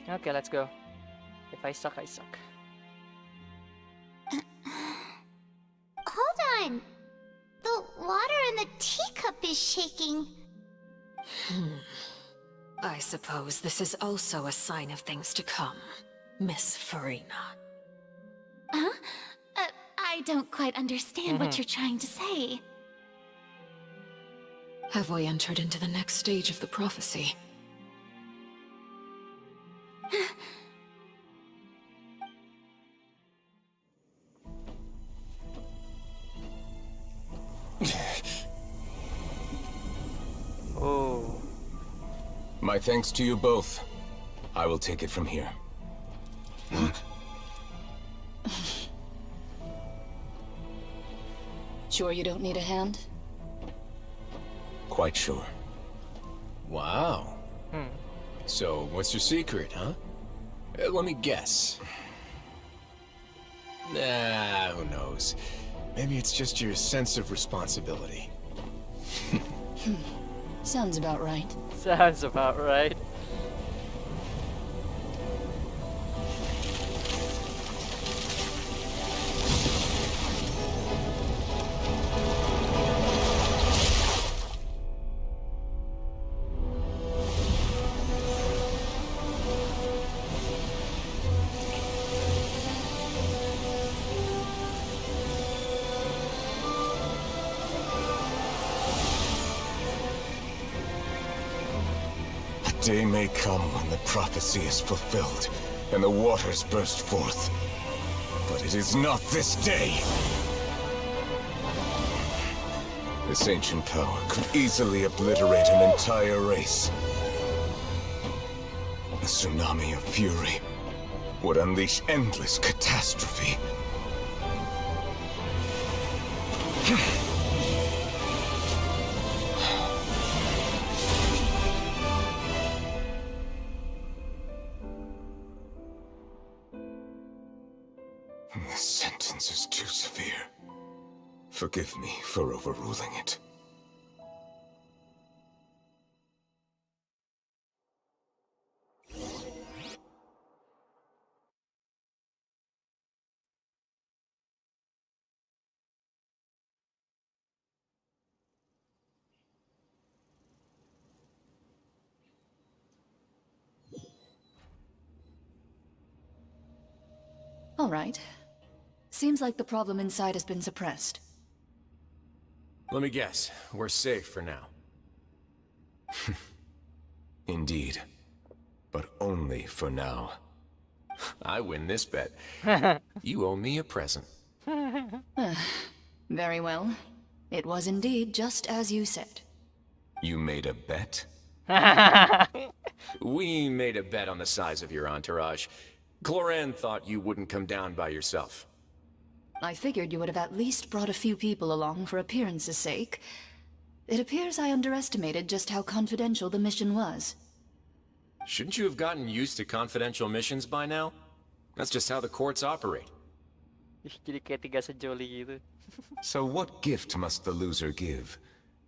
Okay, let's go. If I suck, I suck. Hold on. The water in the teacup is shaking. I suppose this is also a sign of things to come, Miss Farina. Huh? I don't quite understand what you're trying to say. Have we entered into the next stage of the prophecy? Oh. My thanks to you both. I will take it from here. Sure you don't need a hand? Quite sure. Wow. So, what's your secret, huh? Let me guess. Nah, who knows? Maybe it's just your sense of responsibility. Sounds about right. Sounds about right. Day may come when the prophecy is fulfilled, and the waters burst forth. But it is not this day! This ancient power could easily obliterate an entire race. A tsunami of fury would unleash endless catastrophe. The sentence is too severe. Forgive me for overruling it. All right. Seems like the problem inside has been suppressed. Let me guess. We're safe for now. Indeed. But only for now. I win this bet. You owe me a present. Very well. It was indeed just as you said. You made a bet? We made a bet on the size of your entourage. Cloran thought you wouldn't come down by yourself. I figured you would have at least brought a few people along for appearance's sake. It appears I underestimated just how confidential the mission was. Shouldn't you have gotten used to confidential missions by now? That's just how the courts operate. Jadi kayak tiga sejoli gitu. So what gift must the loser give?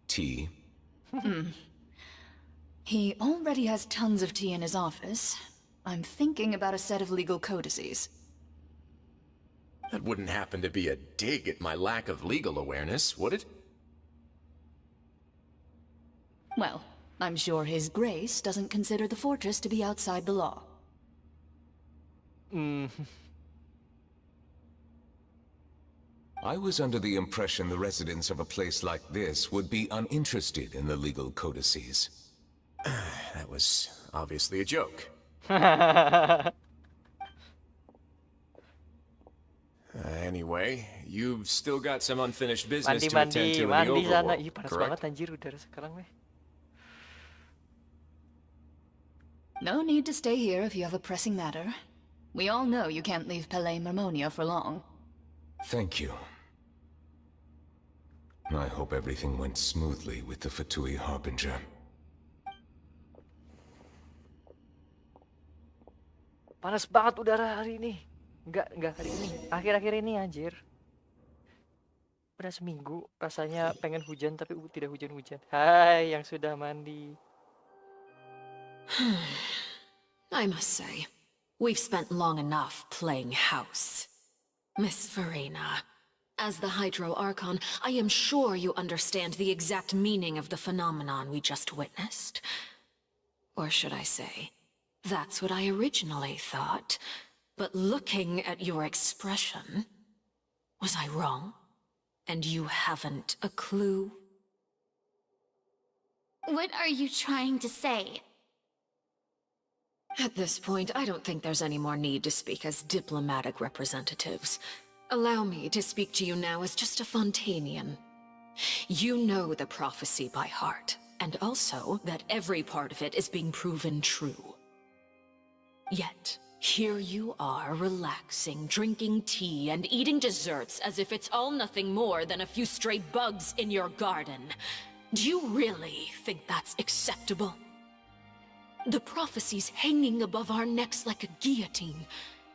Tea? He already has tons of tea in his office. I'm thinking about a set of legal codices. That wouldn't happen to be a dig at my lack of legal awareness, would it? Well, I'm sure His Grace doesn't consider the fortress to be outside the law. I was under the impression the residents of a place like this would be uninterested in the legal codices. That was obviously a joke. Anyway, you've still got some unfinished business to attend to in the Disana. overworld, Ih, panas correct? banget anjir udara sekarang nih. No need to stay here if you have a pressing matter. We all know you can't leave Palais Marmonia for long. Thank you. I hope everything went smoothly with the Fatui Harbinger. Panas banget udara hari ini. Enggak hari ini. Akhir-akhir ini anjir. Udah seminggu rasanya pengen hujan tapi tidak hujan-hujan. Hai yang sudah mandi. I must say, we've spent long enough playing house. Miss Farina, as the Hydro Archon, I am sure you understand the exact meaning of the phenomenon we just witnessed. Or should I say, that's what I originally thought. But looking at your expression, was I wrong? And you haven't a clue? What are you trying to say? At this point, I don't think there's any more need to speak as diplomatic representatives. Allow me to speak to you now as just a Fontanian. You know the prophecy by heart, and also that every part of it is being proven true. Yet, here you are, relaxing, drinking tea, and eating desserts as if it's all nothing more than a few stray bugs in your garden. Do you really think that's acceptable? The prophecy's hanging above our necks like a guillotine.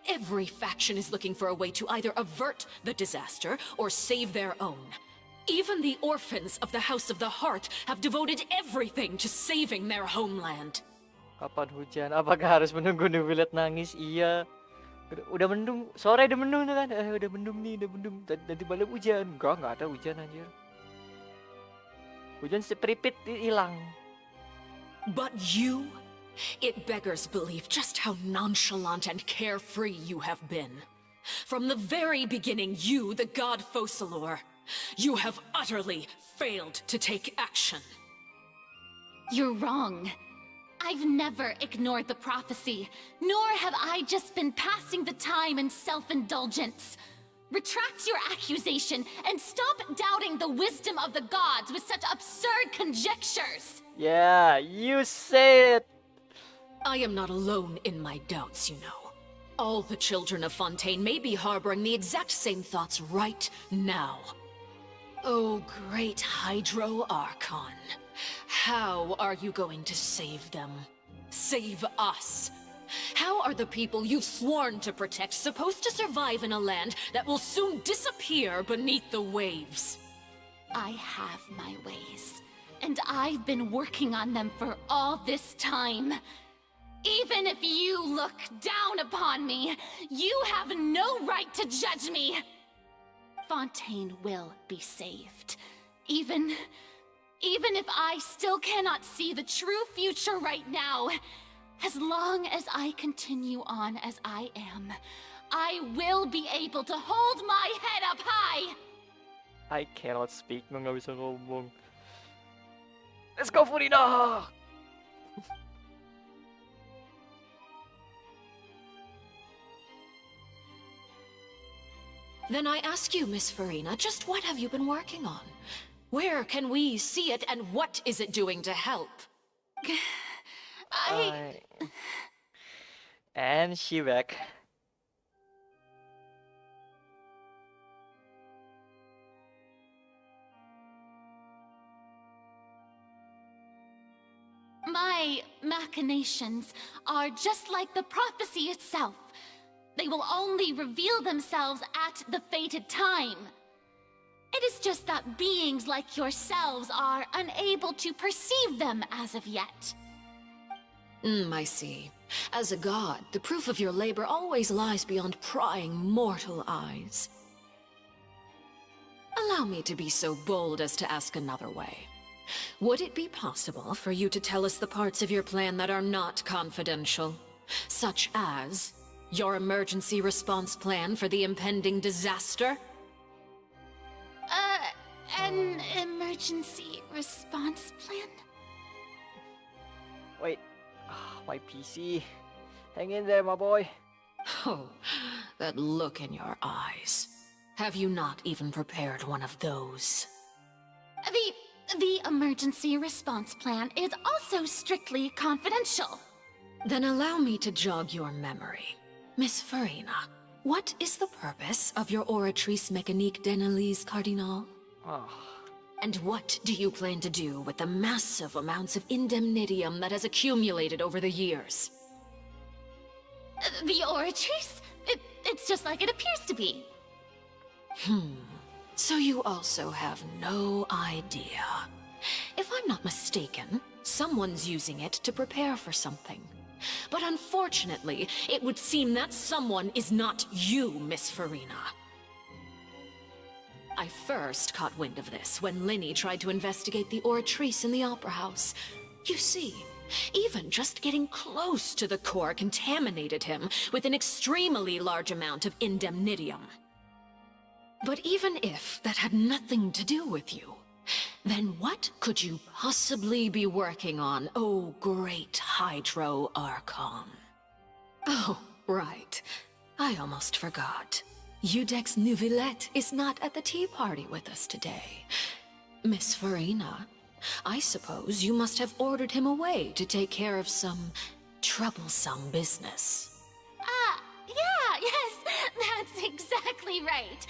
Every faction is looking for a way to either avert the disaster or save their own. Even the orphans of the House of the Hearth have devoted everything to saving their homeland. Kapan hujan? Apakah harus menunggu Nubilet nangis? Iya. Udah mendung. Sore udah mendung tuh kan. Udah mendung nih, udah mendung. Nanti malam hujan. Enggak ada hujan anjir. Hujan seperipit hilang. But you? It beggars belief just how nonchalant and carefree you have been. From the very beginning, you, the god Focalor, you have utterly failed to take action. You're wrong. I've never ignored the prophecy, nor have I just been passing the time in self-indulgence. Retract your accusation and stop doubting the wisdom of the gods with such absurd conjectures. Yeah, you say it. I am not alone in my doubts, you know. All the children of Fontaine may be harboring the exact same thoughts right now. Oh, great Hydro Archon. How are you going to save them? Save us? How are the people you've sworn to protect supposed to survive in a land that will soon disappear beneath the waves? I have my ways, and I've been working on them for all this time. Even if you look down upon me, you have no right to judge me. Fontaine will be saved. Even if I still cannot see the true future right now, as long as I continue on as I am, I will be able to hold my head up high! I cannot speak nang nggak bisa ngomong. Let's go, Furina! Then I ask you, Miss Farina, just what have you been working on? Where can we see it, and what is it doing to help? And she back. My machinations are just like the prophecy itself. They will only reveal themselves at the fated time. It is just that beings like yourselves are unable to perceive them as of yet. I see. As a god, the proof of your labor always lies beyond prying mortal eyes. Allow me to be so bold as to ask another way. Would it be possible for you to tell us the parts of your plan that are not confidential? Such as your emergency response plan for the impending disaster? An emergency response plan? Wait, my PC. Hang in there, my boy. Oh, that look in your eyes. Have you not even prepared one of those? The emergency response plan is also strictly confidential. Then allow me to jog your memory. Miss Farina, what is the purpose of your Oratrice Mécanique d'Analyse Cardinal? And what do you plan to do with the massive amounts of indemnitium that has accumulated over the years? The Oratrice? It's just like it appears to be. So you also have no idea. If I'm not mistaken, someone's using it to prepare for something. But unfortunately, it would seem that someone is not you, Miss Farina. I first caught wind of this when Linny tried to investigate the Oratrice in the Opera House. You see, even just getting close to the core contaminated him with an extremely large amount of indemnitium. But even if that had nothing to do with you, then what could you possibly be working on, oh great Hydro Archon? Oh, right. I almost forgot. Udex Nouvillette is not at the tea party with us today. Miss Farina, I suppose you must have ordered him away to take care of some troublesome business. Yeah, yes, that's exactly right.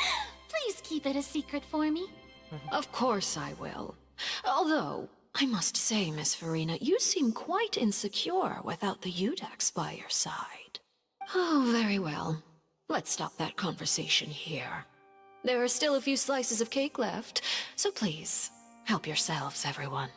Please keep it a secret for me. Of course I will. Although, I must say, Miss Farina, you seem quite insecure without the Udex by your side. Oh, very well. Let's stop that conversation here. There are still a few slices of cake left, so please, help yourselves, everyone.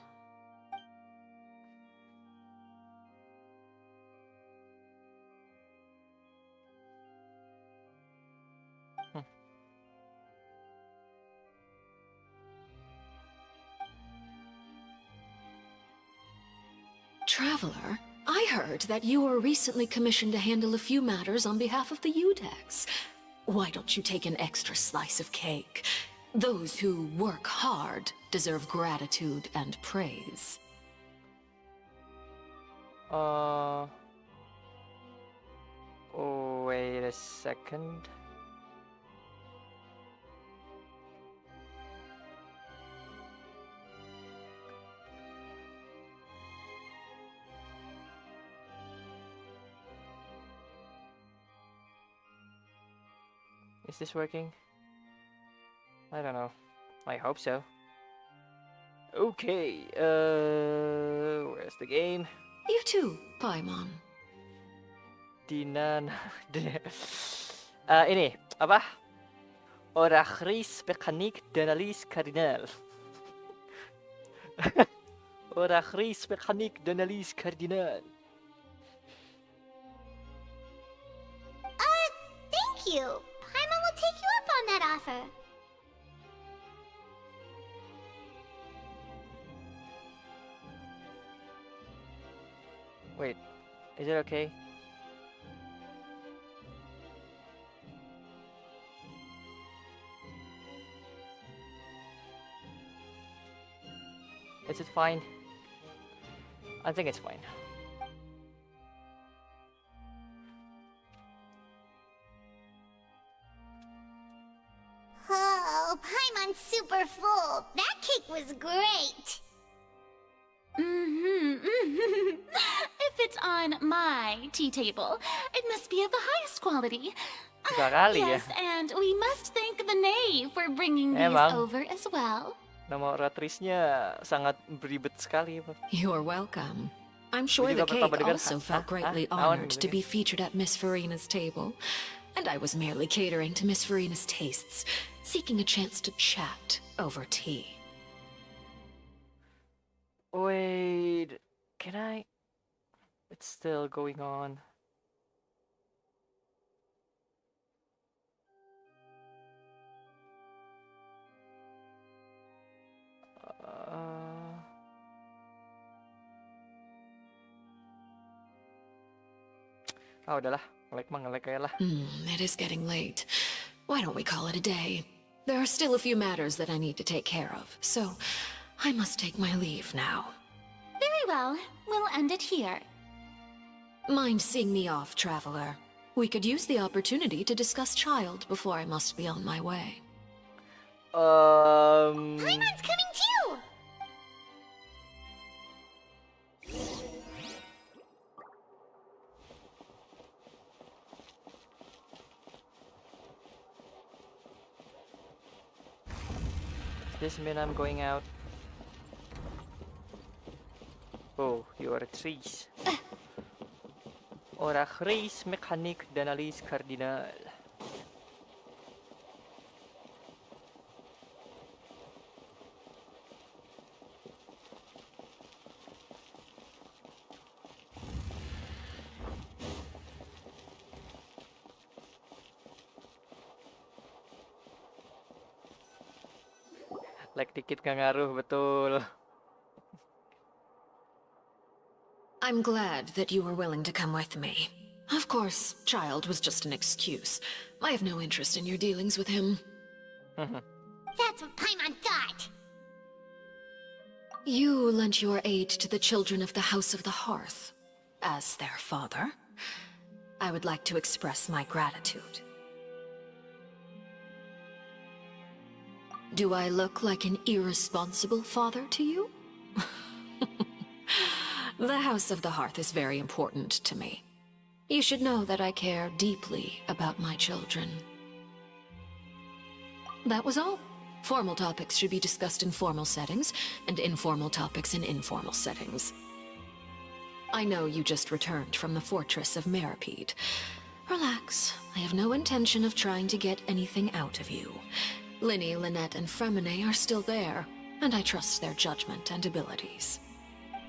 Traveler, I heard that you were recently commissioned to handle a few matters on behalf of the Udex. Why don't you take an extra slice of cake? Those who work hard deserve gratitude and praise. Oh, wait a second. Is this working? I don't know. I hope so. Okay, where's the game? You too, Paimon. Dimana. Ini, apa? Oratrice Mécanique d'Analyse Cardinal. Oratrice Mécanique d'Analyse Cardinal. Thank you. Paimon will take you up on that offer. Wait, is it okay? Is it fine? I think it's fine. Oh, Paimon's super full. That cake was great. If it's on my tea table, it must be of the highest quality. Tiga kali ya. Yes, and we must thank the knave for bringing these Emang. over as well. Nama oratrice-nya sangat beribet sekali. You're welcome. I'm sure juga the cake pertama dengar, also felt greatly naon honored gitu to kan. be featured at Miss Farina's table. And I was merely catering to Miss Farina's tastes, seeking a chance to chat over tea. Wait, can I? It's still going on. Udahlah, nge-lag mah nge-lag aja lah. It is getting late. Why don't we call it a day? There are still a few matters that I need to take care of, so I must take my leave now. Very well. We'll end it here. Mind seeing me off, traveler? We could use the opportunity to discuss Child before I must be on my way. Paimon's coming too! Does this mean I'm going out? Oh, you are trees. Oratrice mécanique d'analyse cardinale. Like dikit gak ngaruh, betul. I'm glad that you were willing to come with me. Of course, Child was just an excuse. I have no interest in your dealings with him. That's what Paimon thought. You lent your aid to the children of the House of the Hearth. As their father, I would like to express my gratitude. Do I look like an irresponsible father to you? The House of the Hearth is very important to me. You should know that I care deeply about my children. That was all. Formal topics should be discussed in formal settings, and informal topics in informal settings. I know you just returned from the fortress of Meripede. Relax. I have no intention of trying to get anything out of you. Linny, Lynette, and Fremine are still there, and I trust their judgment and abilities.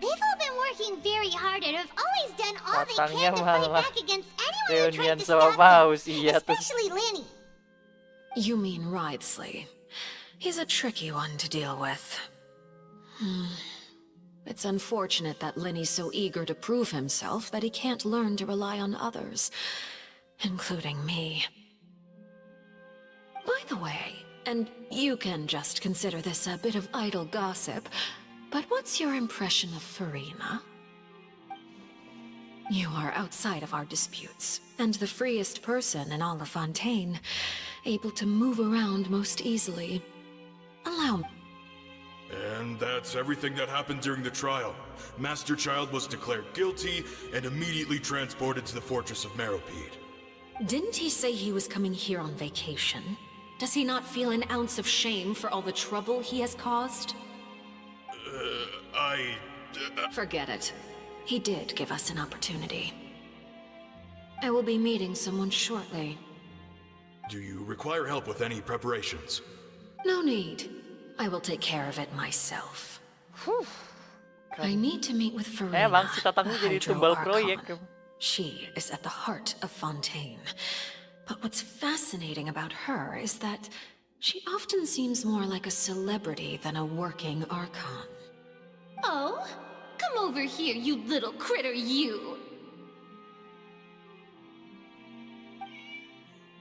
They've all been working very hard and have always done all they Tatangnya can to fight malah back against anyone who tried reunian to sama stop Paus, them, iya tuh. especially Linny. You mean Wriothesley. He's a tricky one to deal with. It's unfortunate that Linny's so eager to prove himself that he can't learn to rely on others, including me. By the way, and you can just consider this a bit of idle gossip, but what's your impression of Farina? You are outside of our disputes, and the freest person in all of Fontaine, able to move around most easily. Allow me. And that's everything that happened during the trial. Master Child was declared guilty and immediately transported to the fortress of Meripede. Didn't he say he was coming here on vacation? Does he not feel an ounce of shame for all the trouble he has caused? Forget it. He did give us an opportunity. I will be meeting someone shortly. Do you require help with any preparations? No need. I will take care of it myself. I need to meet with Farina, Emang si Tatang ini jadi tumbal proyek. She is at the heart of Fontaine. But what's fascinating about her is that she often seems more like a celebrity than a working Archon. Oh? Come over here, you little critter, you!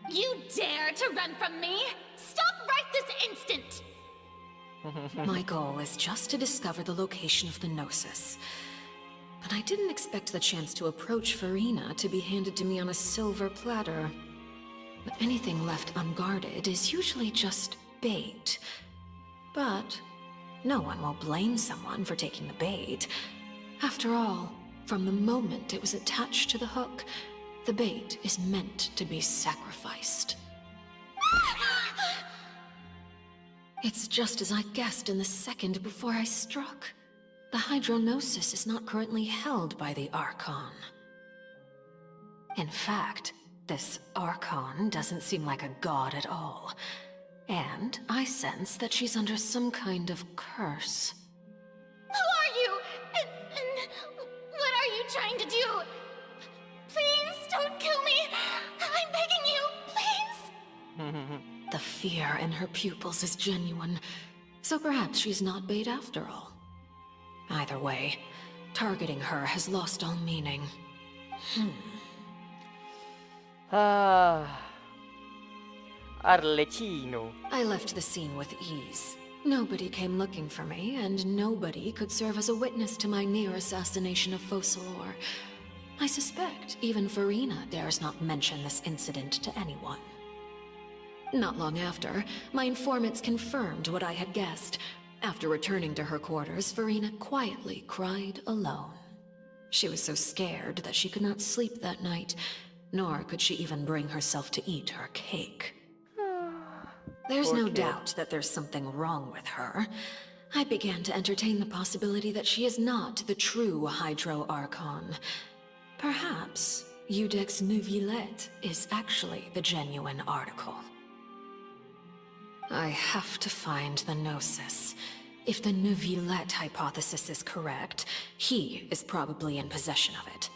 You dare to run from me? Stop right this instant! My goal is just to discover the location of the Gnosis. But I didn't expect the chance to approach Farina to be handed to me on a silver platter. But anything left unguarded is usually just bait. But no one will blame someone for taking the bait. After all, from the moment it was attached to the hook, the bait is meant to be sacrificed. It's just as I guessed in the second before I struck. The Hydronosis is not currently held by the Archon. In fact, this Archon doesn't seem like a god at all. And I sense that she's under some kind of curse. Who are you? And what are you trying to do? Please don't kill me. I'm begging you, please. The fear in her pupils is genuine, so perhaps she's not bait after all. Either way, targeting her has lost all meaning. Arlecchino. I left the scene with ease. Nobody came looking for me, and nobody could serve as a witness to my near assassination of Focalor. I suspect even Farina dares not mention this incident to anyone. Not long after, my informants confirmed what I had guessed. After returning to her quarters, Farina quietly cried alone. She was so scared that she could not sleep that night, nor could she even bring herself to eat her cake. There's no doubt that there's something wrong with her. I began to entertain the possibility that she is not the true Hydro Archon. Perhaps Iudex Neuvillette is actually the genuine article. I have to find the Gnosis. If the Neuvillette hypothesis is correct, he is probably in possession of it.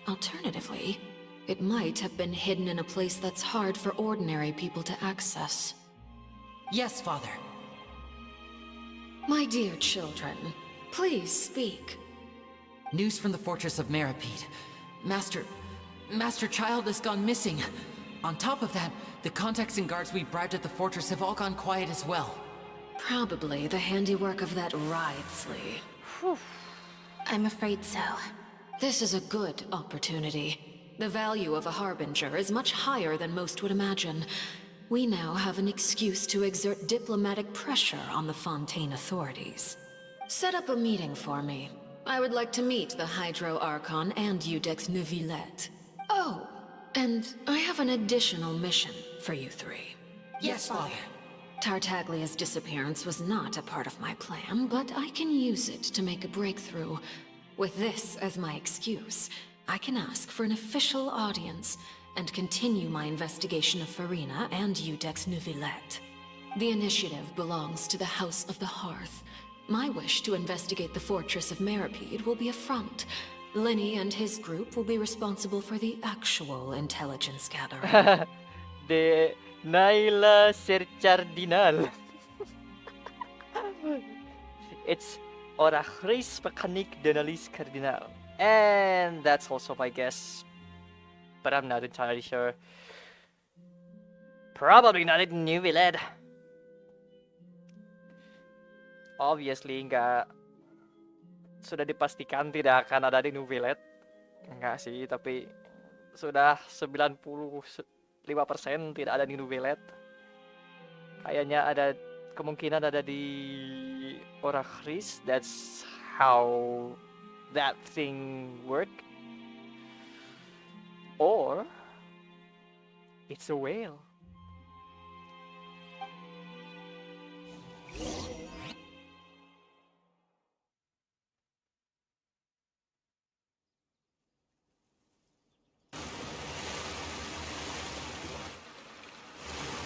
Alternatively, it might have been hidden in a place that's hard for ordinary people to access. Yes, Father. My dear children, please speak. News from the Fortress of Meripede. Master Child has gone missing. On top of that, the contacts and guards we bribed at the fortress have all gone quiet as well. Probably the handiwork of that Wriothesley. I'm afraid so. This is a good opportunity. The value of a Harbinger is much higher than most would imagine. We now have an excuse to exert diplomatic pressure on the Fontaine authorities. Set up a meeting for me. I would like to meet the Hydro Archon and Iudex Neuvillette. Oh, and I have an additional mission for you three. Yes, Father. Tartaglia's disappearance was not a part of my plan, but I can use it to make a breakthrough. With this as my excuse, I can ask for an official audience and continue my investigation of Farina and Iudex Neuvillette. The initiative belongs to the House of the Hearth. My wish to investigate the Fortress of Meripede will be a front. Lenny and his group will be responsible for the actual intelligence gathering. De Naila Serchardinal. It's Orachris Mechanique d'Analyse Cardinal. And that's also my guess. But I'm not entirely sure. Probably not in Neuvillette. Obviously nggak, sudah dipastikan tidak akan ada di Neuvillette. Enggak sih, tapi sudah 95% tidak ada di Neuvillette. Kayaknya ada kemungkinan ada di Orachris. That's how that thing work. Or it's a whale.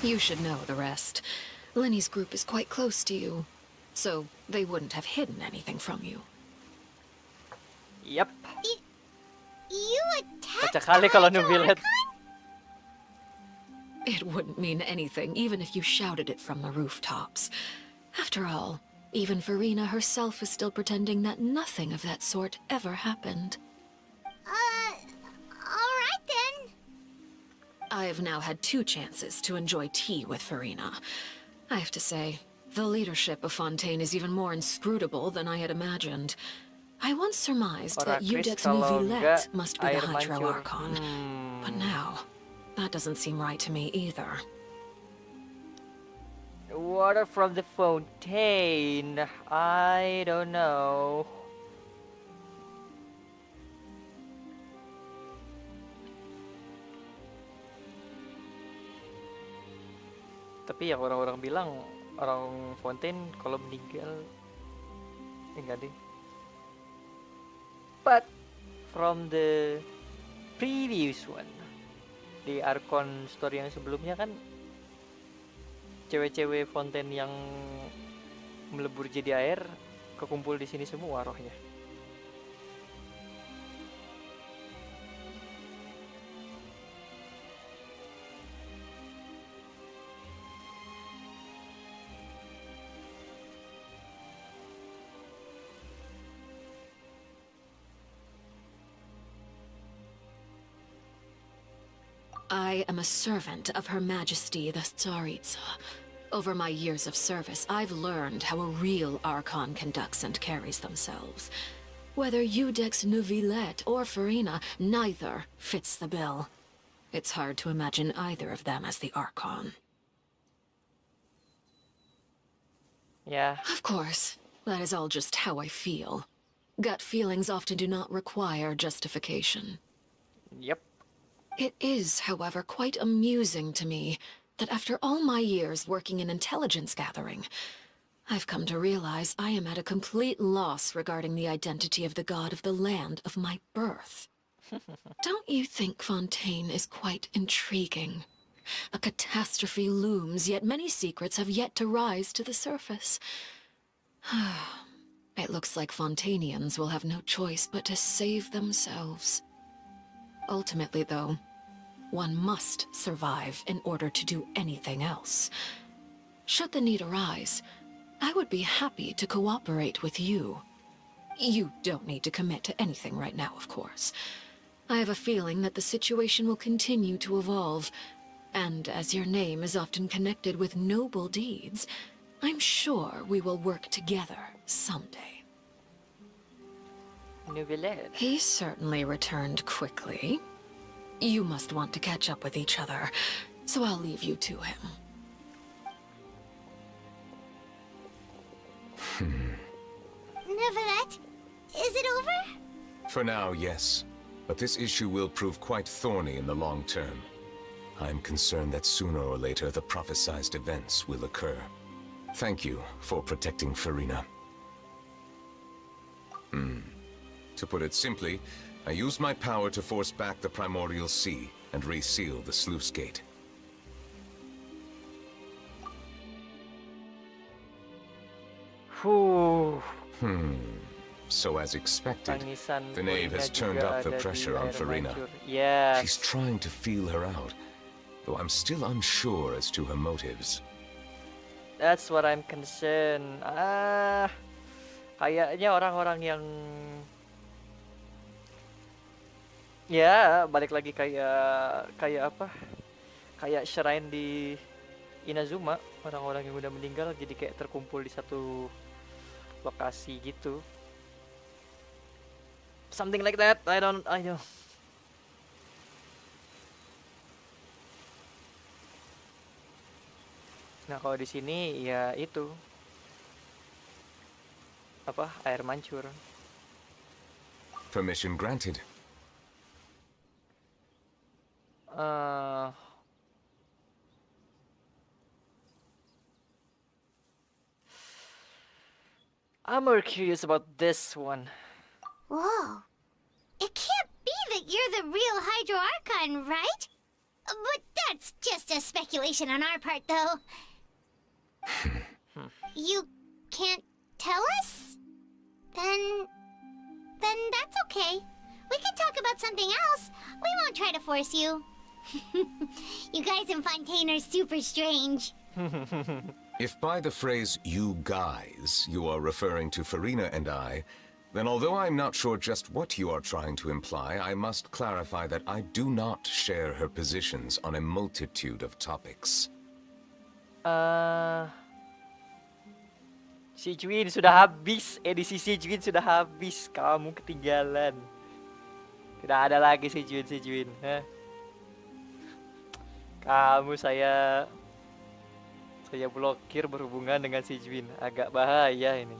You should know the rest. Lenny's group is quite close to you, so they wouldn't have hidden anything from you. Yep. You attacked Sekali kalau Neuvillette. It wouldn't mean anything, even if you shouted it from the rooftops. After all, even Farina herself is still pretending that nothing of that sort ever happened. Alright then. I have now had 2 chances to enjoy tea with Farina. I have to say, The leadership of Fontaine is even more inscrutable than I had imagined. I once surmised that Orakris Udex kalau enggak Neuvillette must be the air Hydro mancur. Archon. But now, that doesn't seem right to me either. Water from the fountain. I don't know. Tapi ya orang-orang bilang orang Fontaine kalau meninggal enggak deh. But from the previous one, di Archon story yang sebelumnya kan cewek-cewek Fontaine yang melebur jadi air kekumpul di sini semua rohnya. I am a servant of Her Majesty the Tsaritsa. Over my years of service, I've learned how a real Archon conducts and carries themselves. Whether Udex Neuvillette or Farina, neither fits the bill. It's hard to imagine either of them as the Archon. Yeah. Of course, that is all just how I feel. Gut feelings often do not require justification. Yep. It is, however, quite amusing to me that after all my years working in intelligence gathering, I've come to realize I am at a complete loss regarding the identity of the god of the land of my birth. Don't you think Fontaine is quite intriguing? A catastrophe looms, yet many secrets have yet to rise to the surface. It looks like Fontainians will have no choice but to save themselves. Ultimately, though, one must survive in order to do anything else. Should the need arise, I would be happy to cooperate with you. You don't need to commit to anything right now, of course. I have a feeling that the situation will continue to evolve, and as your name is often connected with noble deeds, I'm sure we will work together someday. Neuvillette. He certainly returned quickly. You must want to catch up with each other, so I'll leave you to him. Neuvillette, is it over? For now, yes. But this issue will prove quite thorny in the long term. I'm concerned that sooner or later the prophesized events will occur. Thank you for protecting Farina. To put it simply, I used my power to force back the primordial sea and reseal the sluice gate. So as expected, the knave has turned up the pressure on Farina. Yes. She's trying to feel her out, though I'm still unsure as to her motives. That's what I'm concerned. Kayaknya orang-orang yang ya balik lagi kayak apa? Kayak shrine di Inazuma, orang-orang yang udah meninggal jadi kayak terkumpul di satu lokasi gitu. Something like that. I don't. Nah, kalau di sini ya itu apa? Air mancur. Permission granted. I'm more curious about this one. Whoa. It can't be that you're the real Hydro Archon, right? But that's just a speculation on our part, though. You can't tell us? Then that's okay. We can talk about something else. We won't try to force you. You guys in Fontaine are super strange. If by the phrase, you guys, you are referring to Farina and I, then although I'm not sure just what you are trying to imply, I must clarify that I do not share her positions on a multitude of topics. Si Juin sudah habis, edisi si Juin sudah habis. Kamu ketinggalan. Tidak ada lagi si Juin. Hah? Kamu saya blokir berhubungan dengan si Juin. Agak bahaya ini.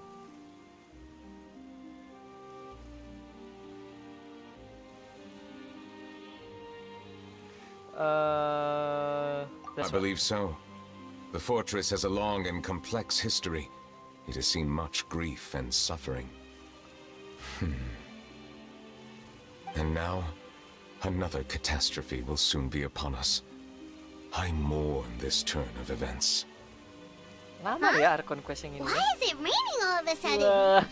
I believe so. The fortress has a long and complex history. It has seen much grief and suffering. And now, another catastrophe will soon be upon us. I mourn this turn of events. Lama ya AKRtoon Quest yang ini. Why is it raining all of a sudden? Oh.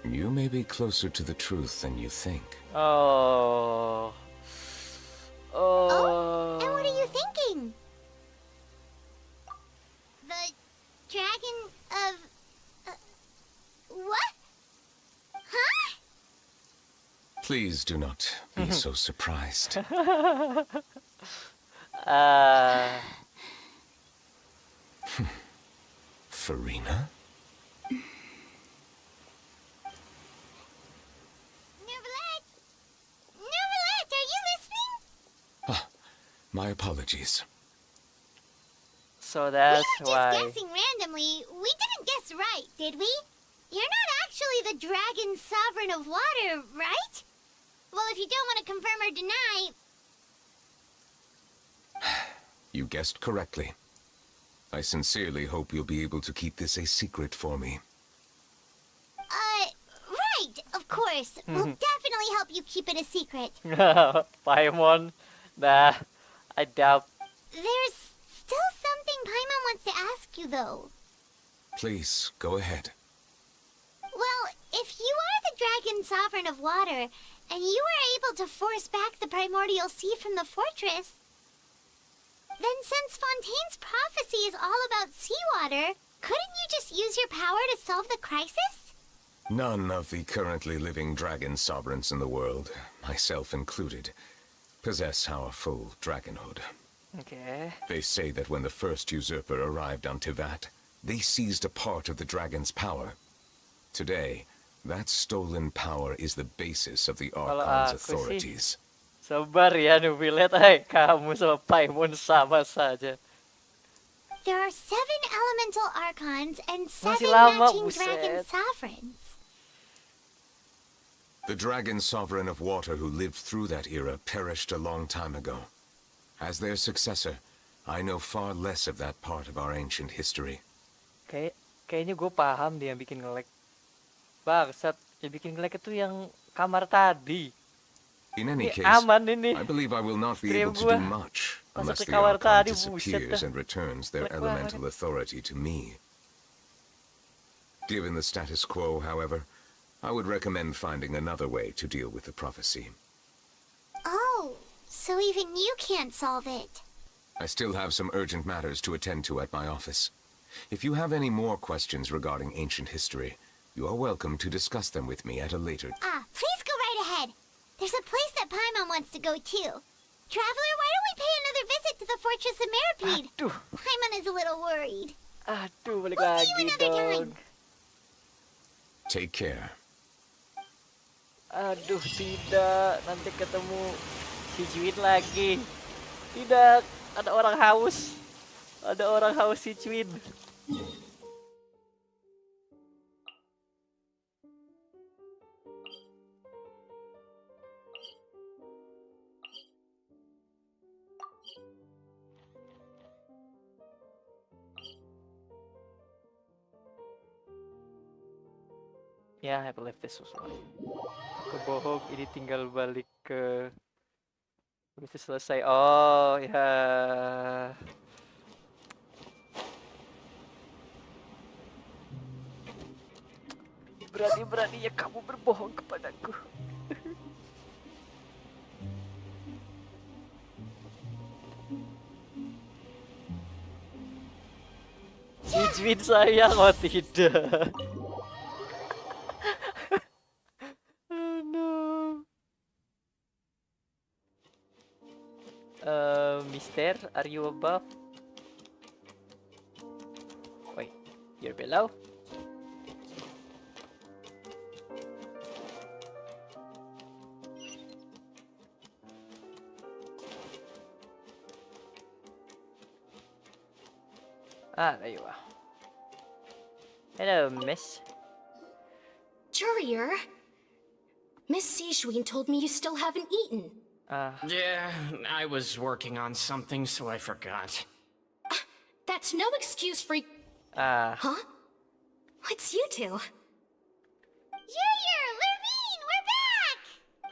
You may be closer to the truth than you think. Oh. And what are you thinking? The dragon of... what? Huh? Please do not be so surprised. Farina? Neverlet, are you listening? My apologies. So that's we were why. just guessing randomly. We didn't guess right, did we? You're not actually the dragon sovereign of water, right? Well, if you don't want to confirm or deny... You guessed correctly. I sincerely hope you'll be able to keep this a secret for me. Right, of course. We'll definitely help you keep it a secret. Paimon, nah, I doubt. There's still something Paimon wants to ask you, though. Please, go ahead. Well, if you are the dragon sovereign of water, and you were able to force back the primordial sea from the fortress, then since Fontaine's prophecy is all about seawater, couldn't you just use your power to solve the crisis? None of the currently living dragon sovereigns in the world, myself included, possess our full dragonhood. Okay. They say that when the first usurper arrived on Tivat, they seized a part of the dragon's power. Today, that stolen power is the basis of the Archon's authorities. Sabar ya Nubilet, kamu sama Paimon sama saja. There are 7 elemental archons and 7 Masih lama, matching dragon buset. sovereigns. The dragon sovereign of water who lived through that era perished a long time ago. As their successor, I know far less of that part of our ancient history. Kayaknya gue paham dia yang bikin nge-lag. Bangsat, yang bikin nge-lag itu yang kamar tadi. In any case, aman ini. I believe I will not be Stream able to gua. do much Masuk unless ke the kamar Archon tadi, disappears buset dah. and returns their Lag elemental banget. authority to me. Given the status quo, however, I would recommend finding another way to deal with the prophecy. Oh, so even you can't solve it. I still have some urgent matters to attend to at my office. If you have any more questions regarding ancient history, you are welcome to discuss them with me at a later... Please go right ahead. There's a place that Paimon wants to go too. Traveler, why don't we pay another visit to the Fortress of Meripede? Paimon is a little worried. Balik We'll lagi see you another dong. time. Take care. Aduh, tidak. Nanti ketemu si Juin lagi. Tidak, ada orang haus. Ada orang haus si Juin. Ya, I believe this was one. Kebohong, ini tinggal balik ke... Bisa selesai. Oh, ya. Berani-beraninya kamu berbohong kepadaku. Jwin sayang, oh tidak. Oh no. Mister, are you above? Wait, you're below? Ah, there you are. Hello, miss. Courier, Miss Sijwin told me you still haven't eaten. Yeah, I was working on something, so I forgot. That's no excuse for... Huh? What's you two? Courier, Lurvine, we're back!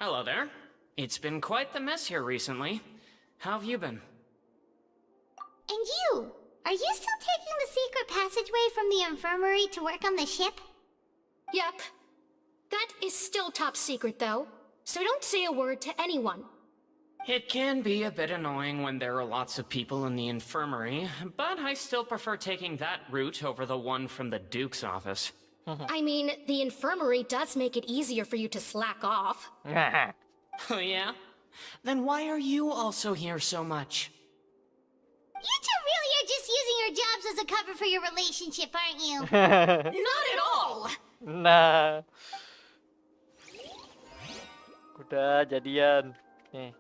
Hello there. It's been quite the mess here recently. How have you been? And you? Are you still taking the secret passageway from the infirmary to work on the ship? Yep. That is still top secret, though. So don't say a word to anyone. It can be a bit annoying when there are lots of people in the infirmary, but I still prefer taking that route over the one from the Duke's office. I mean, the infirmary does make it easier for you to slack off. Oh yeah? Then why are you also here so much? You two really are just using your jobs as a cover for your relationship, aren't you? Not at all! Nah. Udah jadian. Nih.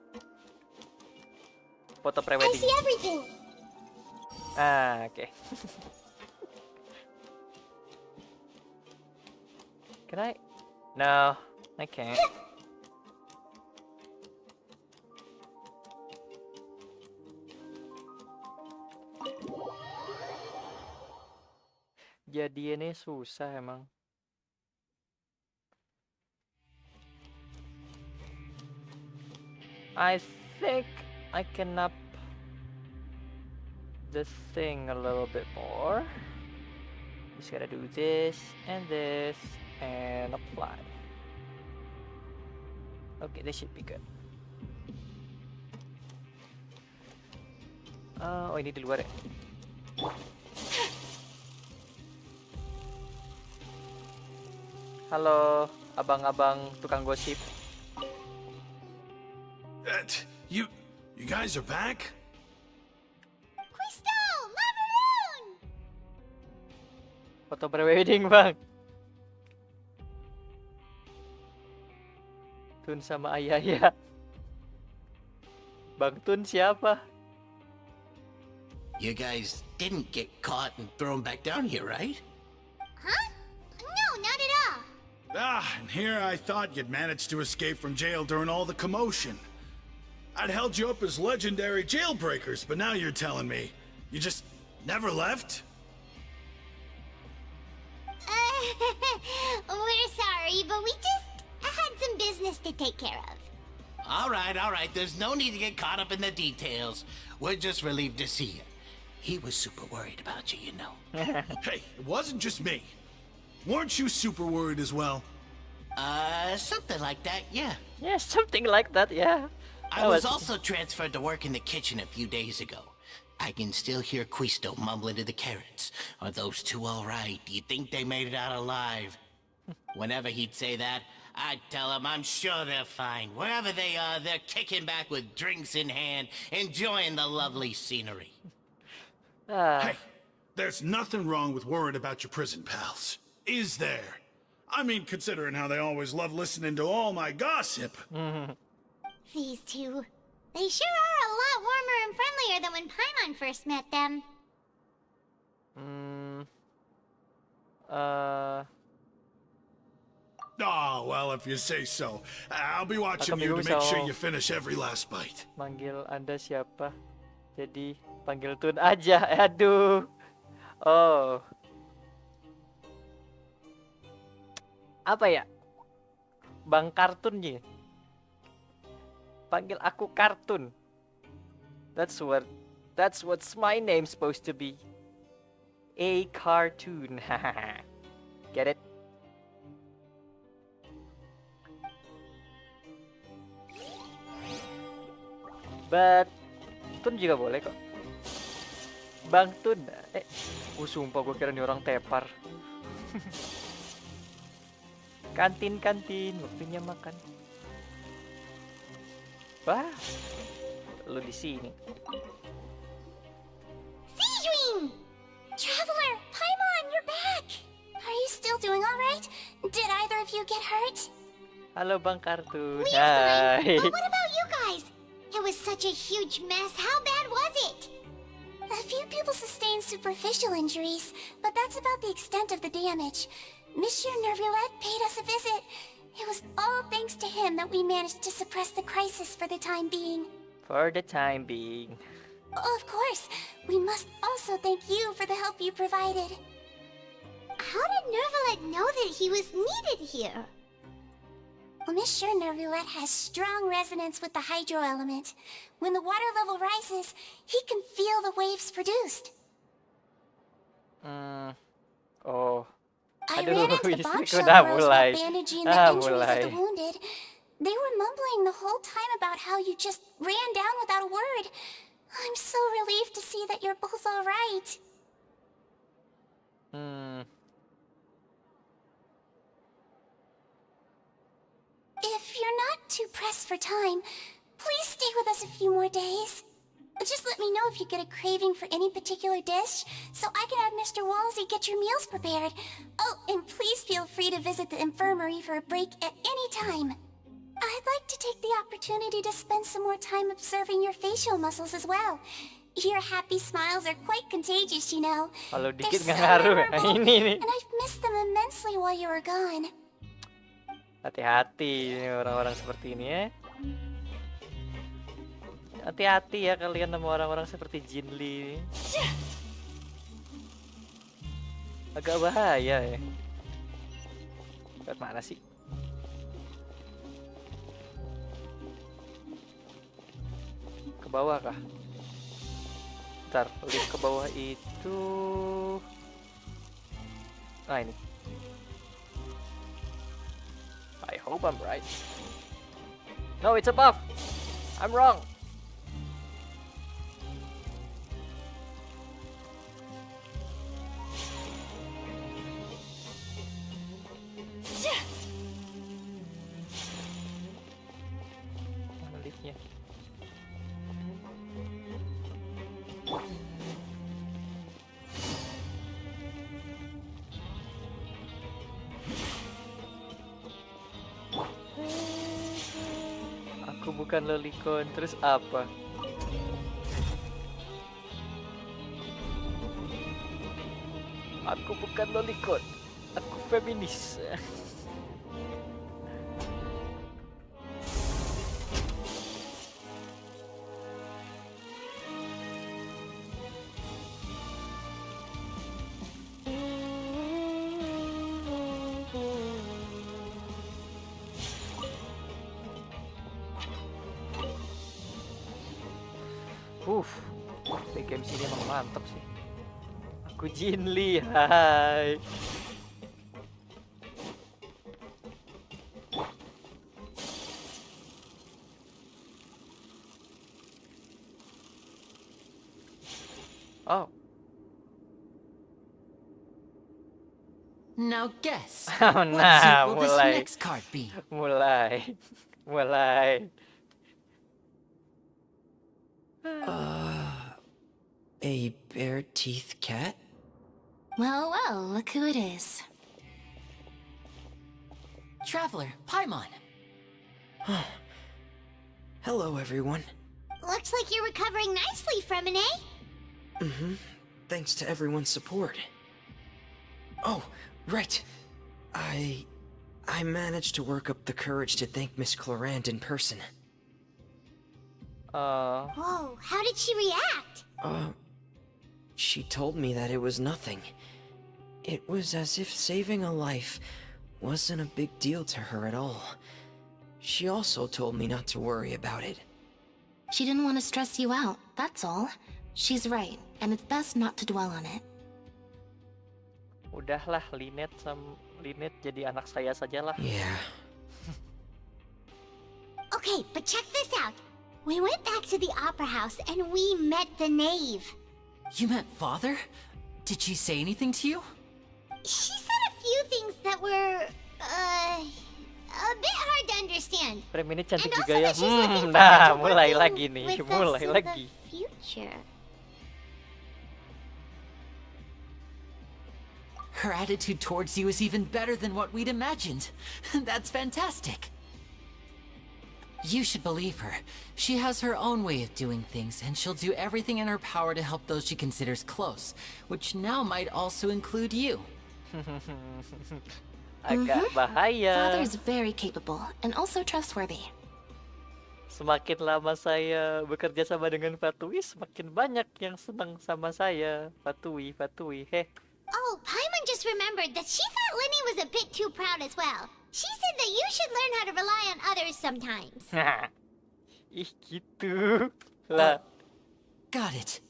Foto I prewedding. see everything. Ah, oke. Can I? No, I can't. Jadiannya susah emang. I think I can up the thing a little bit more. Just gotta do this and apply. Okay, this should be good. Oh, ini di luar ya. Halo, abang-abang tukang gosip. You guys are back? Quisto! Maroon! Foto prewedding, Bang. Tun sama Ayaya. Bang Tun siapa? You guys didn't get caught and thrown back down here, right? Huh? No, not at all. And here I thought you'd managed to escape from jail during all the commotion. I'd held you up as legendary jailbreakers, but now you're telling me you just never left? We're sorry, but we just had some business to take care of. All right. There's no need to get caught up in the details. We're just relieved to see you. He was super worried about you, you know. Hey, it wasn't just me. Weren't you super worried as well? Something like that, yeah. Yeah, something like that, yeah. I was also transferred to work in the kitchen a few days ago. I can still hear Quisto mumbling to the carrots. Are those two all right? Do you think they made it out alive? Whenever he'd say that, I'd tell him I'm sure they're fine. Wherever they are, they're kicking back with drinks in hand, enjoying the lovely scenery. Hey, there's nothing wrong with worrying about your prison pals. Is there? I mean, considering how they always love listening to all my gossip. These two. They sure are a lot warmer and friendlier than when Paimon first met them. Oh, well, if you say so. I'll be watching you to make sure you finish every last bite. Manggil Anda siapa? Jadi panggil Tun aja. Aduh. Oh. Apa ya? Bang Kartun ya? Panggil aku Kartun. That's what's my name supposed to be. AKRtoon. Get it? But Tun juga boleh kok. Bang Tun. Sumpah gue kira ini orang tepar. Kantin, waktunya makan. Wah, lu di sini. Sijuin! Traveler, Paimon, you're back! Are you still doing alright? Did either of you get hurt? Halo Bang Kartun. We are fine, but what about you guys? It was such a huge mess. How bad was it? A few people sustained superficial injuries, but that's about the extent of the damage. Monsieur Nervulette paid us a visit. It was all thanks to him that we managed to suppress the crisis for the time being. For the time being. Of course, we must also thank you for the help you provided. How did Nervulette know that he was needed here? Well, Monsieur Nervulette has strong resonance with the hydro element. When the water level rises, he can feel the waves produced. Oh. I Aduh, ran into the istriku bombshell udah girls mulai. while bandaging the injuries of the wounded. They were mumbling the whole time about how you just ran down without a word. I'm so relieved to see that you're both all right. If you're not too pressed for time, please stay with us a few more days. Just let me know if you get a craving for any particular dish, so I can have Mr. Wolsey get your meals prepared. Oh, and please feel free to visit the infirmary for a break at any time. I'd like to take the opportunity to spend some more time observing your facial muscles as well. Your happy smiles are quite contagious, you know. Kalau They're dikit so nggak ngaruh. memorable, Ini nih. and I've missed them immensely while you were gone. Hati-hati ini orang-orang seperti ini ya. Hati-hati ya kalian sama orang-orang seperti Jinli. Agak bahaya ya. Lewat mana sih? Ke bawah kah? Ntar, lift ke bawah itu. Nah ini. I hope I'm right. No, it's above. I'm wrong. Mana liftnya? Aku bukan lolicon, terus apa? Aku bukan lolicon, aku feminis. Game sini emang mantap sih. Aku Jinli, hai. Oh. Now guess. Oh, what nah, suit will this mulai. next card be? Mulai. A bare-teeth cat? Well, well, look who it is. Traveler, Paimon. Hello, everyone. Looks like you're recovering nicely from it, eh? Mm-hmm. Thanks to everyone's support. Oh, right. I managed to work up the courage to thank Miss Clorant in person. Whoa, how did she react? She told me that it was nothing. It was as if saving a life wasn't a big deal to her at all. She also told me not to worry about it. She didn't want to stress you out, that's all. She's right, and it's best not to dwell on it. Udahlah, Linet jadi anak saya sajalah. Yeah. Okay, but check this out. We went back to the opera house and we met the knave. You meant father? Did she say anything to you? She said a few things that were, a bit hard to understand. Frame ini cantik And juga also ya. that she's looking Nah, forward to mulai working lagi nih, with us mulai in lagi. the future. Her attitude towards you is even better than what we'd imagined. That's fantastic. You should believe her. She has her own way of doing things, and she'll do everything in her power to help those she considers close, which now might also include you. Agak bahaya. Father's very capable and also trustworthy. Semakin lama saya bekerja sama dengan Fatui, semakin banyak yang senang sama saya. Fatui, Heh. Oh, Paimon just remembered that she thought Lenny was a bit too proud as well. She said that you should learn how to rely on others sometimes. Ih, gitu. Lah. Got it.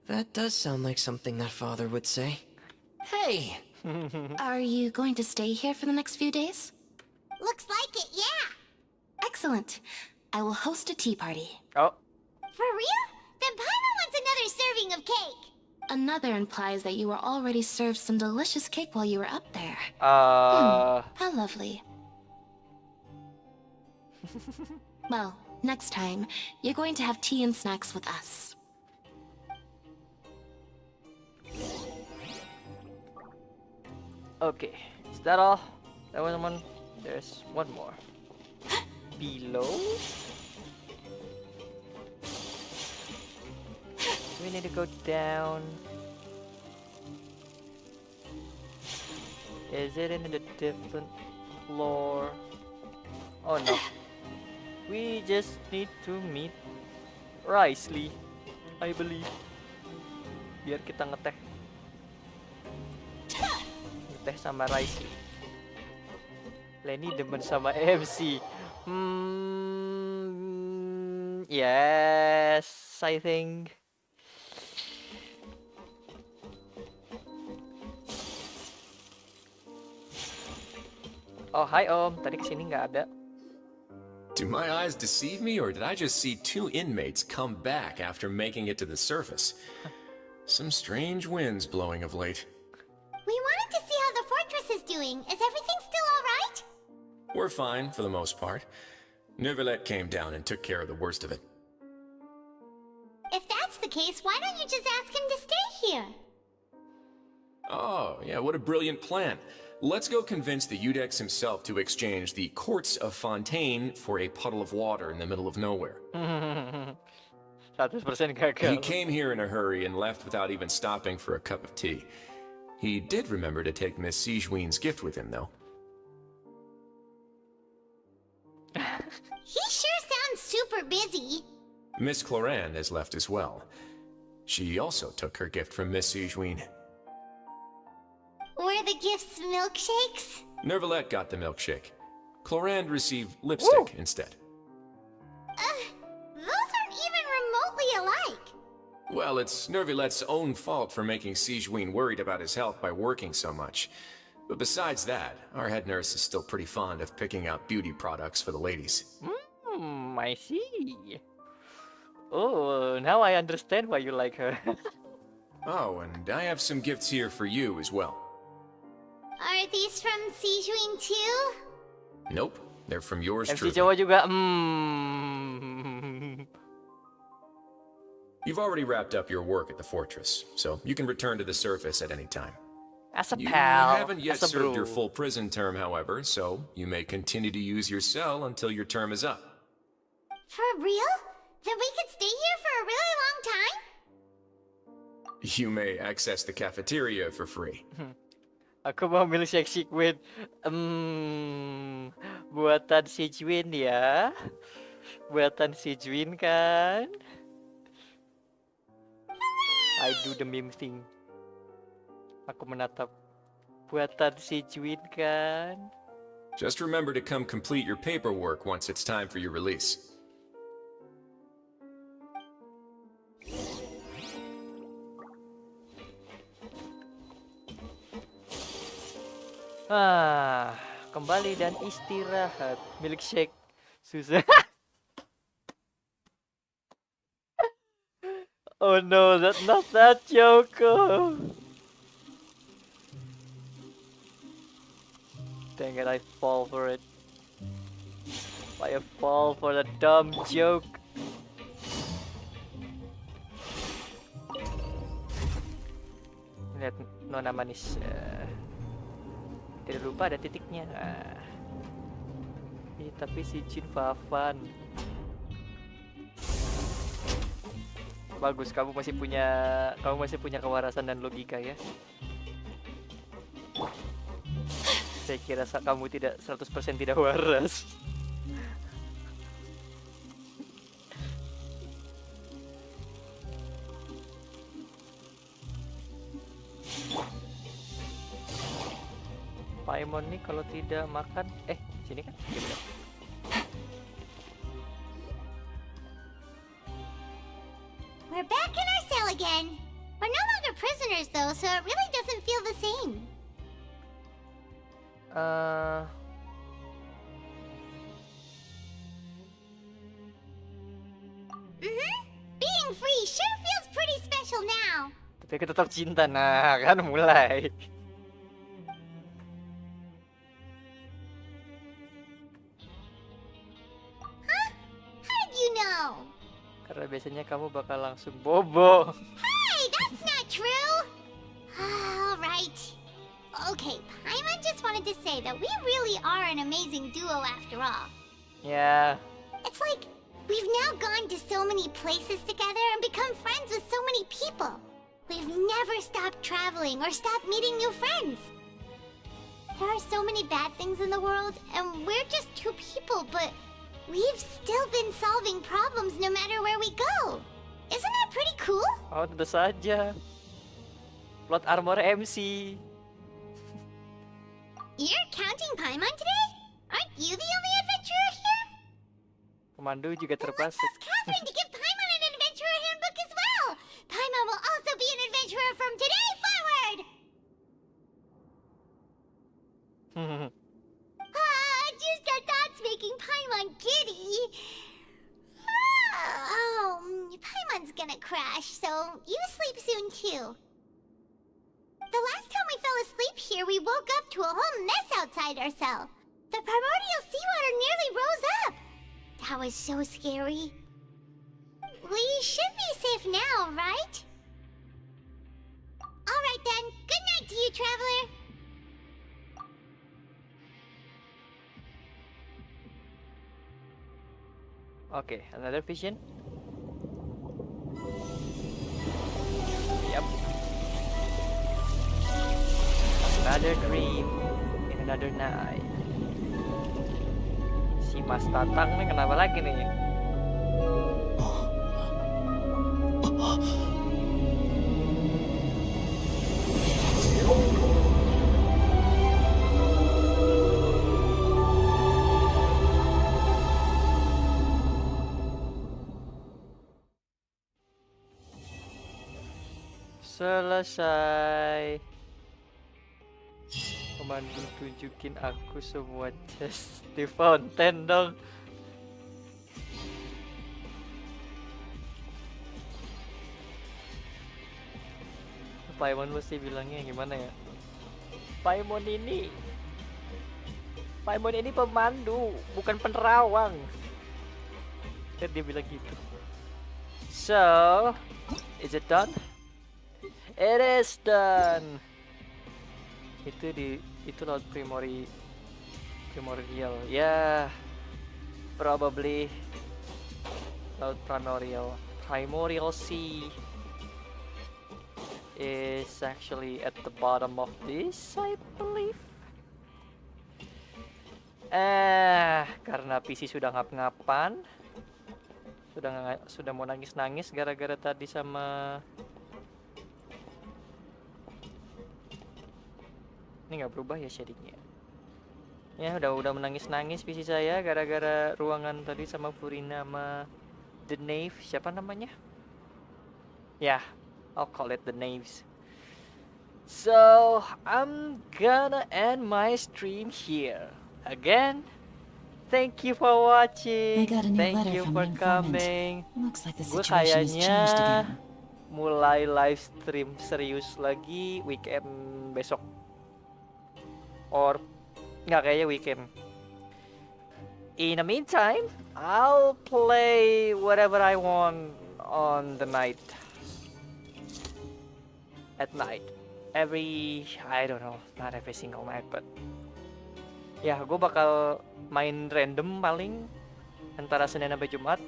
That does sound like something that father would say. Hey! Are you going to stay here for the next few days? Looks like it, yeah. Excellent. I will host a tea party. Oh. For real? Then Paimon wants another serving of cake. Another implies that you were already served some delicious cake while you were up there. Uh. How lovely. Well, next time, you're going to have tea and snacks with us. Okay, is that all? That was one. There's one more. Below? We need to go down. Is it in a different floor? Oh no. We just need to meet Risley, I believe. Biar kita ngeteh. Ngeteh sama Risley. Lenny demen sama MC. Yes, I think. Oh, hi Om. Tadi kesini nggak ada. Do my eyes deceive me, or did I just see two inmates come back after making it to the surface? Some strange winds blowing of late. We wanted to see how the fortress is doing. Is everything still alright? We're fine, for the most part. Neuvillette came down and took care of the worst of it. If that's the case, why don't you just ask him to stay here? Oh, yeah, what a brilliant plan. Let's go convince the Udex himself to exchange the Courts of Fontaine for a puddle of water in the middle of nowhere. 100% gagal. He came here in a hurry and left without even stopping for a cup of tea. He did remember to take Miss Sigewinne's gift with him, though. He sure sounds super busy. Miss Clorand has left as well. She also took her gift from Miss Sigewinne. Were the gifts milkshakes? Neuvillette got the milkshake. Clorand received lipstick instead. Those aren't even remotely alike. Well, it's Neuvillette's own fault for making Sigewinne worried about his health by working so much. But besides that, our head nurse is still pretty fond of picking out beauty products for the ladies. I see. Oh, now I understand why you like her. Oh, and I have some gifts here for you as well. Are these from Sigewinne too? Nope, they're from yours MC truly. Jawa juga. You've already wrapped up your work at the fortress, so you can return to the surface at any time. As a You pal. haven't yet as a served bro. your full prison term, however, so you may continue to use your cell until your term is up. For real? Then we could stay here for a really long time? You may access the cafeteria for free. Aku mau milkshake Sigewinne. Buatan Sigewinne ya. Buatan Sigewinne kan. I do the meme thing. Aku menatap. Buatan Sigewinne kan. Just remember to come complete your paperwork once it's time for your release. Kembali dan istirahat. Milkshake susah. Oh Oh no, that's not that joke. Dang it, I fall for it. I fall for the dumb joke. Lihat nona manis. Tidak lupa ada titiknya. Tapi si Jin Fafan. Bagus, kamu masih punya kewarasan dan logika ya. Saya kira kamu tidak 100% tidak waras. Paimon nih kalau tidak makan, sini kan? Gitu. We're back in our cell again. We're no longer prisoners though, so it really doesn't feel the same. Being free sure feels pretty special now. Tapi aku tetap cinta, nah kan mulai. You know. Karena biasanya kamu bakal langsung bobo. Hey, that's not true. All right. Okay, Paimon just wanted to say that we really are an amazing duo after all. Yeah. It's like we've now gone to so many places together and become friends with so many people. We've never stopped traveling or stopped meeting new friends. There are so many bad things in the world, and we're just two people, but we've still been solving problems no matter where we go. Isn't that pretty cool? Oh, tentu saja. Plot armor MC. You're counting Paimon today? Aren't you the only adventurer here? Pemandu juga terplastik. Ask Catherine to give Paimon an adventurer handbook as well. Paimon will also be an adventurer from today forward. Just the thoughts making Paimon giddy. Paimon's gonna crash, so you sleep soon too. The last time we fell asleep here, we woke up to a whole mess outside our cell. The primordial seawater nearly rose up. That was so scary. We should be safe now, right? Alright then, good night to you, traveler. Okay, another vision. Yep. Another dream in another night. Si Mas Tatang nih kenapa lagi nih? Selesai. Pemandu tunjukin aku semua chest di fountain dong. Paimon mesti bilangnya gimana ya? Paimon ini pemandu, bukan penerawang. Kan dia bilang gitu. So, is it done? It is done. Itu laut primordial. Yeah, probably laut primordial sea is actually at the bottom of this, I believe. Karena PC sudah ngap-ngapan, sudah mau nangis-nangis gara-gara tadi sama ini nggak berubah ya shadingnya. Ya udah menangis-nangis PC saya gara-gara ruangan tadi sama Furina sama The Knave, siapa namanya? Ya, I'll call it The Knaves. So I'm gonna end my stream here. Again, thank you for watching. I got a new Thank letter you from for the informant. coming. Looks like the Gue situation has changed kayaknya again. mulai live stream serius lagi weekend besok. Or nggak, kayaknya weekend. In the meantime, I'll play whatever I want on the night. At night. I don't know, not every single night, but ya, gue bakal main random paling antara Senin sampai Jumat.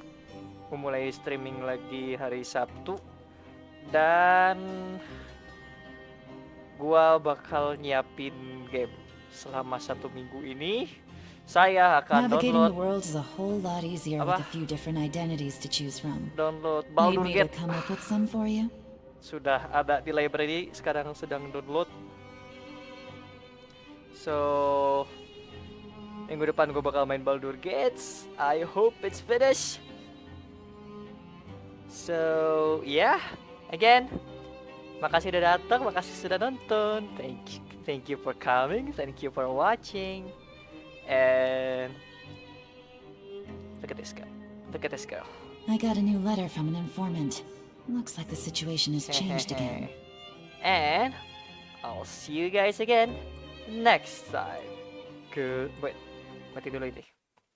Gue mulai streaming lagi hari Sabtu. Dan gue bakal nyiapin game selama 1 minggu ini. Saya akan Navigating the download world is a whole lot easier with a few different identities to choose from. download Need Baldur me to Gate. come up with some for you? Sudah ada di library, sekarang sedang download. So minggu depan gue bakal main Baldur Gates. I hope it's finished. So yeah, again, makasih udah datang, makasih sudah nonton. Thank you for coming, thank you for watching. And look at this guy. Look at this girl. I got a new letter from an informant. Looks like the situation has changed again. And I'll see you guys again next time. Wait, mati dulu ini.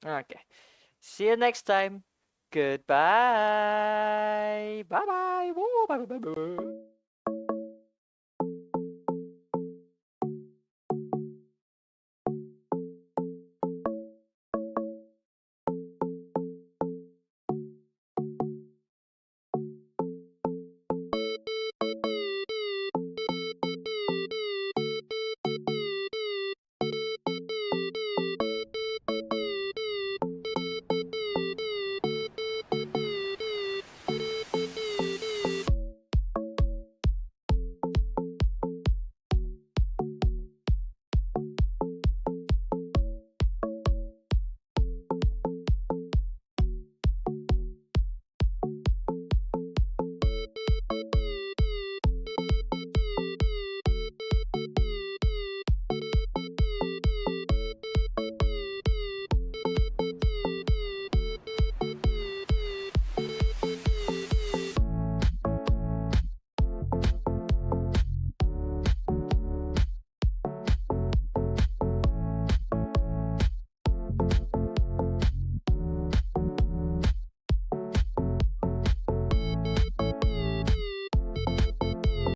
Okay. See you next time. Goodbye. Bye-bye. Woo, bye-bye.